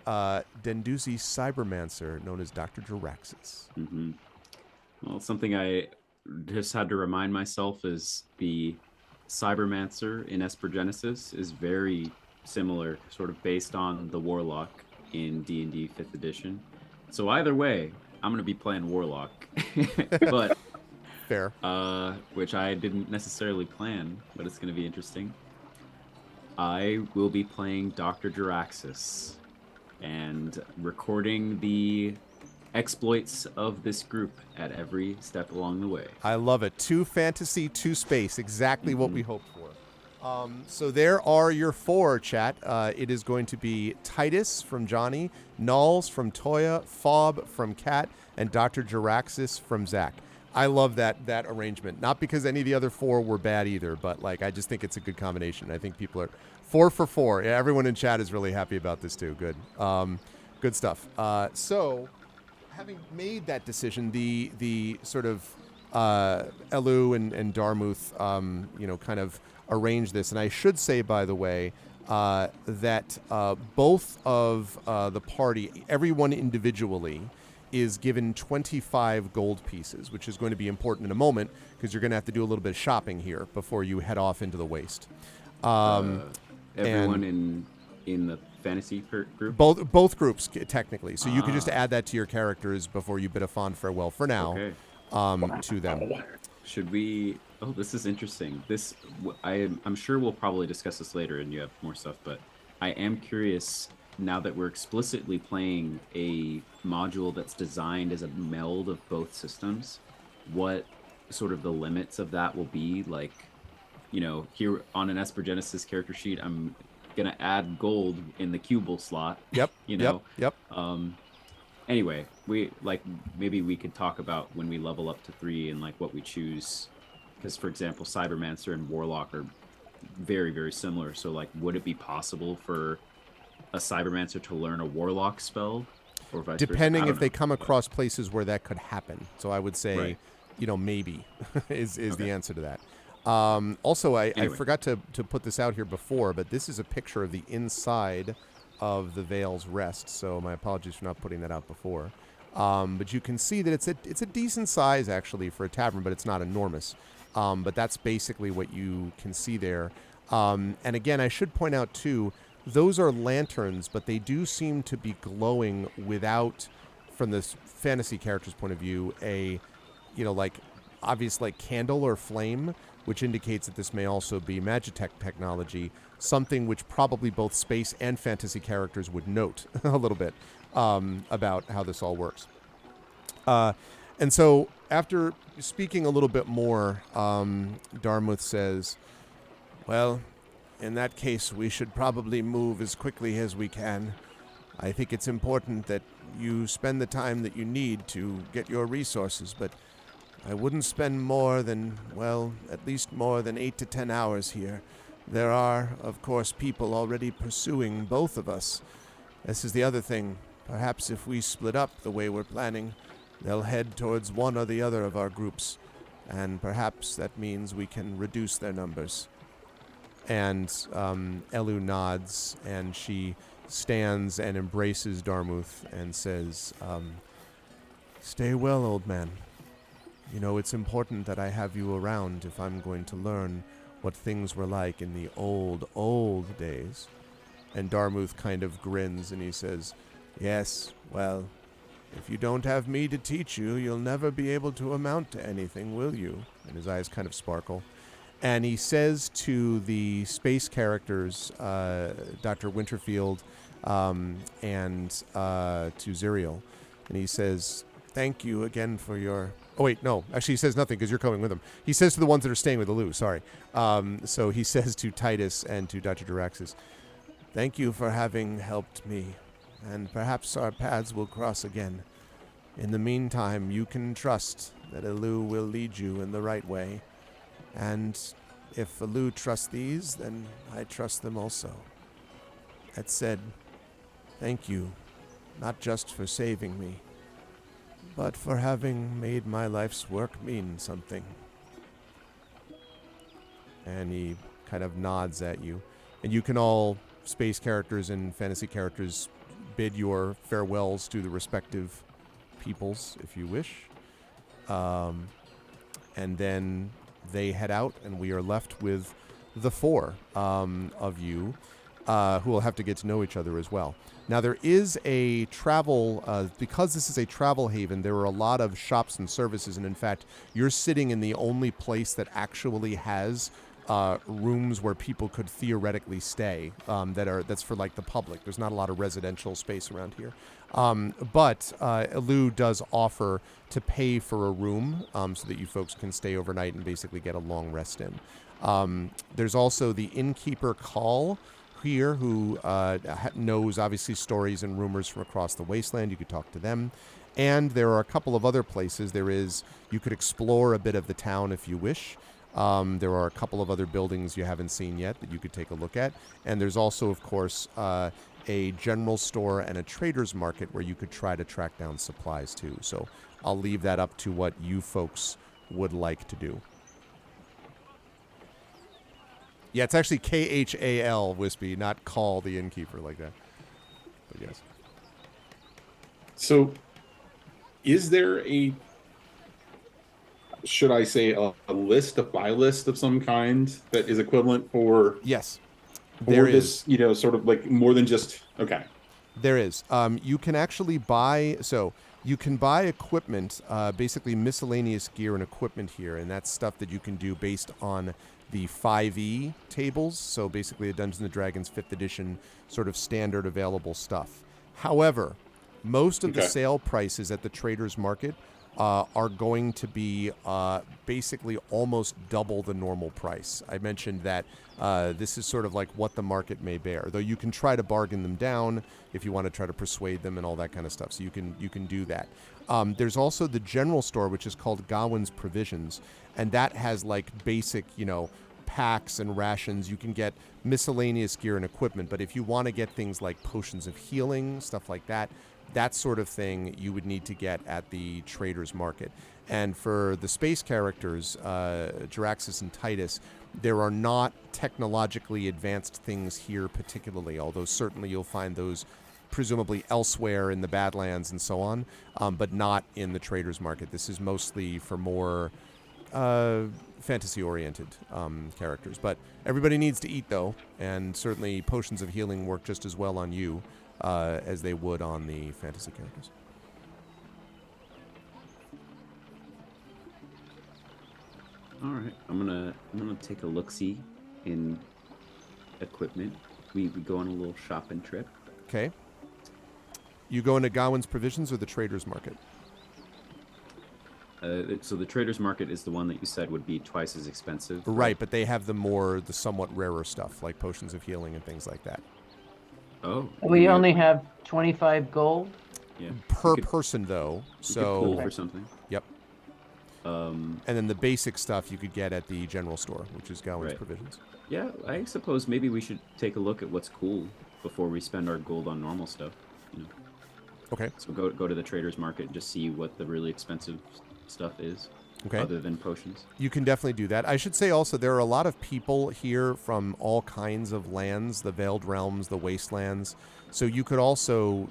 Denduzi cybermancer known as Dr. Jaraxxus? Mm-hmm. Well, something I just had to remind myself is the Cybermancer in Esper Genesis is very similar, sort of based on the Warlock in D&D 5th edition. So either way, I'm going to be playing Warlock. But Fair. which I didn't necessarily plan, but it's going to be interesting. I will be playing Dr. Jaraxxus and recording the exploits of this group at every step along the way. I love it. 2 fantasy, 2 space. Exactly what we hoped for. So there are your 4, chat. It is going to be Titus from Johnny, Nulls from Toya, Fob from Kat, and Dr. Jaraxxus from Zach. I love that arrangement. Not because any of the other 4 were bad either, but like I just think it's a good combination. I think people are 4 for 4. Yeah, everyone in chat is really happy about this too. Good. Good stuff. So having made that decision, the sort of Elu and Darmuth, kind of arrange this. And I should say, by the way, that both of the party, everyone individually, is given 25 gold pieces, which is going to be important in a moment because you're going to have to do a little bit of shopping here before you head off into the waste. Everyone in the fantasy group? Both groups, technically. So you can just add that to your characters before you bid a fond farewell for now to them. Should we... Oh, this is interesting. I'm sure we'll probably discuss this later and you have more stuff, but I am curious, now that we're explicitly playing a module that's designed as a meld of both systems, what sort of the limits of that will be. Like, here on an Esper Genesis character sheet, I'm going to add gold in the cubal slot. Yep. Yep. Anyway, maybe we could talk about when we level up to 3 and like what we choose. Because, for example, Cybermancer and Warlock are very, very similar. So, like, would it be possible for a Cybermancer to learn a Warlock spell? Or vice Depending versa? if they come across places where that could happen. So I would say, maybe is the answer to that. Also, I forgot to put this out here before, but this is a picture of the inside of the Vale's Rest. So my apologies for not putting that out before. But you can see that it's a decent size, actually, for a tavern, but it's not enormous. But that's basically what you can see there. And again, I should point out, too, those are lanterns, but they do seem to be glowing without, from this fantasy character's point of view, a, obvious, candle or flame, which indicates that this may also be Magitech technology, something which probably both space and fantasy characters would note a little bit about how this all works. And so after speaking a little bit more, Darmuth says, well, in that case, we should probably move as quickly as we can. I think it's important that you spend the time that you need to get your resources, but I wouldn't spend more than, at least more than 8 to 10 hours here. There are, of course, people already pursuing both of us. This is the other thing. Perhaps if we split up the way we're planning, they'll head towards one or the other of our groups, and perhaps that means we can reduce their numbers. And Elu nods, and she stands and embraces Darmuth and says, stay well, old man. It's important that I have you around if I'm going to learn what things were like in the old days. And Darmuth kind of grins, and he says, yes, well, if you don't have me to teach you, you'll never be able to amount to anything, will you? And his eyes kind of sparkle. And he says to the space characters, Dr. Winterfield and to Ziriel, and he says, thank you again for your... Oh, wait, no. Actually, he says nothing because you're coming with him. He says to the ones that are staying with Elu, sorry. So he says to Titus and to Dr. Jaraxxus, thank you for having helped me, and perhaps our paths will cross again. In the meantime, you can trust that Elu will lead you in the right way. And if Elu trusts these, then I trust them also. That said, thank you, not just for saving me, but for having made my life's work mean something. And he kind of nods at you. And you can all, space characters and fantasy characters, bid your farewells to the respective peoples, if you wish. and then they head out, and we are left with the four of you who will have to get to know each other as well. Now, there is a travel, because this is a travel haven, there are a lot of shops and services, and in fact, you're sitting in the only place that actually has rooms where people could theoretically stay that's for like the public. There's not a lot of residential space around here. But Elu does offer to pay for a room so that you folks can stay overnight and basically get a long rest in. There's also the innkeeper Call here who knows obviously stories and rumors from across the wasteland. You could talk to them. And there are a couple of other places. You could explore a bit of the town if you wish. There are a couple of other buildings you haven't seen yet that you could take a look at. And there's also, of course, a general store and a trader's market where you could try to track down supplies too. So I'll leave that up to what you folks would like to do. Yeah, it's actually Khal, Wispy, not Call the innkeeper like that. But yes. So, is there should I say a buy list of some kind that is equivalent for? Yes, there is. Sort of like more than just okay. There is. You can actually buy. So you can buy equipment, basically miscellaneous gear and equipment here, and that's stuff that you can do based on the 5e tables, so basically a Dungeons & Dragons 5th edition sort of standard available stuff. However, most of the sale prices at the Trader's Market are going to be basically almost double the normal price. I mentioned that this is sort of like what the market may bear, though you can try to bargain them down if you want to try to persuade them and all that kind of stuff, so you can do that. There's also the general store, which is called Gawain's Provisions, and that has like basic, packs and rations. You can get miscellaneous gear and equipment, but if you want to get things like potions of healing, stuff like that, that sort of thing you would need to get at the Trader's Market. And for the space characters, Jaraxxus and Titus, there are not technologically advanced things here particularly, although certainly you'll find those presumably elsewhere in the Badlands and so on, but not in the Trader's Market. This is mostly for more fantasy-oriented characters. But everybody needs to eat, though, and certainly potions of healing work just as well on you as they would on the fantasy characters. All right, I'm gonna take a look-see in equipment. We go on a little shopping trip. Okay. You go into Gawain's Provisions or the Trader's Market? So the Trader's Market is the one that you said would be twice as expensive. Right, but they have the somewhat rarer stuff, like potions of healing and things like that. Oh. We only have 25 gold? Yeah. Per person, though. So pool for something. Yep. And then the basic stuff you could get at the general store, which is Gawain's Provisions. Yeah, I suppose maybe we should take a look at what's cool before we spend our gold on normal stuff. Okay. So go to the Trader's Market and just see what the really expensive stuff is. Okay. Other than potions. You can definitely do that. I should say also there are a lot of people here from all kinds of lands, the Veiled Realms, the Wastelands. So you could also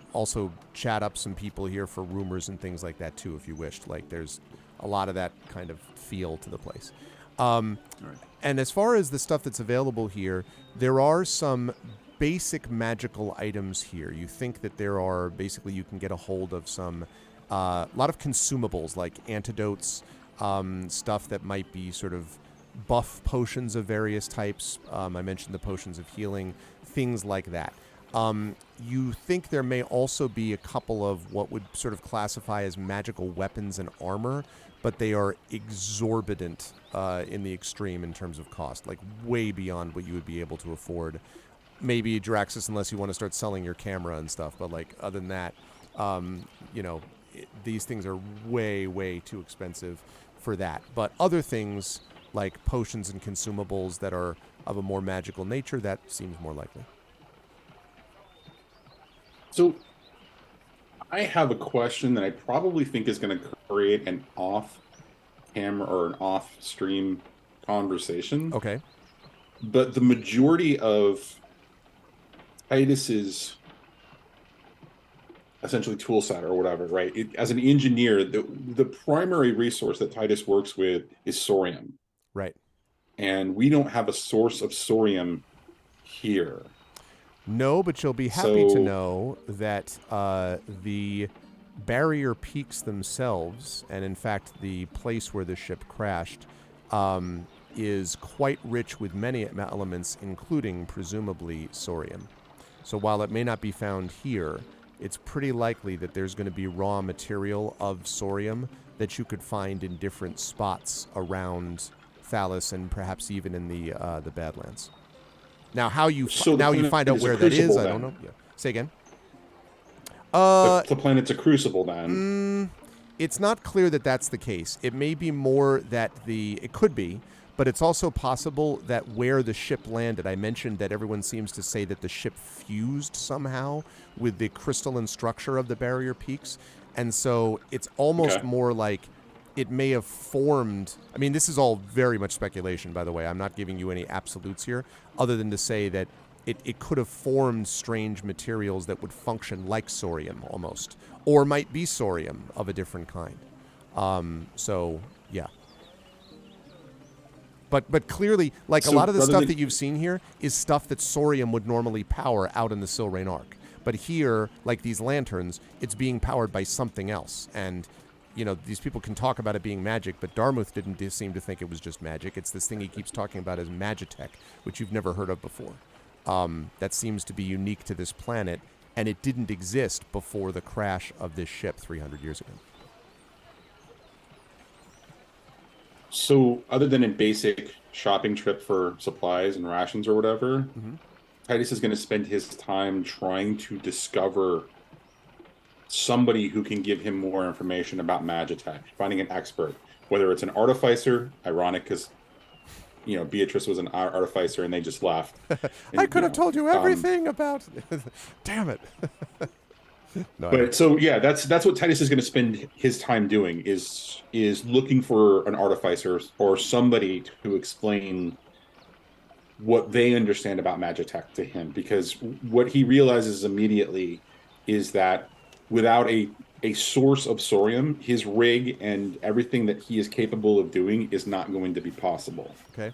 chat up some people here for rumors and things like that too, if you wished. Like there's a lot of that kind of feel to the place. All right. And as far as the stuff that's available here, there are some basic magical items here. You think that there are basically you can get a hold of some a lot of consumables like antidotes, stuff that might be sort of buff potions of various types. I mentioned the potions of healing, things like that. You think there may also be a couple of what would sort of classify as magical weapons and armor, but they are exorbitant in the extreme in terms of cost, like way beyond what you would be able to afford. Maybe Jaraxxus, unless you want to start selling your camera and stuff, but like other than that, these things are way, way too expensive for that. But other things like potions and consumables that are of a more magical nature, that seems more likely. So I have a question that I probably think is going to create an off-camera or an off-stream conversation. Okay. But the majority of Titus's essentially tool set or whatever, right? As an engineer, the primary resource that Titus works with is Sorium, Right. and we don't have a source of Sorium here. No, but you'll be happy to So- know that the barrier peaks themselves, and in fact the place where the ship crashed, is quite rich with many elements, including presumably Sorium. So while it may not be found here, it's pretty likely that there's going to be raw material of Sorium that you could find in different spots around Thalos and perhaps even in the Badlands. Now, how you So the now you planet find out is a where that is, crucible, I don't then? know. Yeah. Say again. The planet's a crucible then. It's not clear that that's the case. It may be more that it could be, but it's also possible that where the ship landed, I mentioned that everyone seems to say that the ship fused somehow with the crystalline structure of the barrier peaks. And so it's almost Okay. more like it may have formed. I mean, this is all very much speculation, by the way. I'm not giving you any absolutes here, other than to say that it could have formed strange materials that would function like Sorium almost, or might be Sorium of a different kind. So, yeah. But clearly, like a So lot of the rather stuff than- that you've seen here is stuff that Sorium would normally power out in the Silrain Arc. But here, like these lanterns, it's being powered by something else. And, you know, these people can talk about it being magic, but Darmuth didn't seem to think it was just magic. It's this thing he keeps talking about as Magitech, which you've never heard of before. That seems to be unique to this planet, and it didn't exist before the crash of this ship 300 years ago. So, other than a basic shopping trip for supplies and rations or whatever, Mhm. Titus is going to spend his time trying to discover somebody who can give him more information about Magitech, finding an expert, whether it's an artificer, ironic because, you know, Beatrice was an artificer and they just left. I could have told you everything about. Damn it! No, But so yeah, that's what Titus is going to spend his time doing is looking for an artificer or somebody to explain what they understand about Magitech to him, because what he realizes immediately is that without a source of Sorium, his rig and everything that he is capable of doing is not going to be possible. okay.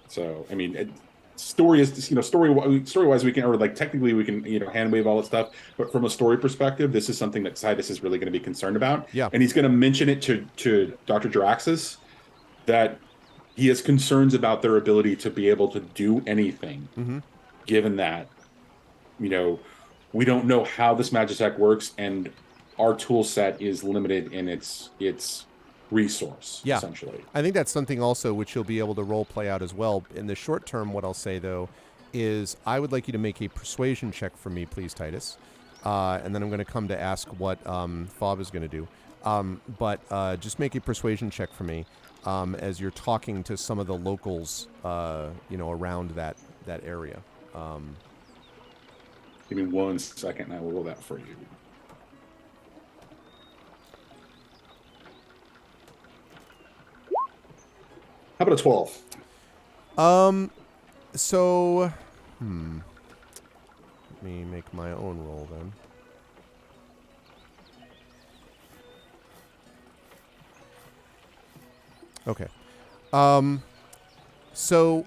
So, I mean, story is, you know, story wise, we can, or like technically we can, you know, hand wave all that stuff. But from a story perspective, this is something that Titus is really going to be concerned about. Yeah. And he's going to mention it to Dr. Jaraxxus that he has concerns about their ability to be able to do anything, given that, you know, we don't know how this Magitech works and our tool set is limited in its resource, Yeah. essentially. I think that's something also which you'll be able to role play out as well. In the short term, what I'll say, though, is I would like you to make a persuasion check for me, please, Titus. And then I'm going to come to ask what Fob is going to do. But just make a persuasion check for me as you're talking to some of the locals, you know, around that area. Give me 1 second and I will roll that for you. How about a 12? So, let me make my own roll then. Okay. So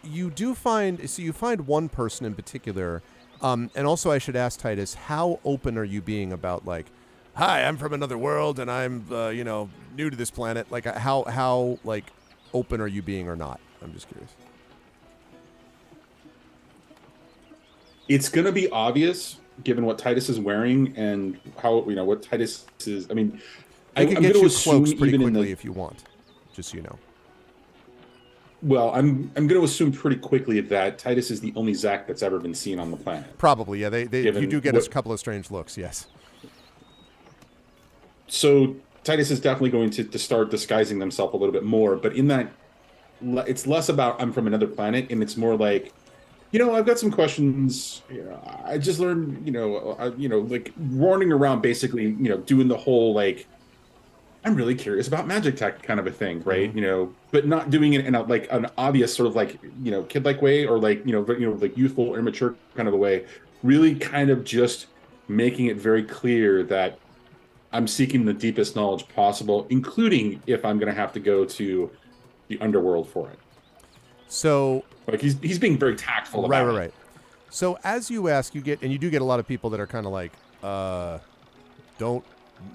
you find one person in particular, and also I should ask Titus, how open are you being about, like, hi, I'm from another world and I'm you know, new to this planet? Like, how like open are you being or not? I'm just curious. It's going to be obvious given what Titus is wearing and how, you know, what Titus is. I mean, I can I'm get gonna you assume cloaks pretty even in quickly the- if you want, just so you know. Well, I'm going to assume pretty quickly that Titus is the only Zach that's ever been seen on the planet. Probably, yeah. You Given do get us a what- couple of strange looks, yes. So Titus is definitely going to start disguising himself a little bit more, but in that, it's less about I'm from another planet, and it's more like, you know, I've got some questions. You know, I just learned, like running around, basically, you know, doing the whole like, I'm really curious about Magitech kind of a thing, right? You know, but not doing it in a like an obvious sort of like, you know, kid-like way or like, like youthful or immature kind of a way. Really kind of just making it very clear that I'm seeking the deepest knowledge possible, including if I'm going to have to go to the underworld for it. So Like he's being very tactful right, about right, it. right. So as you ask, you do get a lot of people that are kind of like, don't,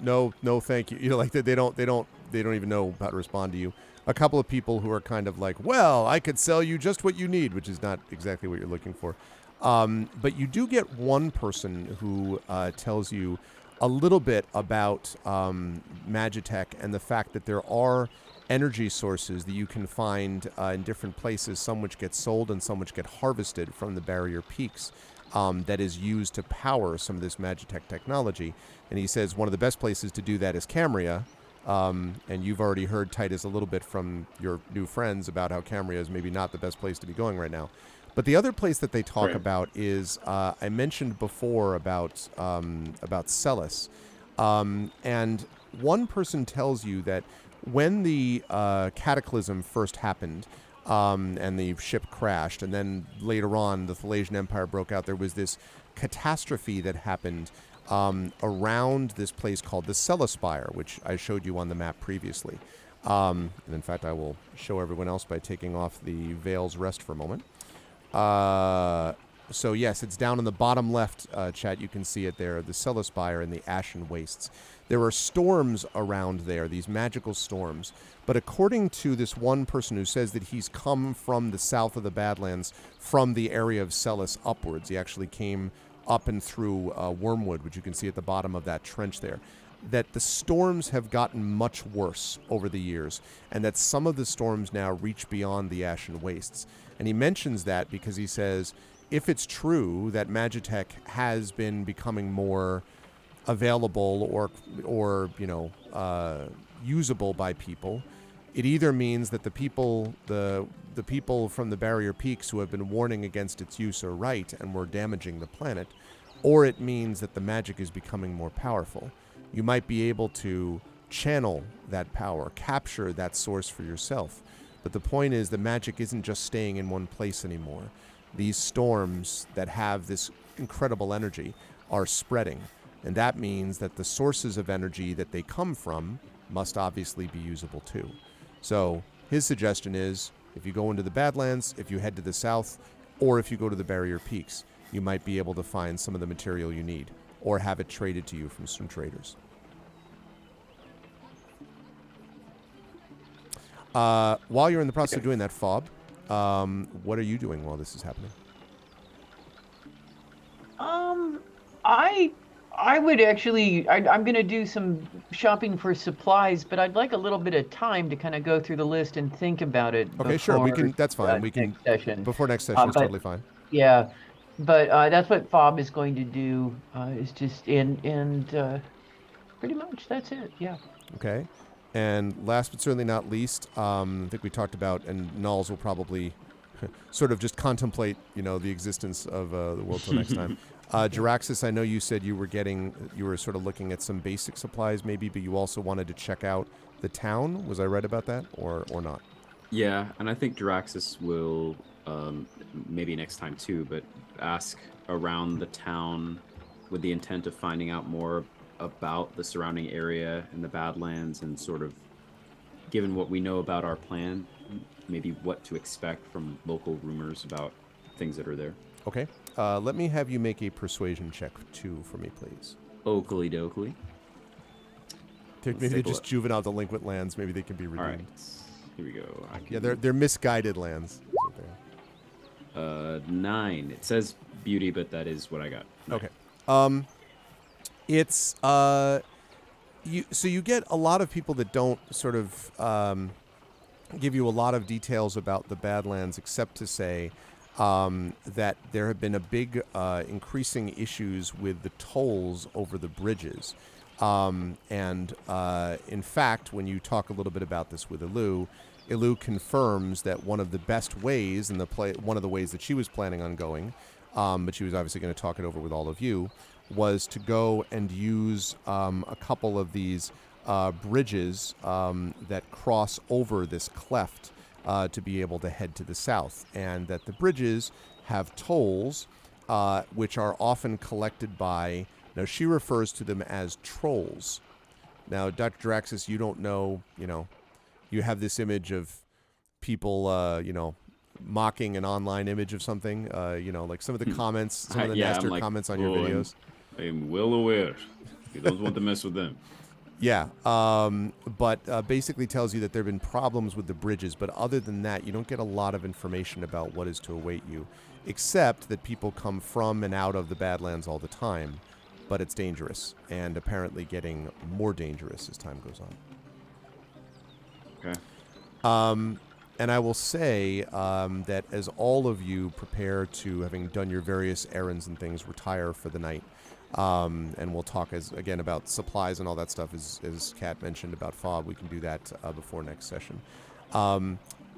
no, thank you. You know, like they don't even know how to respond to you. A couple of people who are kind of like, well, I could sell you just what you need, which is not exactly what you're looking for. But you do get one person who tells you a little bit about Magitech and the fact that there are energy sources that you can find in different places, some which get sold and some which get harvested from the barrier peaks, that is used to power some of this Magitech technology. And he says one of the best places to do that is Camria. And you've already heard, Titus, a little bit from your new friends about how Camria is maybe not the best place to be going right now. But the other place that they talk Right. about is, I mentioned before about Celis. And one person tells you that when the cataclysm first happened, and the ship crashed, and then later on the Thalasian Empire broke out, there was this catastrophe that happened around this place called the Celaspire, which I showed you on the map previously. And in fact, I will show everyone else by taking off the Veil's Rest for a moment. So yes, it's down in the bottom left, chat. You can see it there, the Celaspire and the Ashen Wastes. There are storms around there, these magical storms. But according to this one person who says that he's come from the south of the Badlands, from the area of Celis upwards, he actually came up and through Wormwood, which you can see at the bottom of that trench there, that the storms have gotten much worse over the years, and that some of the storms now reach beyond the Ashen Wastes. And he mentions that because he says, if it's true that Magitech has been becoming more available or usable by people, it either means that the people from the barrier peaks who have been warning against its use are right and we're damaging the planet, or it means that the magic is becoming more powerful. You might be able to channel that power, capture that source for yourself. But the point is, the magic isn't just staying in one place anymore. These storms that have this incredible energy are spreading. And that means that the sources of energy that they come from must obviously be usable too. So his suggestion is, if you go into the Badlands, if you head to the south, or if you go to the Barrier Peaks, you might be able to find some of the material you need, or have it traded to you from some traders. While you're in the process of doing that, Fob, what are you doing while this is happening? I would actually, I'm going to do some shopping for supplies, but I'd like a little bit of time to kind of go through the list and think about it. Okay, sure. We before, can. That's fine. We can. next session. Before next session is but- totally fine. Yeah, but that's what Fob is going to do. Is just pretty much that's it. Yeah. Okay. And last but certainly not least, I think we talked about, and Nulls will probably sort of just contemplate, the existence of the world till next time. Jaraxis, I know you said you were sort of looking at some basic supplies maybe, but you also wanted to check out the town. Was I right about that, or not? Yeah, and I think Jaraxis will, maybe next time too, but ask around the town with the intent of finding out more about the surrounding area and the Badlands, and sort of, given what we know about our plan, maybe what to expect from local rumors about things that are there. Okay. Let me have you make a persuasion check, too, for me, please. Oakley dokley. Maybe they're take a just look. juvenile delinquent lands. Maybe they can be redeemed. All right, here we go. Yeah, they're misguided lands. Is what they are. 9. It says beauty, but that is what I got. 9. Okay. It's you get a lot of people that don't sort of give you a lot of details about the Badlands, except to say that there have been a big increasing issues with the tolls over the bridges. And in fact, when you talk a little bit about this with Ilu confirms that one of the best ways, and one of the ways that she was planning on going, but she was obviously going to talk it over with all of you, was to go and use a couple of these bridges that cross over this cleft to be able to head to the south, and that the bridges have tolls which are often collected by Now, she refers to them as trolls. Now, Dr. Draxus, you don't know, you have this image of people, mocking an online image of something, like some of the comments, some of the Yeah, nastier I'm like, comments on your "Oh, videos. I'm well aware. You don't want to mess with them. Yeah, but basically tells you that there have been problems with the bridges, but other than that, you don't get a lot of information about what is to await you, except that people come from and out of the Badlands all the time, but it's dangerous, and apparently getting more dangerous as time goes on. Okay. And I will say that as all of you prepare to, having done your various errands and things, retire for the night, and we'll talk again about supplies and all that stuff, as Kat mentioned about FOB. We can do that before next session.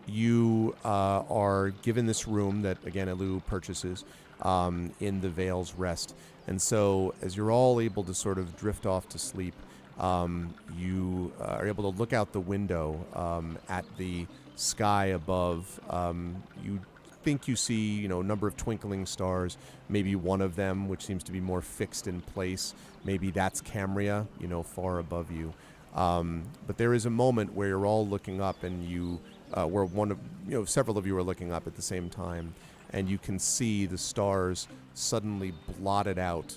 You are given this room that, again, Elu purchases in the Vale's Rest. And so as you're all able to sort of drift off to sleep, you are able to look out the window at the sky above. You think you see, a number of twinkling stars, maybe one of them, which seems to be more fixed in place. Maybe that's Camria, far above you. But there is a moment where you're all looking up and where several of you are looking up at the same time, and you can see the stars suddenly blotted out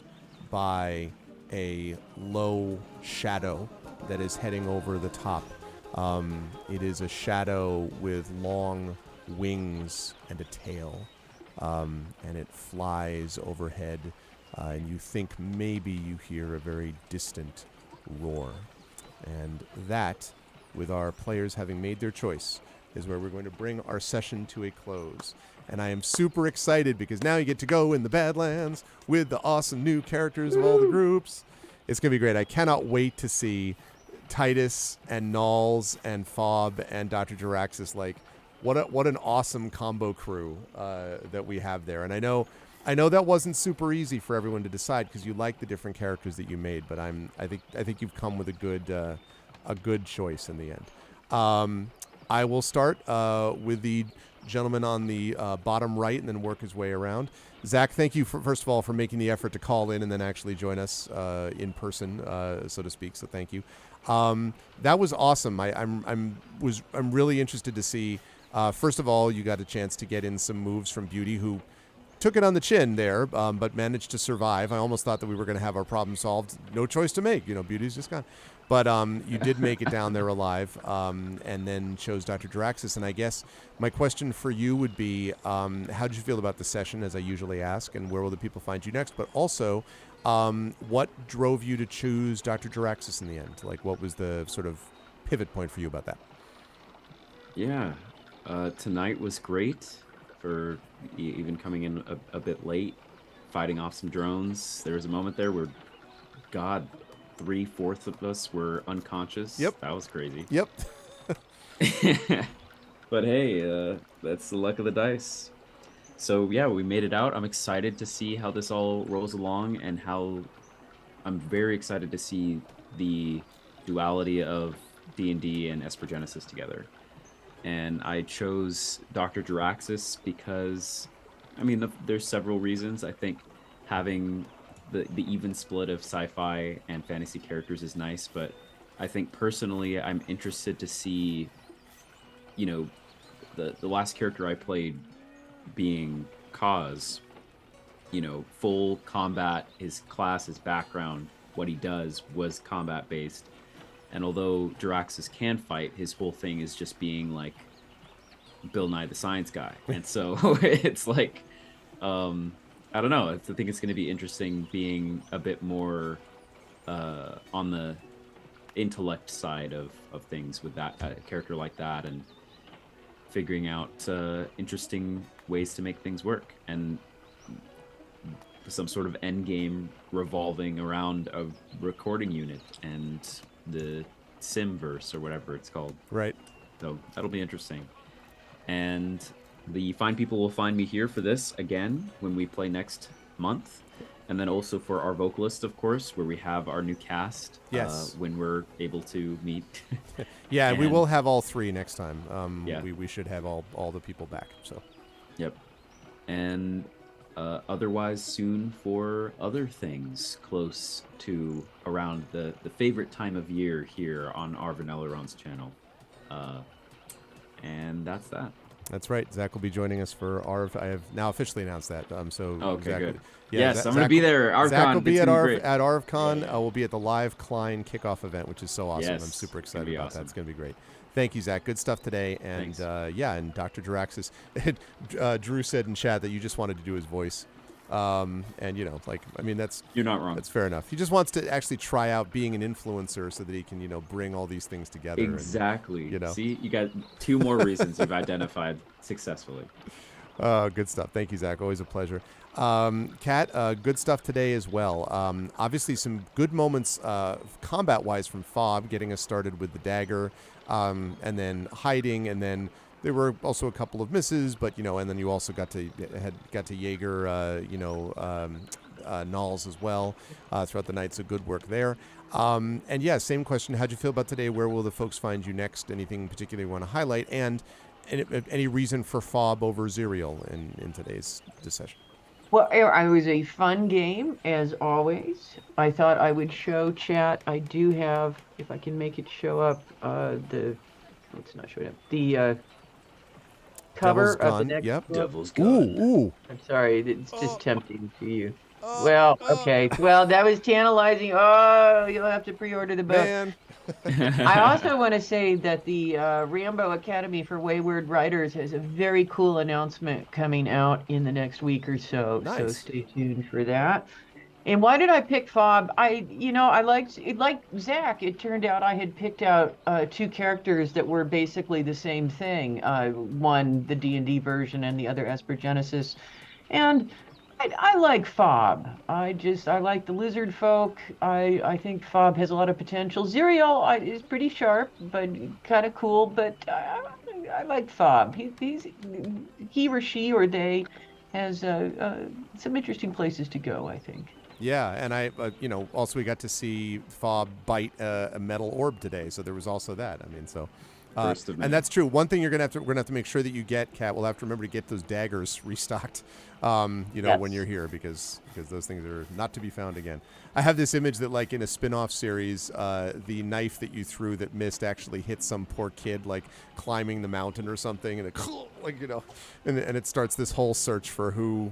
by a low shadow that is heading over the top. It is a shadow with long wings and a tail, and it flies overhead, and you think maybe you hear a very distant roar. And that, with our players having made their choice, is where we're going to bring our session to a close. And I am super excited because now you get to go in the Badlands with the awesome new characters of all the groups. It's going to be great. I cannot wait to see Titus and Nulls and Fob and Dr. Jaraxis. Like, what an awesome combo crew that we have there. And I know that wasn't super easy for everyone to decide because you like the different characters that you made, but I think you've come with a good choice in the end. I will start with the gentleman on the bottom right and then work his way around. Zach, thank you first of all for making the effort to call in and then actually join us in person, so to speak. So thank you. That was awesome. I'm really interested to see. First of all, you got a chance to get in some moves from Beauty, who took it on the chin there, but managed to survive. I almost thought that we were going to have our problem solved. No choice to make. Beauty's just gone. But you did make it down there alive, and then chose Dr. Jaraxis. And I guess my question for you would be, how did you feel about the session, as I usually ask, and where will the people find you next? But also, what drove you to choose Dr. Jaraxis in the end? Like, what was the sort of pivot point for you about that? Yeah. Tonight was great for even coming in a bit late, fighting off some drones. There was a moment there where, God, 3/4 of us were unconscious. Yep. That was crazy. Yep. But hey, that's the luck of the dice. So yeah, we made it out. I'm excited to see how this all rolls along, and I'm very excited to see the duality of D&D and Esper Genesis together. And I chose Dr. Jaraxis because, there's several reasons. I think having the even split of sci-fi and fantasy characters is nice, but I think personally I'm interested to see, the last character I played being Kaz, full combat, his class, his background, what he does was combat based. And although Jaraxis can fight, his whole thing is just being like Bill Nye the Science Guy. And so it's like, I don't know. I think it's going to be interesting being a bit more on the intellect side of things with that character like that, and figuring out interesting ways to make things work, and some sort of end game revolving around a recording unit and the Simverse or whatever it's called. Right. So that'll be interesting. And the fine people will find me here for this again when we play next month. And then also for our vocalist, of course, where we have our new cast. Yes. When we're able to meet. Yeah, and we will have all three next time. Yeah. We should have all the people back. So. Yep. And otherwise soon for other things close to around the favorite time of year here on Arvin Elrond's channel. And that's that. That's right. Zach will be joining us for Arv. I have now officially announced that. So Okay, Zach, good. Yeah, Yes, Zach, I'm going to be there. Zach ArvCon, will be it's at gonna be great. ArvCon. Yeah. We'll be at the live Klein kickoff event, which is so awesome. Yes, I'm super it's gonna excited be about awesome. that. It's going to be great. Thank you, Zach. Good stuff today. And Thanks. and Dr. Jaraxis, Drew said in chat that you just wanted to do his voice. And that's You're not wrong. That's fair enough. He just wants to actually try out being an influencer so that he can, bring all these things together. Exactly. And, See, you got 2 more reasons you've identified successfully. Good stuff. Thank you, Zach. Always a pleasure. Kat, good stuff today as well. Obviously, some good moments combat-wise from Fob, getting us started with the dagger, and then hiding, and then there were also a couple of misses, but and then you also got to Jaeger, Nulls as well throughout the night. So good work there. And yeah, same question. How'd you feel about today? Where will the folks find you next? Anything particular you want to highlight? And any reason for Fob over Zerial in today's session? Well, it was a fun game, as always. I thought I would show chat. I do have, if I can make it show up, it's not showing up, the cover Devil's of the Gun, next yep. book. Devil's Gun. Ooh. I'm sorry, it's just tempting to you. Well, okay. Well, that was tantalizing. Oh, you'll have to pre-order the book. Man. I also want to say that the Rambo Academy for Wayward Writers has a very cool announcement coming out in the next week or so. So Nice. stay tuned for that. And why did I pick Fob? I liked it, like Zach. It turned out I had picked out 2 characters that were basically the same thing. One, the D&D version, and the other Esper Genesis. And I like Fob. I like the lizard folk. I think Fob has a lot of potential. Zerial is pretty sharp, but kind of cool. But I like Fob. He or she or they has some interesting places to go, I think. Yeah, and I, also we got to see Fob bite a metal orb today, so there was also that. I mean, so. First of many. And that's true. One thing we're gonna have to make sure that you get, Kat. We'll have to remember to get those daggers restocked. Yes. When you're here because those things are not to be found again. I have this image that, like in a spin-off series, the knife that you threw that missed actually hit some poor kid like climbing the mountain or something, and it and it starts this whole search for who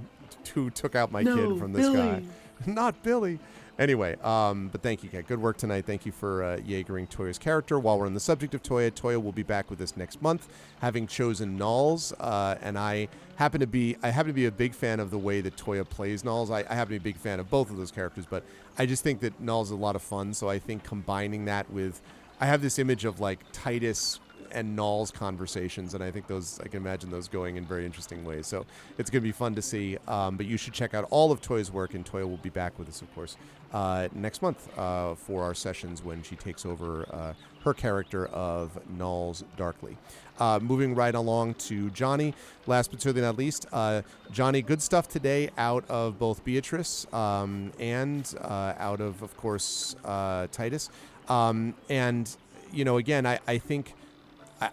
took out my kid from this guy. Not Billy. Anyway, but thank you, Kat. Good work tonight. Thank you for Jaegering Toya's character. While we're on the subject of Toya, Toya will be back with us next month, having chosen Nulls. And I happen to be a big fan of the way that Toya plays Nulls. I happen to be a big fan of both of those characters, but I just think that Nulls is a lot of fun. So I think combining that with, I have this image of like Titus and Nulls conversations, and I think I can imagine those going in very interesting ways. So it's going to be fun to see. But you should check out all of Toya's work, and Toya will be back with us, of course, next month for our sessions when she takes over her character of Nulls Darkly. Moving right along to Johnny, last but certainly not least. Johnny, good stuff today out of both Beatrice and out of course, Titus. And, again, I think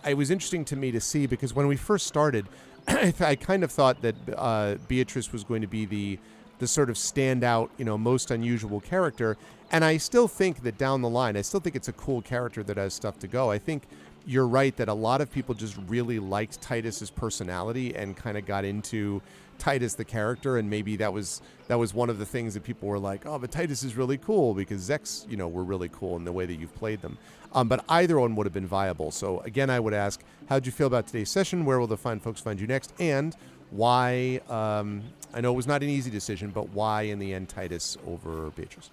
it was interesting to me to see, because when we first started, I kind of thought that Beatrice was going to be the sort of standout, most unusual character. And I still think that down the line, I still think it's a cool character that has stuff to go. I think you're right that a lot of people just really liked Titus's personality and kind of got into Titus the character, and maybe that was one of the things that people were like, oh, but Titus is really cool because Zeks, were really cool in the way that you've played them. But either one would have been viable. So again, I would ask, how'd you feel about today's session? Where will the fine folks find you next? And why, I know it was not an easy decision, but why in the end Titus over Beatrice?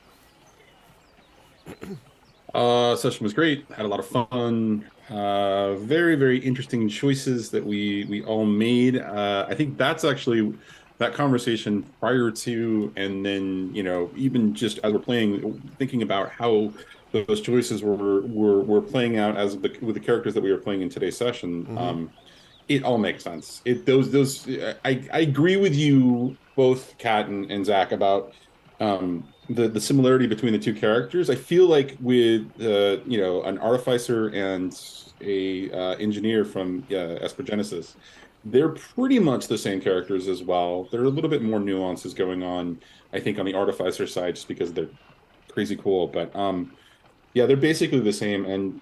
Session was great. Had a lot of fun. Very, very interesting choices that we all made. I think that's actually that conversation prior to, and then even just as we're playing, thinking about how those choices were playing out with the characters that we were playing in today's session. Mm-hmm. It all makes sense. I agree with you both, Kat and Zach, about the similarity between the two characters. I feel like with an artificer and a engineer from Esper Genesis, they're pretty much the same characters as well. There are a little bit more nuances going on, I think, on the artificer side, just because they're crazy cool. But yeah, they're basically the same. And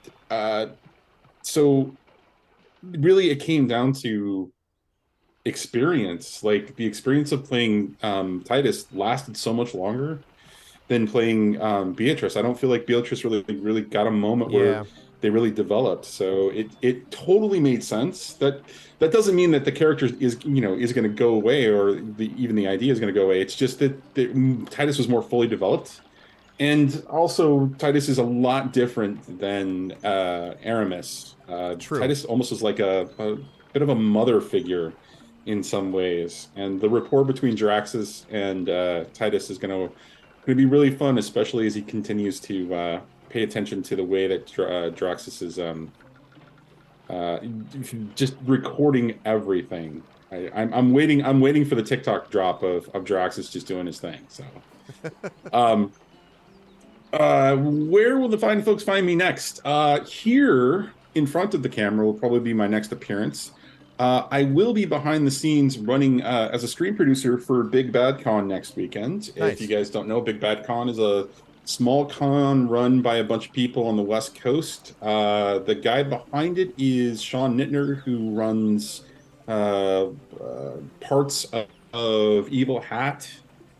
so really, it came down to experience. Like the experience of playing Titus lasted so much longer than playing Beatrice. I don't feel like Beatrice really got a moment Yeah. where they really developed. So it totally made sense. That doesn't mean that the character is going to go away, or even the idea is going to go away. It's just that Titus was more fully developed. And also, Titus is a lot different than Aramis. True. Titus almost is like a bit of a mother figure in some ways, and the rapport between Jaraxxus and Titus is going to be really fun, especially as he continues to pay attention to the way that Jaraxxus is just recording everything. I'm waiting for the TikTok drop of Jaraxxus just doing his thing. So. Where will the fine folks find me next? Here in front of the camera will probably be my next appearance. I will be behind the scenes running as a stream producer for Big Bad Con next weekend. Nice. If you guys don't know, Big Bad Con is a small con run by a bunch of people on the West Coast. The guy behind it is Sean Nittner, who runs parts of Evil Hat.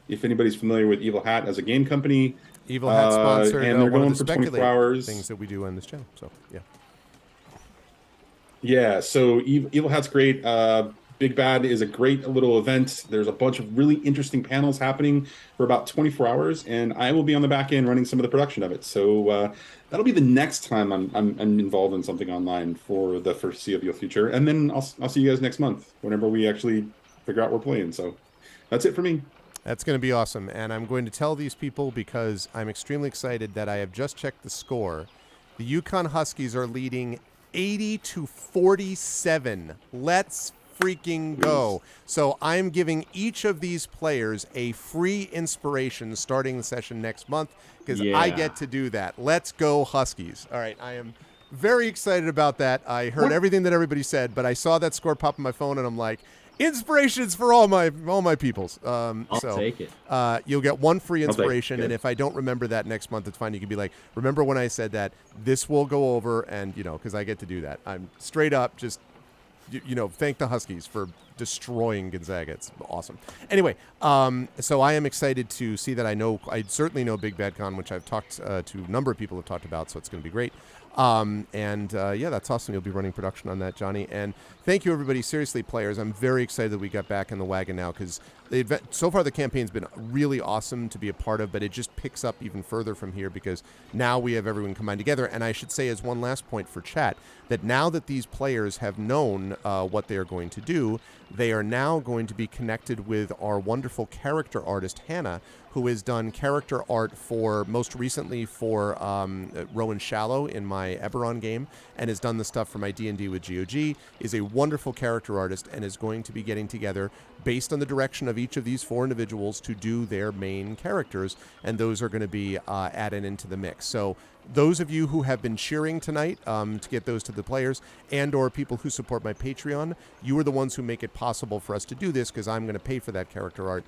If anybody's familiar with Evil Hat as a game company. Evil Hat sponsored and they're one going of the for 24 hours. things that we do on this channel. So yeah. Yeah, so Evil Hat's great. Big Bad is a great little event. There's a bunch of really interesting panels happening for about 24 hours, and I will be on the back end running some of the production of it. So that'll be the next time I'm involved in something online for the foreseeable future. And then I'll see you guys next month whenever we actually figure out we're playing. So that's it for me. That's going to be awesome. And I'm going to tell these people because I'm extremely excited that I have just checked the score. The Yukon Huskies are leading 80-47. Let's freaking go. So I'm giving each of these players a free inspiration starting the session next month because I get to do that. Let's go Huskies. All right. I am very excited about that. I heard everything that everybody said, but I saw that score pop on my phone and I'm like, inspirations for all my peoples. I'll take it. You'll get one free inspiration, it. and if I don't remember that next month, it's fine. You can be like, remember when I said that? This will go over, and because I get to do that. I'm straight up just, thank the Huskies for destroying Gonzaga. It's awesome. Anyway, so I am excited to see that. I certainly know Big Bad Con, which I've talked to a number of people have talked about, so it's going to be great. Yeah, that's awesome. You'll be running production on that, Johnny. And thank you, everybody. Seriously, players, I'm very excited that we got back in the wagon now because so far the campaign's been really awesome to be a part of, but it just picks up even further from here because now we have everyone combined together. And I should say as one last point for chat, that now that these players have known what they are going to do, they are now going to be connected with our wonderful character artist, Hannah, who has done character art most recently for Rowan Shallow in my Eberron game, and has done the stuff for my D&D with GOG, is a wonderful character artist, and is going to be getting together based on the direction of each of these four individuals to do their main characters, and those are going to be added into the mix. So those of you who have been cheering tonight to get those to the players and or people who support my Patreon, you are the ones who make it possible for us to do this because I'm going to pay for that character art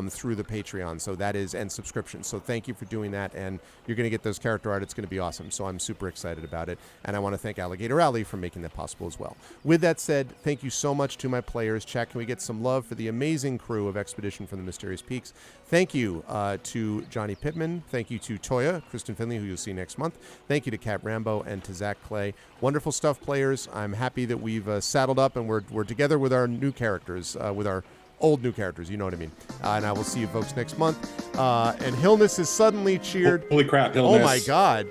through the Patreon. So that is, and subscription. So thank you for doing that, and you're going to get those character art. It's going to be awesome. So I'm super excited about it, and I want to thank Alligator Alley for making that possible as well. With that said, thank you so much to my players. Chat, can we get some love for the amazing crew of Expedition from the Mysterious Peaks? Thank you to Johnny Pittman. Thank you to Toya, Kristen Finley, who you'll see next month. Thank you to Cat Rambo and to Zach Clay. Wonderful stuff, players. I'm happy that we've saddled up and we're together with our new characters, with our old new characters, you know what I mean. And I will see you folks next month. And Hillness is suddenly cheered. Holy crap, Hillness. Oh my God.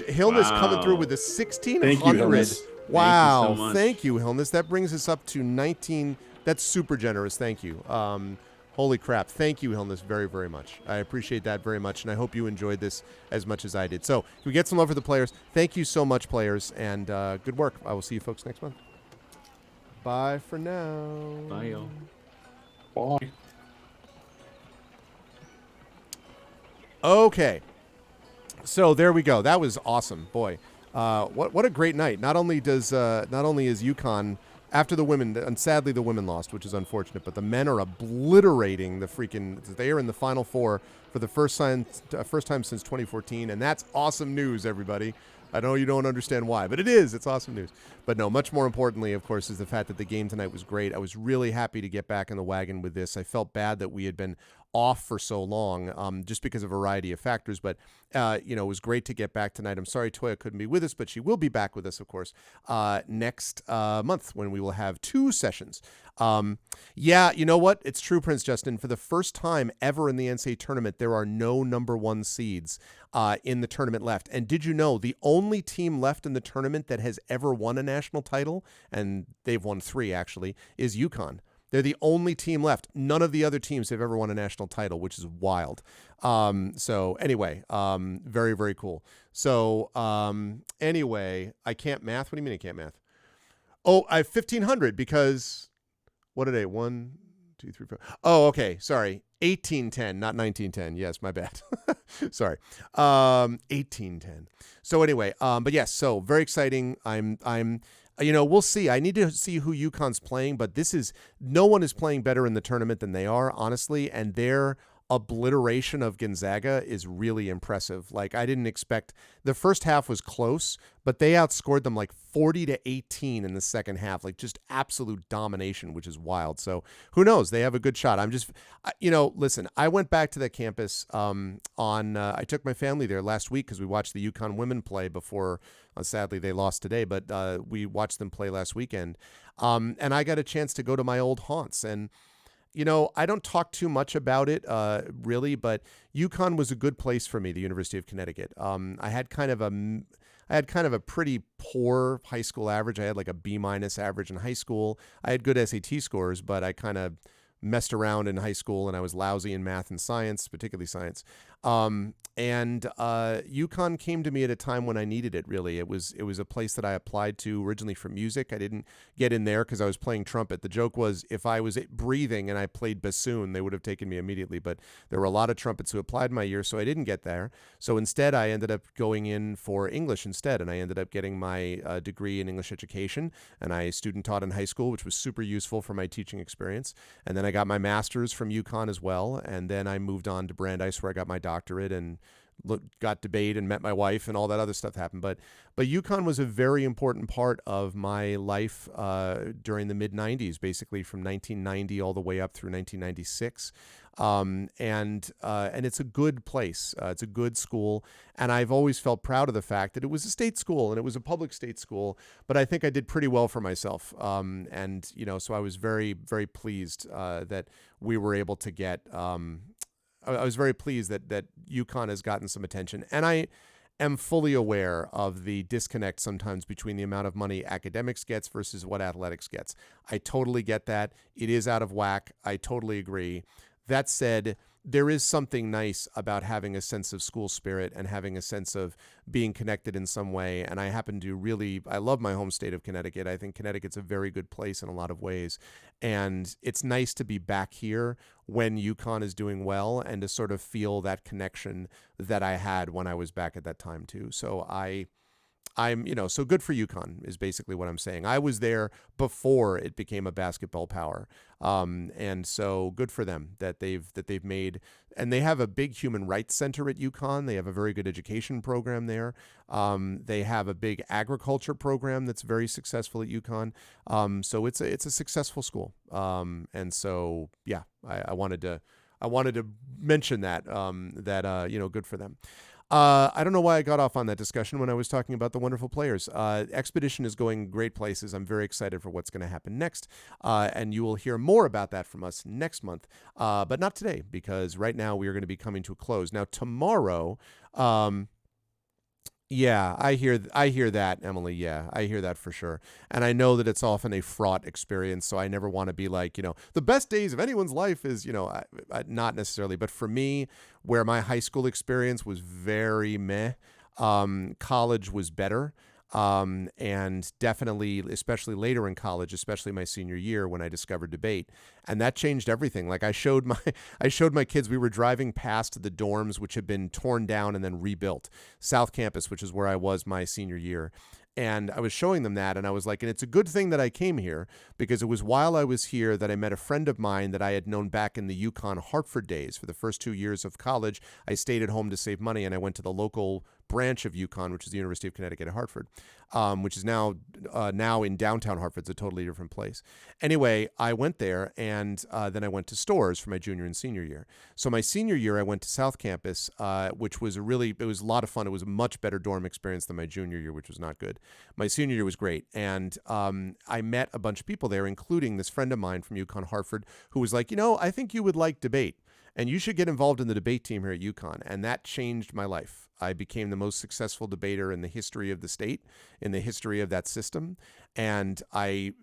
Hillness coming through with a 1600. Thank you, Hillness. Wow. Thank you so much. Thank you, Hillness. That brings us up to 19. That's super generous. Thank you. Holy crap. Thank you, Hillness, very, very much. I appreciate that very much, and I hope you enjoyed this as much as I did. So, can we get some love for the players? Thank you so much, players, and good work. I will see you folks next month. Bye for now. Bye, y'all. Bye. Okay. So there we go. That was awesome, boy. What a great night. Not only is UConn after the women, and sadly the women lost, which is unfortunate, but the men are obliterating the freaking. They are in the Final Four for the first time since 2014, and that's awesome news, everybody. I know you don't understand why, but it is. It's awesome news. But no, much more importantly, of course, is the fact that the game tonight was great. I was really happy to get back in the wagon with this. I felt bad that we had been off for so long, just because of a variety of factors. But, it was great to get back tonight. I'm sorry Toya couldn't be with us, but she will be back with us, of course, next month when we will have 2 sessions. Yeah, you know what? It's true, Prince Justin. For the first time ever in the NCAA tournament, there are no number 1 seeds in the tournament left. And did you know the only team left in the tournament that has ever won a national title, and they've won 3 actually, is UConn. They're the only team left. None of the other teams have ever won a national title, which is wild. So anyway, very, very cool. So anyway, I can't math. What do you mean I can't math? Oh, I have 1,500 because what are they? 1, 2, 3, 4. Oh, okay. Sorry. 1810, not 1910. Yes, my bad. Sorry. 1810. So anyway, but yes, so very exciting. I'm we'll see. I need to see who UConn's playing, but no one is playing better in the tournament than they are, honestly, and their obliteration of Gonzaga is really impressive. Like, I didn't expect the first half was close, but they outscored them like 40-18 in the second half, like just absolute domination, which is wild. So who knows? They have a good shot. Listen, I went back to the campus I took my family there last week because we watched the UConn women play before. Sadly, they lost today, but we watched them play last weekend. And I got a chance to go to my old haunts. And, I don't talk too much about it, really, but UConn was a good place for me, the University of Connecticut. I had kind of a pretty poor high school average. I had like a B- average in high school. I had good SAT scores, but I kind of messed around in high school and I was lousy in math and science, particularly science. And UConn came to me at a time when I needed it, really. It was a place that I applied to originally for music. I didn't get in there because I was playing trumpet. The joke was if I was breathing and I played bassoon, they would have taken me immediately. But there were a lot of trumpets who applied my year, so I didn't get there. So instead, I ended up going in for English instead, and I ended up getting my degree in English education. And I student taught in high school, which was super useful for my teaching experience. And then I got my master's from UConn as well. And then I moved on to Brandeis, where I got my doctorate and got to Bade and met my wife and all that other stuff happened. But UConn was a very important part of my life during the mid-90s, basically from 1990 all the way up through 1996. And it's a good place. It's a good school. And I've always felt proud of the fact that it was a state school and it was a public state school, but I think I did pretty well for myself. So I was very, very pleased that we were able to get, I was very pleased that UConn has gotten some attention. And I am fully aware of the disconnect sometimes between the amount of money academics gets versus what athletics gets. I totally get that. It is out of whack. I totally agree. That said, there is something nice about having a sense of school spirit and having a sense of being connected in some way. And I love my home state of Connecticut. I think Connecticut's a very good place in a lot of ways. And it's nice to be back here when UConn is doing well and to sort of feel that connection that I had when I was back at that time too. So so good for UConn is basically what I'm saying. I was there before it became a basketball power. And so good for them that they've made, and they have a big human rights center at UConn. They have a very good education program there. They have a big agriculture program that's very successful at UConn. So it's a successful school. And so, yeah, I wanted to mention that, good for them. I don't know why I got off on that discussion when I was talking about the wonderful players. Expedition is going great places. I'm very excited for what's going to happen next. And you will hear more about that from us next month, but not today, because right now we are going to be coming to a close. Now, tomorrow, yeah, I hear that, Emily. Yeah, I hear that for sure. And I know that it's often a fraught experience, so I never want to be like, the best days of anyone's life is, not necessarily. But for me, where my high school experience was very meh, college was better. And definitely, especially later in college, especially my senior year when I discovered debate, and that changed everything. Like I showed my kids. We were driving past the dorms, which had been torn down and then rebuilt. South Campus, which is where I was my senior year. And I was showing them that, and I was like, and it's a good thing that I came here, because it was while I was here that I met a friend of mine that I had known back in the UConn Hartford days. For the first 2 years of college, I stayed at home to save money, and I went to the local branch of UConn, which is the University of Connecticut at Hartford, which is now in downtown Hartford. It's a totally different place. Anyway, I went there, and then I went to Storrs for my junior and senior year. So my senior year, I went to South Campus, which was it was a lot of fun. It was a much better dorm experience than my junior year, which was not good. My senior year was great, and I met a bunch of people there, including this friend of mine from UConn Hartford, who was like, I think you would like debate, and you should get involved in the debate team here at UConn. And that changed my life. I became the most successful debater in the history of the state, in the history of that system. And I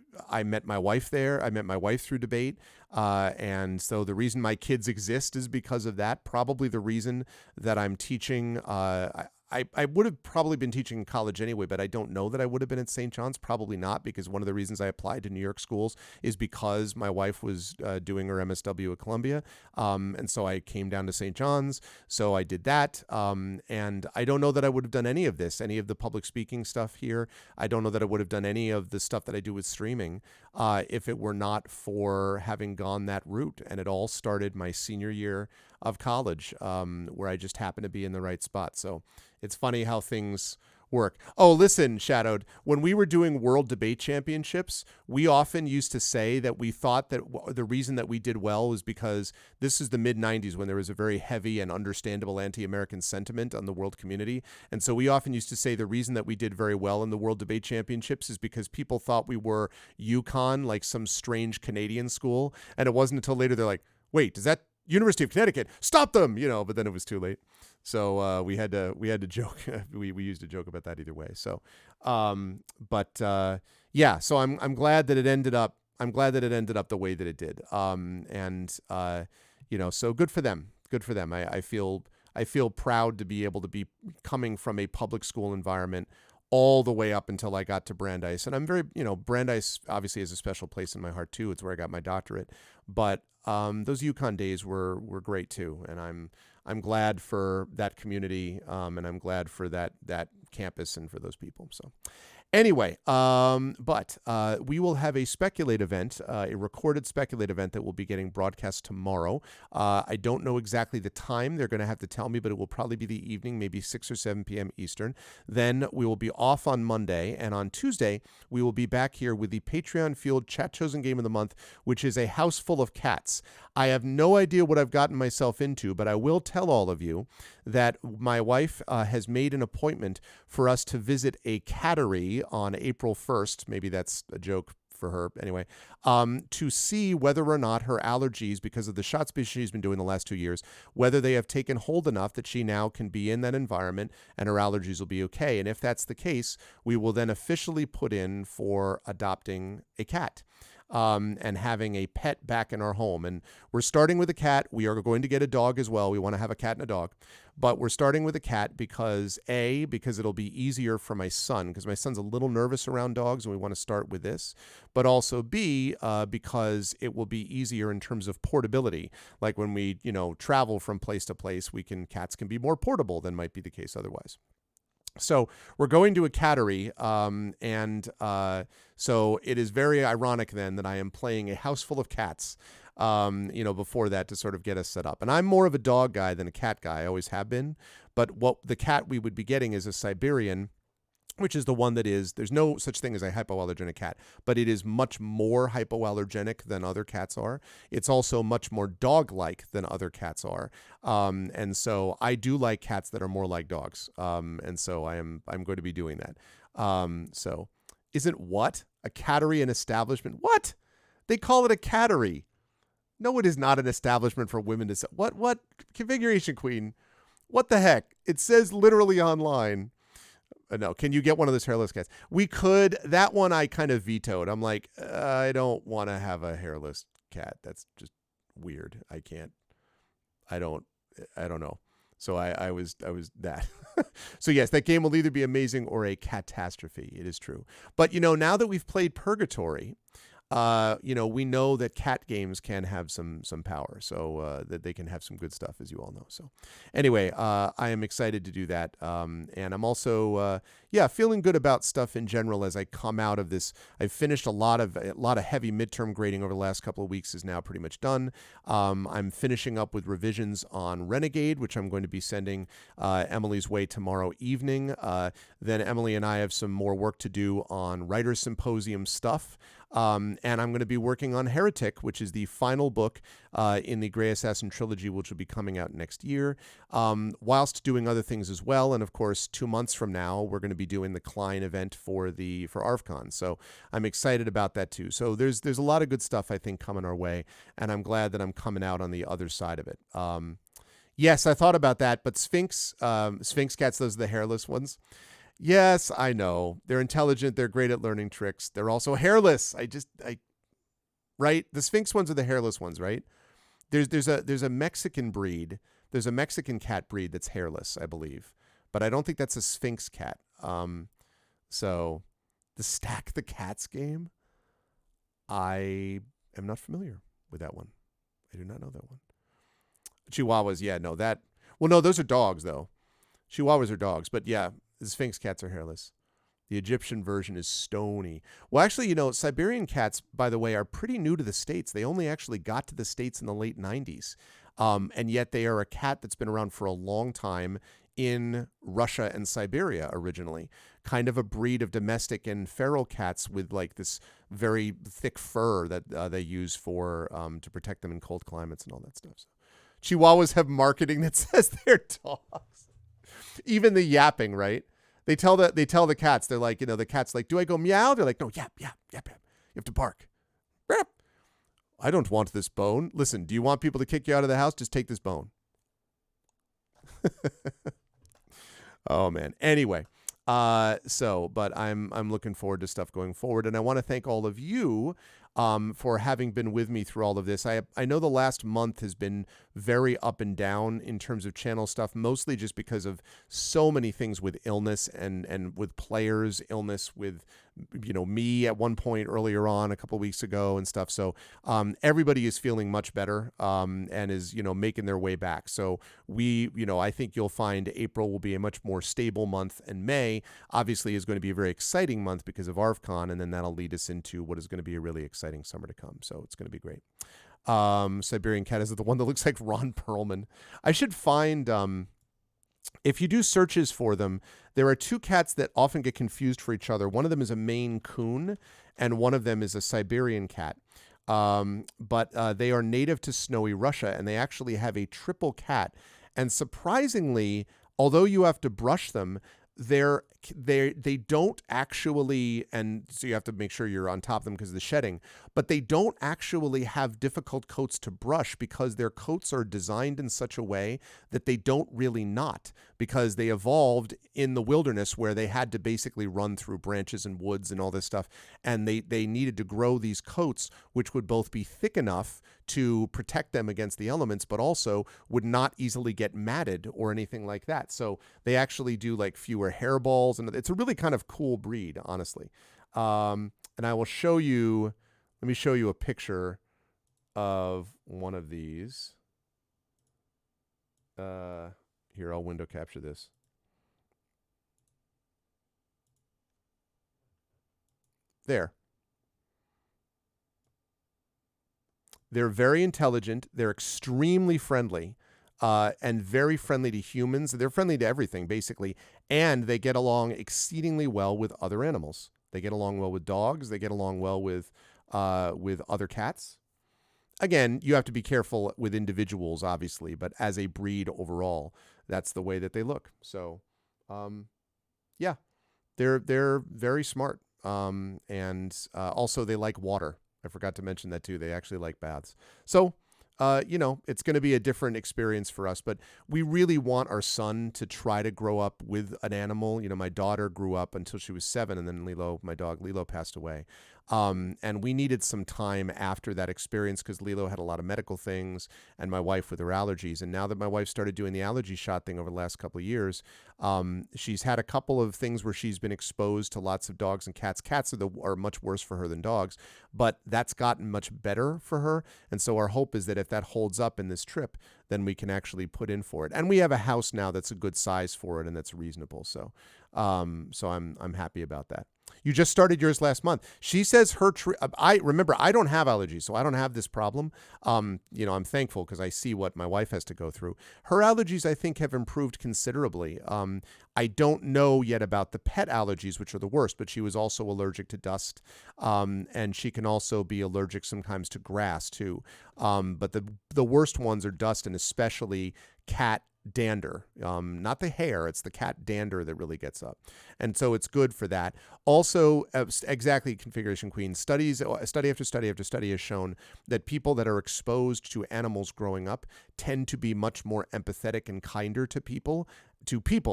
met my wife there. I met my wife through debate. And so the reason my kids exist is because of that. Probably the reason that I'm teaching. I would have probably been teaching in college anyway, but I don't know that I would have been at St. John's. Probably not, because one of the reasons I applied to New York schools is because my wife was doing her MSW at Columbia. And so I came down to St. John's. So I did that. And I don't know that I would have done any of this, any of the public speaking stuff here. I don't know that I would have done any of the stuff that I do with streaming if it were not for having gone that route. And it all started my senior year of college, where I just happened to be in the right spot. So it's funny how things work. Oh, listen, Shadowed, when we were doing World Debate Championships, we often used to say that we thought that the reason that we did well was because this is the mid-90s, when there was a very heavy and understandable anti-American sentiment on the world community. And so we often used to say the reason that we did very well in the World Debate Championships is because people thought we were UConn, like some strange Canadian school. And it wasn't until later they're like, wait, does that University of Connecticut stop them? But then it was too late. So we had to joke. we used to joke about that either way. So, yeah. So I'm glad that it ended up. I'm glad that it ended up the way that it did. So good for them. Good for them. I feel proud to be able to be coming from a public school environment all the way up until I got to Brandeis. And I'm very, Brandeis obviously has a special place in my heart too. It's where I got my doctorate. But those UConn days were great too. And I'm glad for that community, and I'm glad for that campus and for those people. So anyway, but we will have a Speculate event, a recorded Speculate event that will be getting broadcast tomorrow. I don't know exactly the time. They're going to have to tell me, but it will probably be the evening, maybe 6 or 7 p.m. Eastern. Then we will be off on Monday, and on Tuesday, we will be back here with the Patreon Fueled Chat Chosen Game of the Month, which is a house full of cats. I have no idea what I've gotten myself into, but I will tell all of you that my wife has made an appointment for us to visit a cattery on April 1st. Maybe that's a joke for her anyway, to see whether or not her allergies, because of the shots she's been doing the last 2 years, whether they have taken hold enough that she now can be in that environment and her allergies will be okay. And if that's the case, we will then officially put in for adopting a cat. And having a pet back in our home. And we're starting with a cat. We are going to get a dog as well. We want to have a cat and a dog. But we're starting with a cat because it'll be easier for my son, because my son's a little nervous around dogs, and we want to start with this. But also B, because it will be easier in terms of portability. Like when we, travel from place to place, cats can be more portable than might be the case otherwise. So we're going to a cattery, so it is very ironic then that I am playing a house full of cats, before that, to sort of get us set up. And I'm more of a dog guy than a cat guy. I always have been. But what the cat we would be getting is a Siberian, which is the one that there's no such thing as a hypoallergenic cat, but it is much more hypoallergenic than other cats are. It's also much more dog-like than other cats are. And so I do like cats that are more like dogs. And so I'm going to be doing that. So isn't what? A cattery an establishment? What? They call it a cattery. No, it is not an establishment for women to... What? Configuration Queen? What the heck? It says literally online... No, can you get one of those hairless cats? We could. That one I kind of vetoed. I'm like, I don't want to have a hairless cat. That's just weird. I don't know. So I was that. So yes, that game will either be amazing or a catastrophe. It is true. But now that we've played Purgatory, we know that cat games can have some power, so that they can have some good stuff, as you all know. So anyway, I am excited to do that, and I'm also feeling good about stuff in general as I come out of this. I've finished a lot of heavy midterm grading over the last couple of weeks. Is now pretty much done. I'm finishing up with revisions on Renegade, which I'm going to be sending Emily's way tomorrow evening. Then Emily and I have some more work to do on Writers Symposium stuff. And I'm going to be working on Heretic, which is the final book in the Grey Assassin trilogy, which will be coming out next year, whilst doing other things as well. And of course, 2 months from now, we're going to be doing the Klein event for ArvCon. So I'm excited about that too. So there's a lot of good stuff, I think, coming our way, and I'm glad that I'm coming out on the other side of it. Yes, I thought about that, but Sphinx cats, those are the hairless ones. Yes, I know. They're intelligent. They're great at learning tricks. They're also hairless. Right? The Sphinx ones are the hairless ones, right? There's a Mexican breed. There's a Mexican cat breed that's hairless, I believe. But I don't think that's a Sphinx cat. So the Stack the Cats game, I am not familiar with that one. I do not know that one. Chihuahuas, yeah, no, that. Well, no, those are dogs, though. Chihuahuas are dogs, but yeah. The Sphinx cats are hairless. The Egyptian version is stony. Well, actually, Siberian cats, by the way, are pretty new to the States. They only actually got to the States in the late 90s. And yet they are a cat that's been around for a long time in Russia and Siberia originally. Kind of a breed of domestic and feral cats with like this very thick fur that they use for to protect them in cold climates and all that stuff. So, Chihuahuas have marketing that says they're dogs. Even the yapping, right? They tell the cats, they're like, the cat's like, do I go meow? They're like, no, yap, yap, yap, yap. You have to bark. Yap. I don't want this bone. Listen, do you want people to kick you out of the house? Just take this bone. Oh man. Anyway, but I'm looking forward to stuff going forward, and I want to thank all of you for having been with me through all of this. I know the last month has been very up and down in terms of channel stuff, mostly just because of so many things with illness and with players' illness, with me at one point earlier on a couple of weeks ago and stuff. So everybody is feeling much better and is making their way back. So I think you'll find April will be a much more stable month, and May obviously is going to be a very exciting month because of ArvCon, and then that'll lead us into what is going to be a really exciting summer to come. So it's going to be great. Siberian cat is the one that looks like Ron Perlman. I should find, if you do searches for them, there are two cats that often get confused for each other. One of them is a Maine Coon, and one of them is a Siberian cat. But they are native to snowy Russia, and they actually have a triple cat. And surprisingly, although you have to brush them, they don't actually, and so you have to make sure you're on top of them because of the shedding, but they don't actually have difficult coats to brush because their coats are designed in such a way that they don't really knot, because they evolved in the wilderness where they had to basically run through branches and woods and all this stuff, and they needed to grow these coats which would both be thick enough to protect them against the elements, but also would not easily get matted or anything like that. So they actually do like fewer hairballs, and it's a really kind of cool breed, honestly. And I will show you, let me show you a picture of one of these. Here, I'll window capture this. There. They're very intelligent. They're extremely friendly, and very friendly to humans. They're friendly to everything, basically. And they get along exceedingly well with other animals. They get along well with dogs. They get along well with other cats. Again, you have to be careful with individuals, obviously, but as a breed overall, that's the way that they look. So, yeah, they're very smart. And also they like water. I forgot to mention that too. They actually like baths. So, it's going to be a different experience for us, but we really want our son to try to grow up with an animal. My daughter grew up until she was 7, and then my dog Lilo passed away. And we needed some time after that experience because Lilo had a lot of medical things and my wife with her allergies. And now that my wife started doing the allergy shot thing over the last couple of years, she's had a couple of things where she's been exposed to lots of dogs and cats. Cats are much worse for her than dogs, but that's gotten much better for her. And so our hope is that if that holds up in this trip, then we can actually put in for it. And we have a house now that's a good size for it and that's reasonable. So I'm happy about that. You just started yours last month. She says her I remember I don't have allergies, so I don't have this problem. I'm thankful because I see what my wife has to go through. Her allergies, I think, have improved considerably. I don't know yet about the pet allergies, which are the worst, but she was also allergic to dust, and she can also be allergic sometimes to grass too. But the worst ones are dust and especially cat dander, not the hair, it's the cat dander that really gets up. And so it's good for that. Also, exactly, Configuration Queen, study after study after study has shown that people that are exposed to animals growing up tend to be much more empathetic and kinder to people,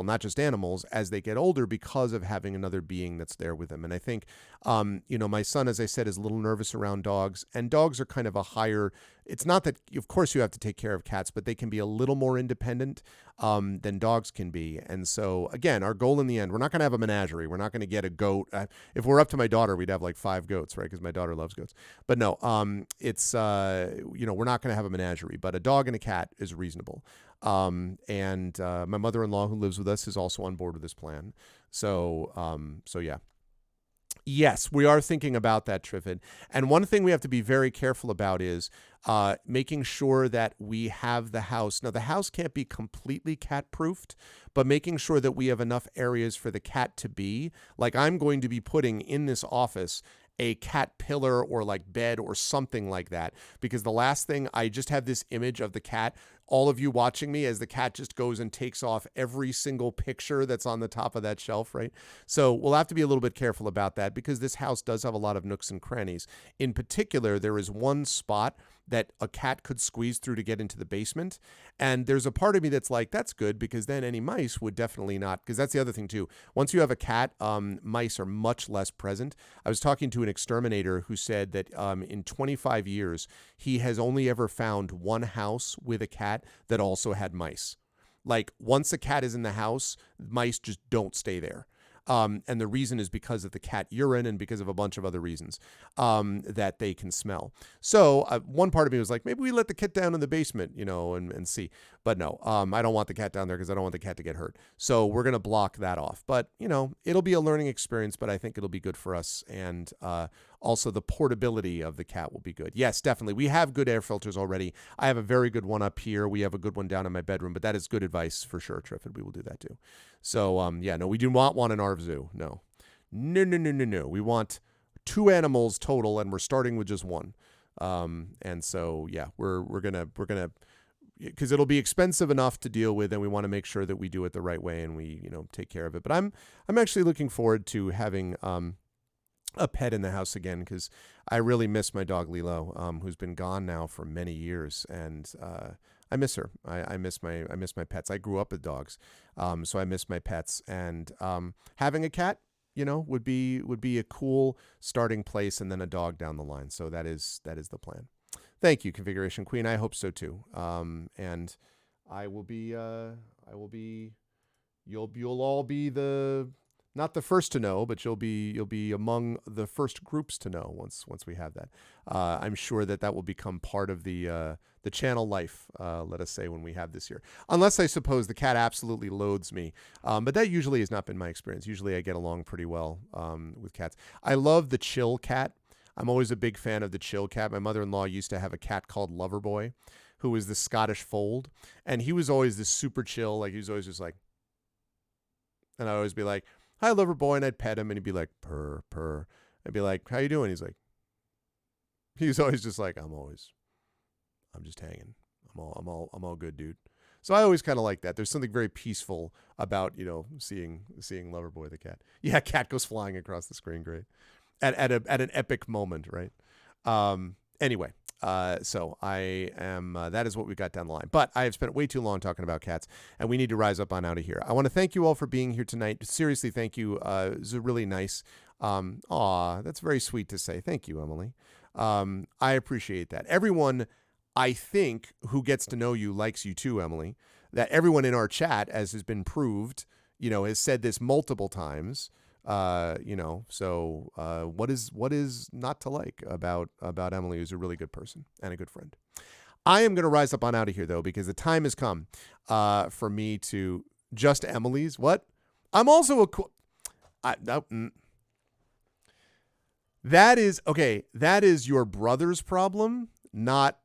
not just animals, as they get older because of having another being that's there with them. And I think, my son, as I said, is a little nervous around dogs, and dogs are kind of a higher, it's not that, of course, you have to take care of cats, but they can be a little more independent than dogs can be. And so, again, our goal in the end, we're not going to have a menagerie. We're not going to get a goat. If we're up to my daughter, we'd have like 5 goats, right? Because my daughter loves goats. But no, it's, we're not going to have a menagerie, but a dog and a cat is reasonable. And my mother-in-law who lives with us is also on board with this plan. So yeah. Yes, we are thinking about that, Trifid. And one thing we have to be very careful about is making sure that we have the house. Now, the house can't be completely cat-proofed, but making sure that we have enough areas for the cat to be. Like, I'm going to be putting in this office a cat pillar or like bed or something like that, because the last thing, I just have this image of the cat, all of you watching me as the cat just goes and takes off every single picture that's on the top of that shelf, right? So we'll have to be a little bit careful about that because this house does have a lot of nooks and crannies. In particular, there is one spot that a cat could squeeze through to get into the basement. And there's a part of me that's like, that's good, because then any mice would definitely not, because that's the other thing too. Once you have a cat, mice are much less present. I was talking to an exterminator who said that in 25 years, he has only ever found one house with a cat that also had mice. Like, once a cat is in the house, mice just don't stay there. And the reason is because of the cat urine and because of a bunch of other reasons that they can smell. So one part of me was like, maybe we let the cat down in the basement, and see. But no, I don't want the cat down there because I don't want the cat to get hurt. So we're going to block that off. But, it'll be a learning experience, but I think it'll be good for us. And also the portability of the cat will be good. Yes, definitely. We have good air filters already. I have a very good one up here. We have a good one down in my bedroom, but that is good advice for sure, Trifid. We will do that too. So, no, we do not want an ARV zoo. No. We want 2 animals total, and we're starting with just 1. And so, yeah, we're gonna, because it'll be expensive enough to deal with, and we want to make sure that we do it the right way and we, take care of it. But I'm actually looking forward to having a pet in the house again, because I really miss my dog Lilo, who's been gone now for many years, and I miss her. I miss my pets. I grew up with dogs, so I miss my pets. And having a cat, would be a cool starting place, and then a dog down the line. So that is the plan. Thank you, Configuration Queen. I hope so too. And I will be. You'll all be not the first to know, but you'll be among the first groups to know once we have that. I'm sure that will become part of the channel life, let us say, when we have this year. Unless, I suppose, the cat absolutely loathes me. But that usually has not been my experience. Usually I get along pretty well with cats. I love the chill cat. I'm always a big fan of the chill cat. My mother-in-law used to have a cat called Loverboy, who was the Scottish fold. And he was always this super chill. Like, he was always just like, and I'd always be like, hi, Loverboy, and I'd pet him, and he'd be like, purr, purr. I'd be like, how you doing? He's always just like, I'm just hanging. I'm all good, dude. So I always kind of like that. There's something very peaceful about, seeing Loverboy the cat. Yeah, cat goes flying across the screen. Great. At an epic moment, right? Anyway, so I am, that is what we got down the line. But I have spent way too long talking about cats, and we need to rise up on out of here. I want to thank you all for being here tonight. Seriously, thank you. It was really nice. That's very sweet to say. Thank you, Emily. I appreciate that. Everyone, I think, who gets to know you likes you too, Emily. That everyone in our chat, as has been proved, has said this multiple times. So what is not to like about Emily, who's a really good person and a good friend. I am going to rise up on out of here, though, because the time has come for me to just Emily's. What? I'm also that is your brother's problem, not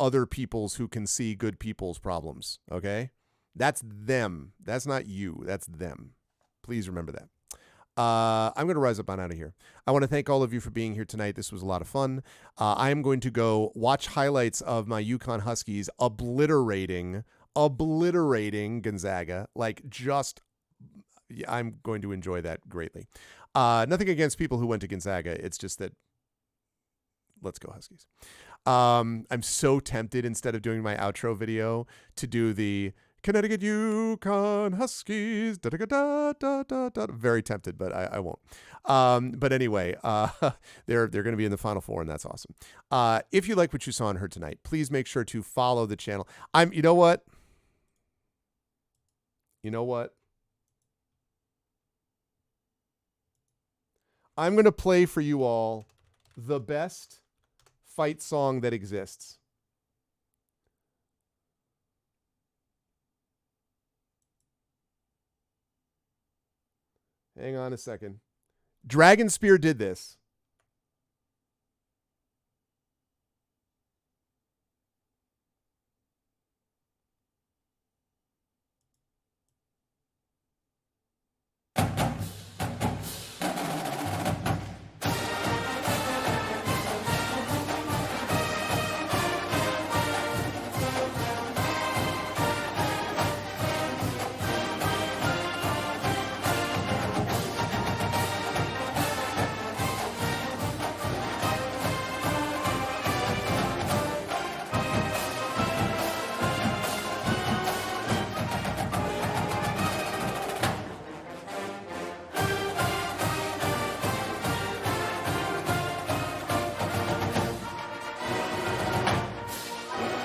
other people's who can see good people's problems. Okay. That's them. That's not you. That's them. Please remember that. I'm going to rise up on out of here. I want to thank all of you for being here tonight. This was a lot of fun. I am going to go watch highlights of my UConn Huskies obliterating Gonzaga. I'm going to enjoy that greatly. Nothing against people who went to Gonzaga. It's just that, let's go Huskies. I'm so tempted, instead of doing my outro video, to do the Connecticut UConn Huskies. Da, da, da, da, da, da. Very tempted, but I won't. But anyway, they're going to be in the Final Four, and that's awesome. If you like what you saw and heard tonight, please make sure to follow the channel. You know what? I'm going to play for you all the best fight song that exists. Hang on a second. Dragon Spear did this.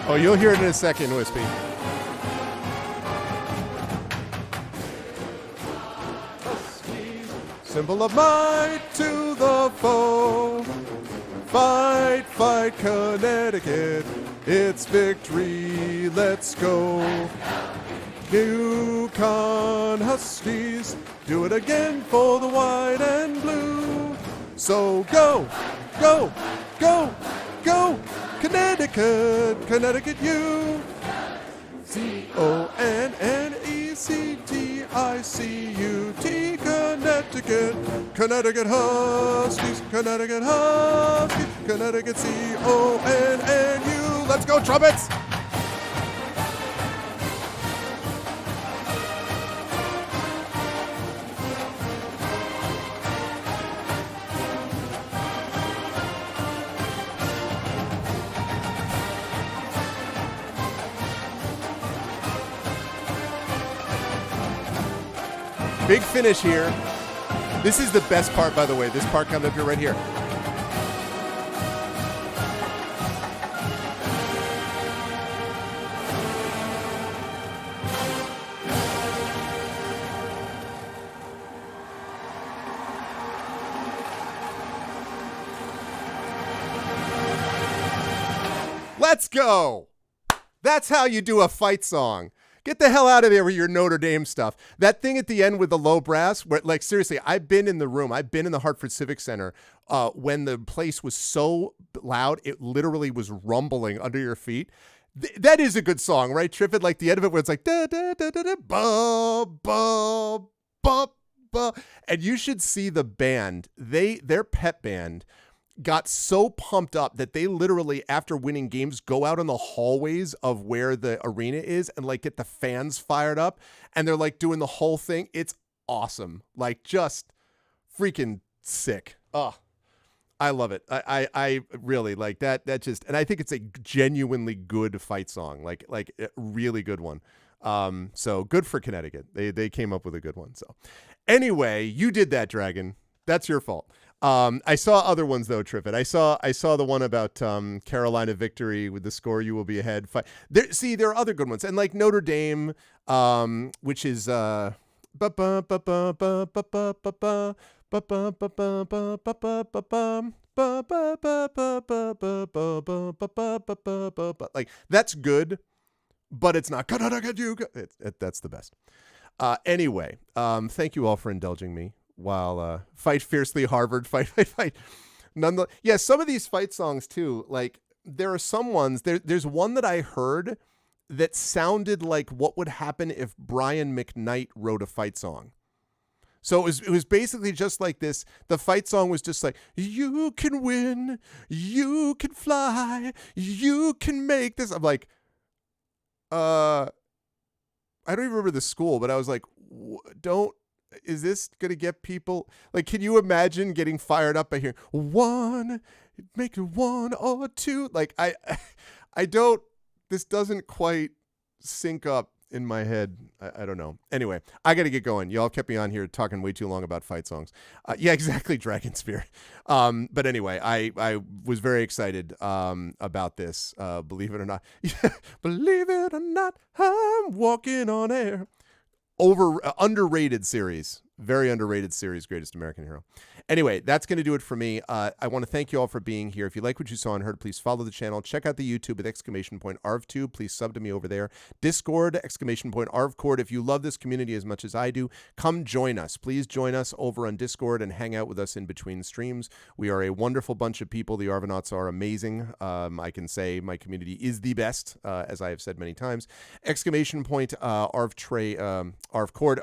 Oh, you'll hear it in a second, Wispy. Symbol of might to the foe. Fight, fight, Connecticut. It's victory. Let's go. UConn Huskies. Do it again for the white and blue. So go, go, go, go. Connecticut, Connecticut, CONNECTICUT, Connecticut, Connecticut Huskies, Connecticut Huskies, Connecticut CONNU. Let's go, trumpets! Big finish here. This is the best part, by the way. This part comes up here, right here. Let's go. That's how you do a fight song. Get the hell out of there with your Notre Dame stuff. That thing at the end with the low brass, where, like, seriously, I've been in the room. I've been in the Hartford Civic Center when the place was so loud, it literally was rumbling under your feet. That is a good song, right, Triffid? Like the end of it where it's like, da, da, da, da, da, ba, ba, ba, ba. And you should see the band. Their pep band got so pumped up that they literally, after winning games, go out in the hallways of where the arena is and like get the fans fired up, and they're like doing the whole thing. It's awesome. Like, just freaking sick. Oh, I love it. I really like that. That just, and I think it's a genuinely good fight song, like a really good one. So good for Connecticut. They came up with a good one. So anyway, you did that, Dragon. That's your fault. I saw other ones though, Triffid. I saw the one about Carolina victory with the score you will be ahead. There are other good ones, and like Notre Dame, which is like that's good, but it's not. That's the best. Anyway, thank you all for indulging me while fight fiercely Harvard, fight. Nonetheless, some of these fight songs too, like there are some ones, there's one that I heard that sounded like what would happen if Brian McKnight wrote a fight song. So it was basically just like this. The fight song was just like, you can win, you can fly, you can make this. I'm like, I don't even remember the school, but I was like, is this going to get people, like, can you imagine getting fired up by hearing one, make it one or two? Like, I don't, this doesn't quite sync up in my head. I don't know. Anyway, I got to get going. Y'all kept me on here talking way too long about fight songs. Yeah, exactly. Dragon Spear. But anyway, I was very excited about this. Believe it or not. Believe it or not, I'm walking on air. Underrated series. Very underrated series, Greatest American Hero. Anyway, that's going to do it for me. I want to thank you all for being here. If you like what you saw and heard, please follow the channel. Check out the YouTube with !ArvTube. Please sub to me over there. Discord, !ArvCord. If you love this community as much as I do, come join us. Please join us over on Discord and hang out with us in between streams. We are a wonderful bunch of people. The Arvanauts are amazing. I can say my community is the best, as I have said many times. !ArvCord.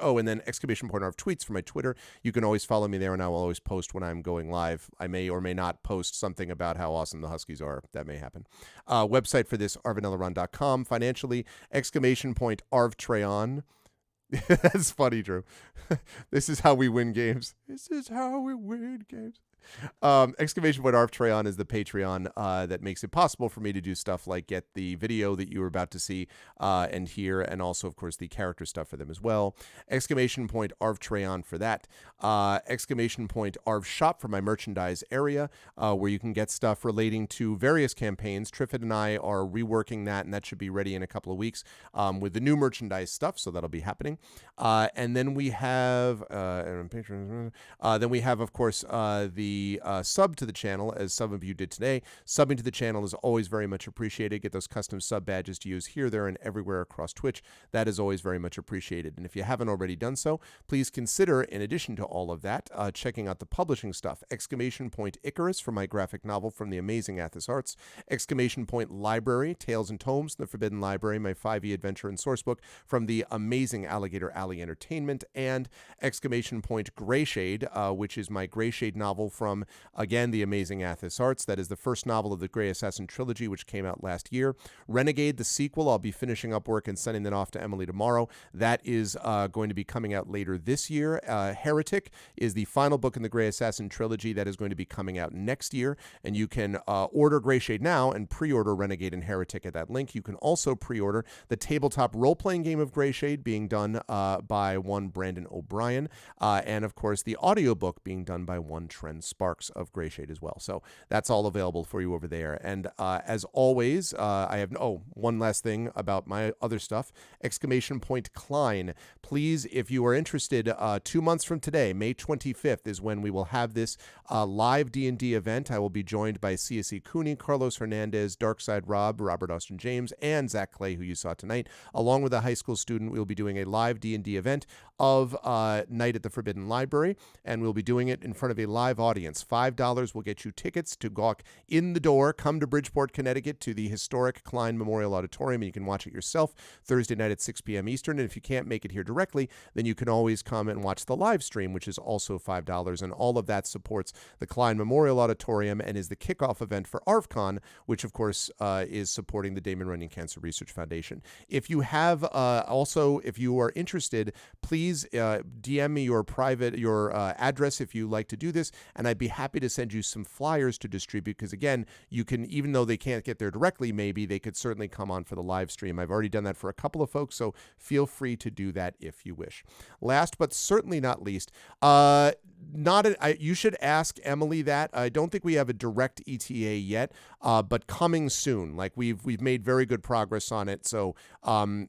Oh, and then !ArvTweets for my Twitter. You can always follow me there, and I will always post when I'm going live. I may or may not post something about how awesome the Huskies are. That may happen. Website for this, arvanellaron.com. Financially, !ArvTrayon. That's funny, Drew. This is how we win games. This is how we win games. !ArvTrayon is the Patreon that makes it possible for me to do stuff like get the video that you were about to see and hear, and also, of course, the character stuff for them as well. !ArvTrayon for that. !ArvShop for my merchandise area, where you can get stuff relating to various campaigns. Triffid and I are reworking that, and that should be ready in a couple of weeks with the new merchandise stuff, so that'll be happening. And then we have, of course, the sub to the channel, as some of you did today. Subbing to the channel is always very much appreciated. Get those custom sub badges to use here, there, and everywhere across Twitch. That is always very much appreciated. And if you haven't already done so, please consider, in addition to all of that, checking out the publishing stuff. Icarus for my graphic novel from the amazing Athos Arts. Library, Tales and Tomes, The Forbidden Library, my 5e adventure and sourcebook from the amazing Alligator Alley Entertainment. And Greyshade, which is my Greyshade novel from, again, the amazing Athos Arts. That is the first novel of the Grey Assassin trilogy, which came out last year. Renegade, the sequel, I'll be finishing up work and sending that off to Emily tomorrow. That is going to be coming out later this year. Heretic is the final book in the Grey Assassin trilogy that is going to be coming out next year, and you can order Greyshade now and pre-order Renegade and Heretic at that link. You can also pre-order the tabletop role-playing game of Greyshade being done by one Brandon O'Brien, and of course the audiobook being done by one Trent Sparks of Greyshade as well. So that's all available for you over there. And as always, I have one last thing about my other stuff. Klein. Please, if you are interested, 2 months from today, May 25th, is when we will have this live D&D event. I will be joined by CSE Cooney, Carlos Hernandez, Darkside Rob, Robert Austin James, and Zach Clay, who you saw tonight. Along with a high school student, we will be doing a live D&D event of Night at the Forbidden Library, and we'll be doing it in front of a live audience. $5 will get you tickets to gawk in the door. Come to Bridgeport, Connecticut, to the historic Klein Memorial Auditorium, and you can watch it yourself Thursday night at 6 p.m. Eastern. And if you can't make it here directly, then you can always come and watch the live stream, which is also $5. And all of that supports the Klein Memorial Auditorium and is the kickoff event for ArvCon, which, of course, is supporting the Damon Runyon Cancer Research Foundation. If you have if you are interested, please DM me your address if you like to do this, and I'd be happy to send you some flyers to distribute because, again, you can, even though they can't get there directly, maybe they could certainly come on for the live stream. I've already done that for a couple of folks, so feel free to do that if you wish. Last but certainly not least, you should ask Emily that. I don't think we have a direct ETA yet, but coming soon. Like we've made very good progress on it. So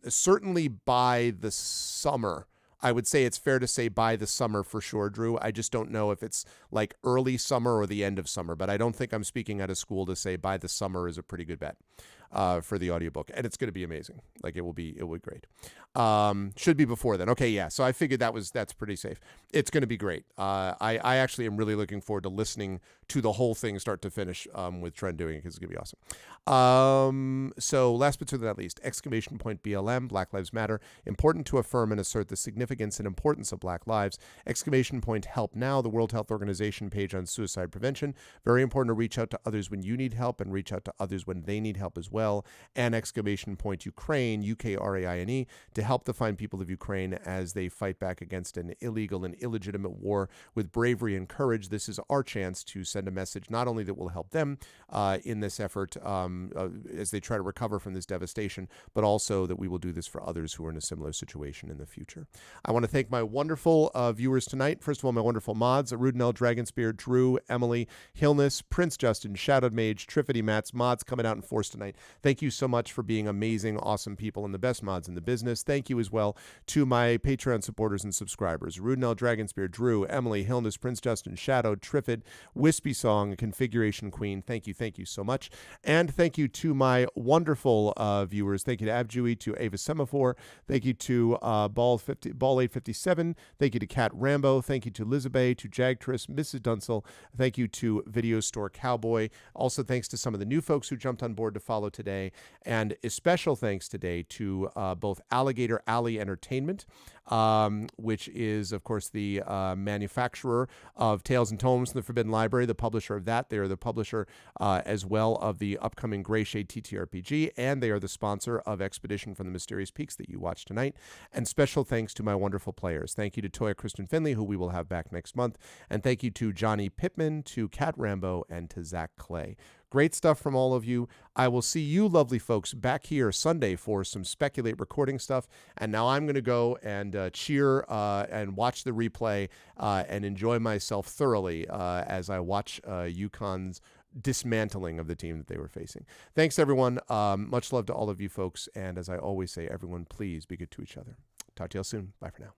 certainly by the summer. I would say it's fair to say by the summer for sure, Drew. I just don't know if it's like early summer or the end of summer, but I don't think I'm speaking out of school to say by the summer is a pretty good bet for the audiobook. And it's going to be amazing. Like it will be great. Should be before then. Okay, yeah. So I figured that's pretty safe. It's going to be great. I actually am really looking forward to listening to the whole thing start to finish with Trent doing it because it's going to be awesome. So last but certainly not least, exclamation point BLM, Black Lives Matter, important to affirm and assert the significance and importance of Black lives. Exclamation point Help Now, the World Health Organization page on suicide prevention. Very important to reach out to others when you need help and reach out to others when they need help as well. And exclamation point Ukraine, UKRAINE, to help the fine people of Ukraine as they fight back against an illegal and illegitimate war with bravery and courage. This is our chance to send a message not only that will help them in this effort as they try to recover from this devastation, but also that we will do this for others who are in a similar situation in the future. I want to thank my wonderful viewers tonight. First of all, my wonderful mods, Rudinell, Dragonspear, Drew, Emily, Hillness, Prince Justin, Shadowed Mage, Triffity Mats, mods coming out in force tonight. Thank you so much for being amazing, awesome people and the best mods in the business. Thank you as well to my Patreon supporters and subscribers, Rudinell, Dragonspear, Drew, Emily, Hillness, Prince Justin, Shadowed, Triffid, Wispy Song, Configuration Queen. Thank you so much. And thank you to my wonderful viewers. Thank you to Abjui, to Ava Semaphore. Thank you to Ball 857. Thank you to Cat Rambo. Thank you to Elizabeth, to Jagtris, Mrs. Dunsel. Thank you to Video Store Cowboy. Also, thanks to some of the new folks who jumped on board to follow today. And a special thanks today to both Alligator Alley Entertainment, which is, of course, the manufacturer of Tales and Tomes from the Forbidden Library, the publisher of that. They are the publisher as well of the upcoming Greyshade TTRPG, and they are the sponsor of Expedition from the Mysterious Peaks that you watched tonight. And special thanks to my wonderful players. Thank you to Toya Kristen Finley, who we will have back next month. And thank you to Johnny Pittman, to Cat Rambo, and to Zach Clay. Great stuff from all of you. I will see you lovely folks back here Sunday for some Speculate recording stuff. And now I'm going to go and cheer and watch the replay and enjoy myself thoroughly as I watch UConn's dismantling of the team that they were facing. Thanks, everyone. Much love to all of you folks. And as I always say, everyone, please be good to each other. Talk to you all soon. Bye for now.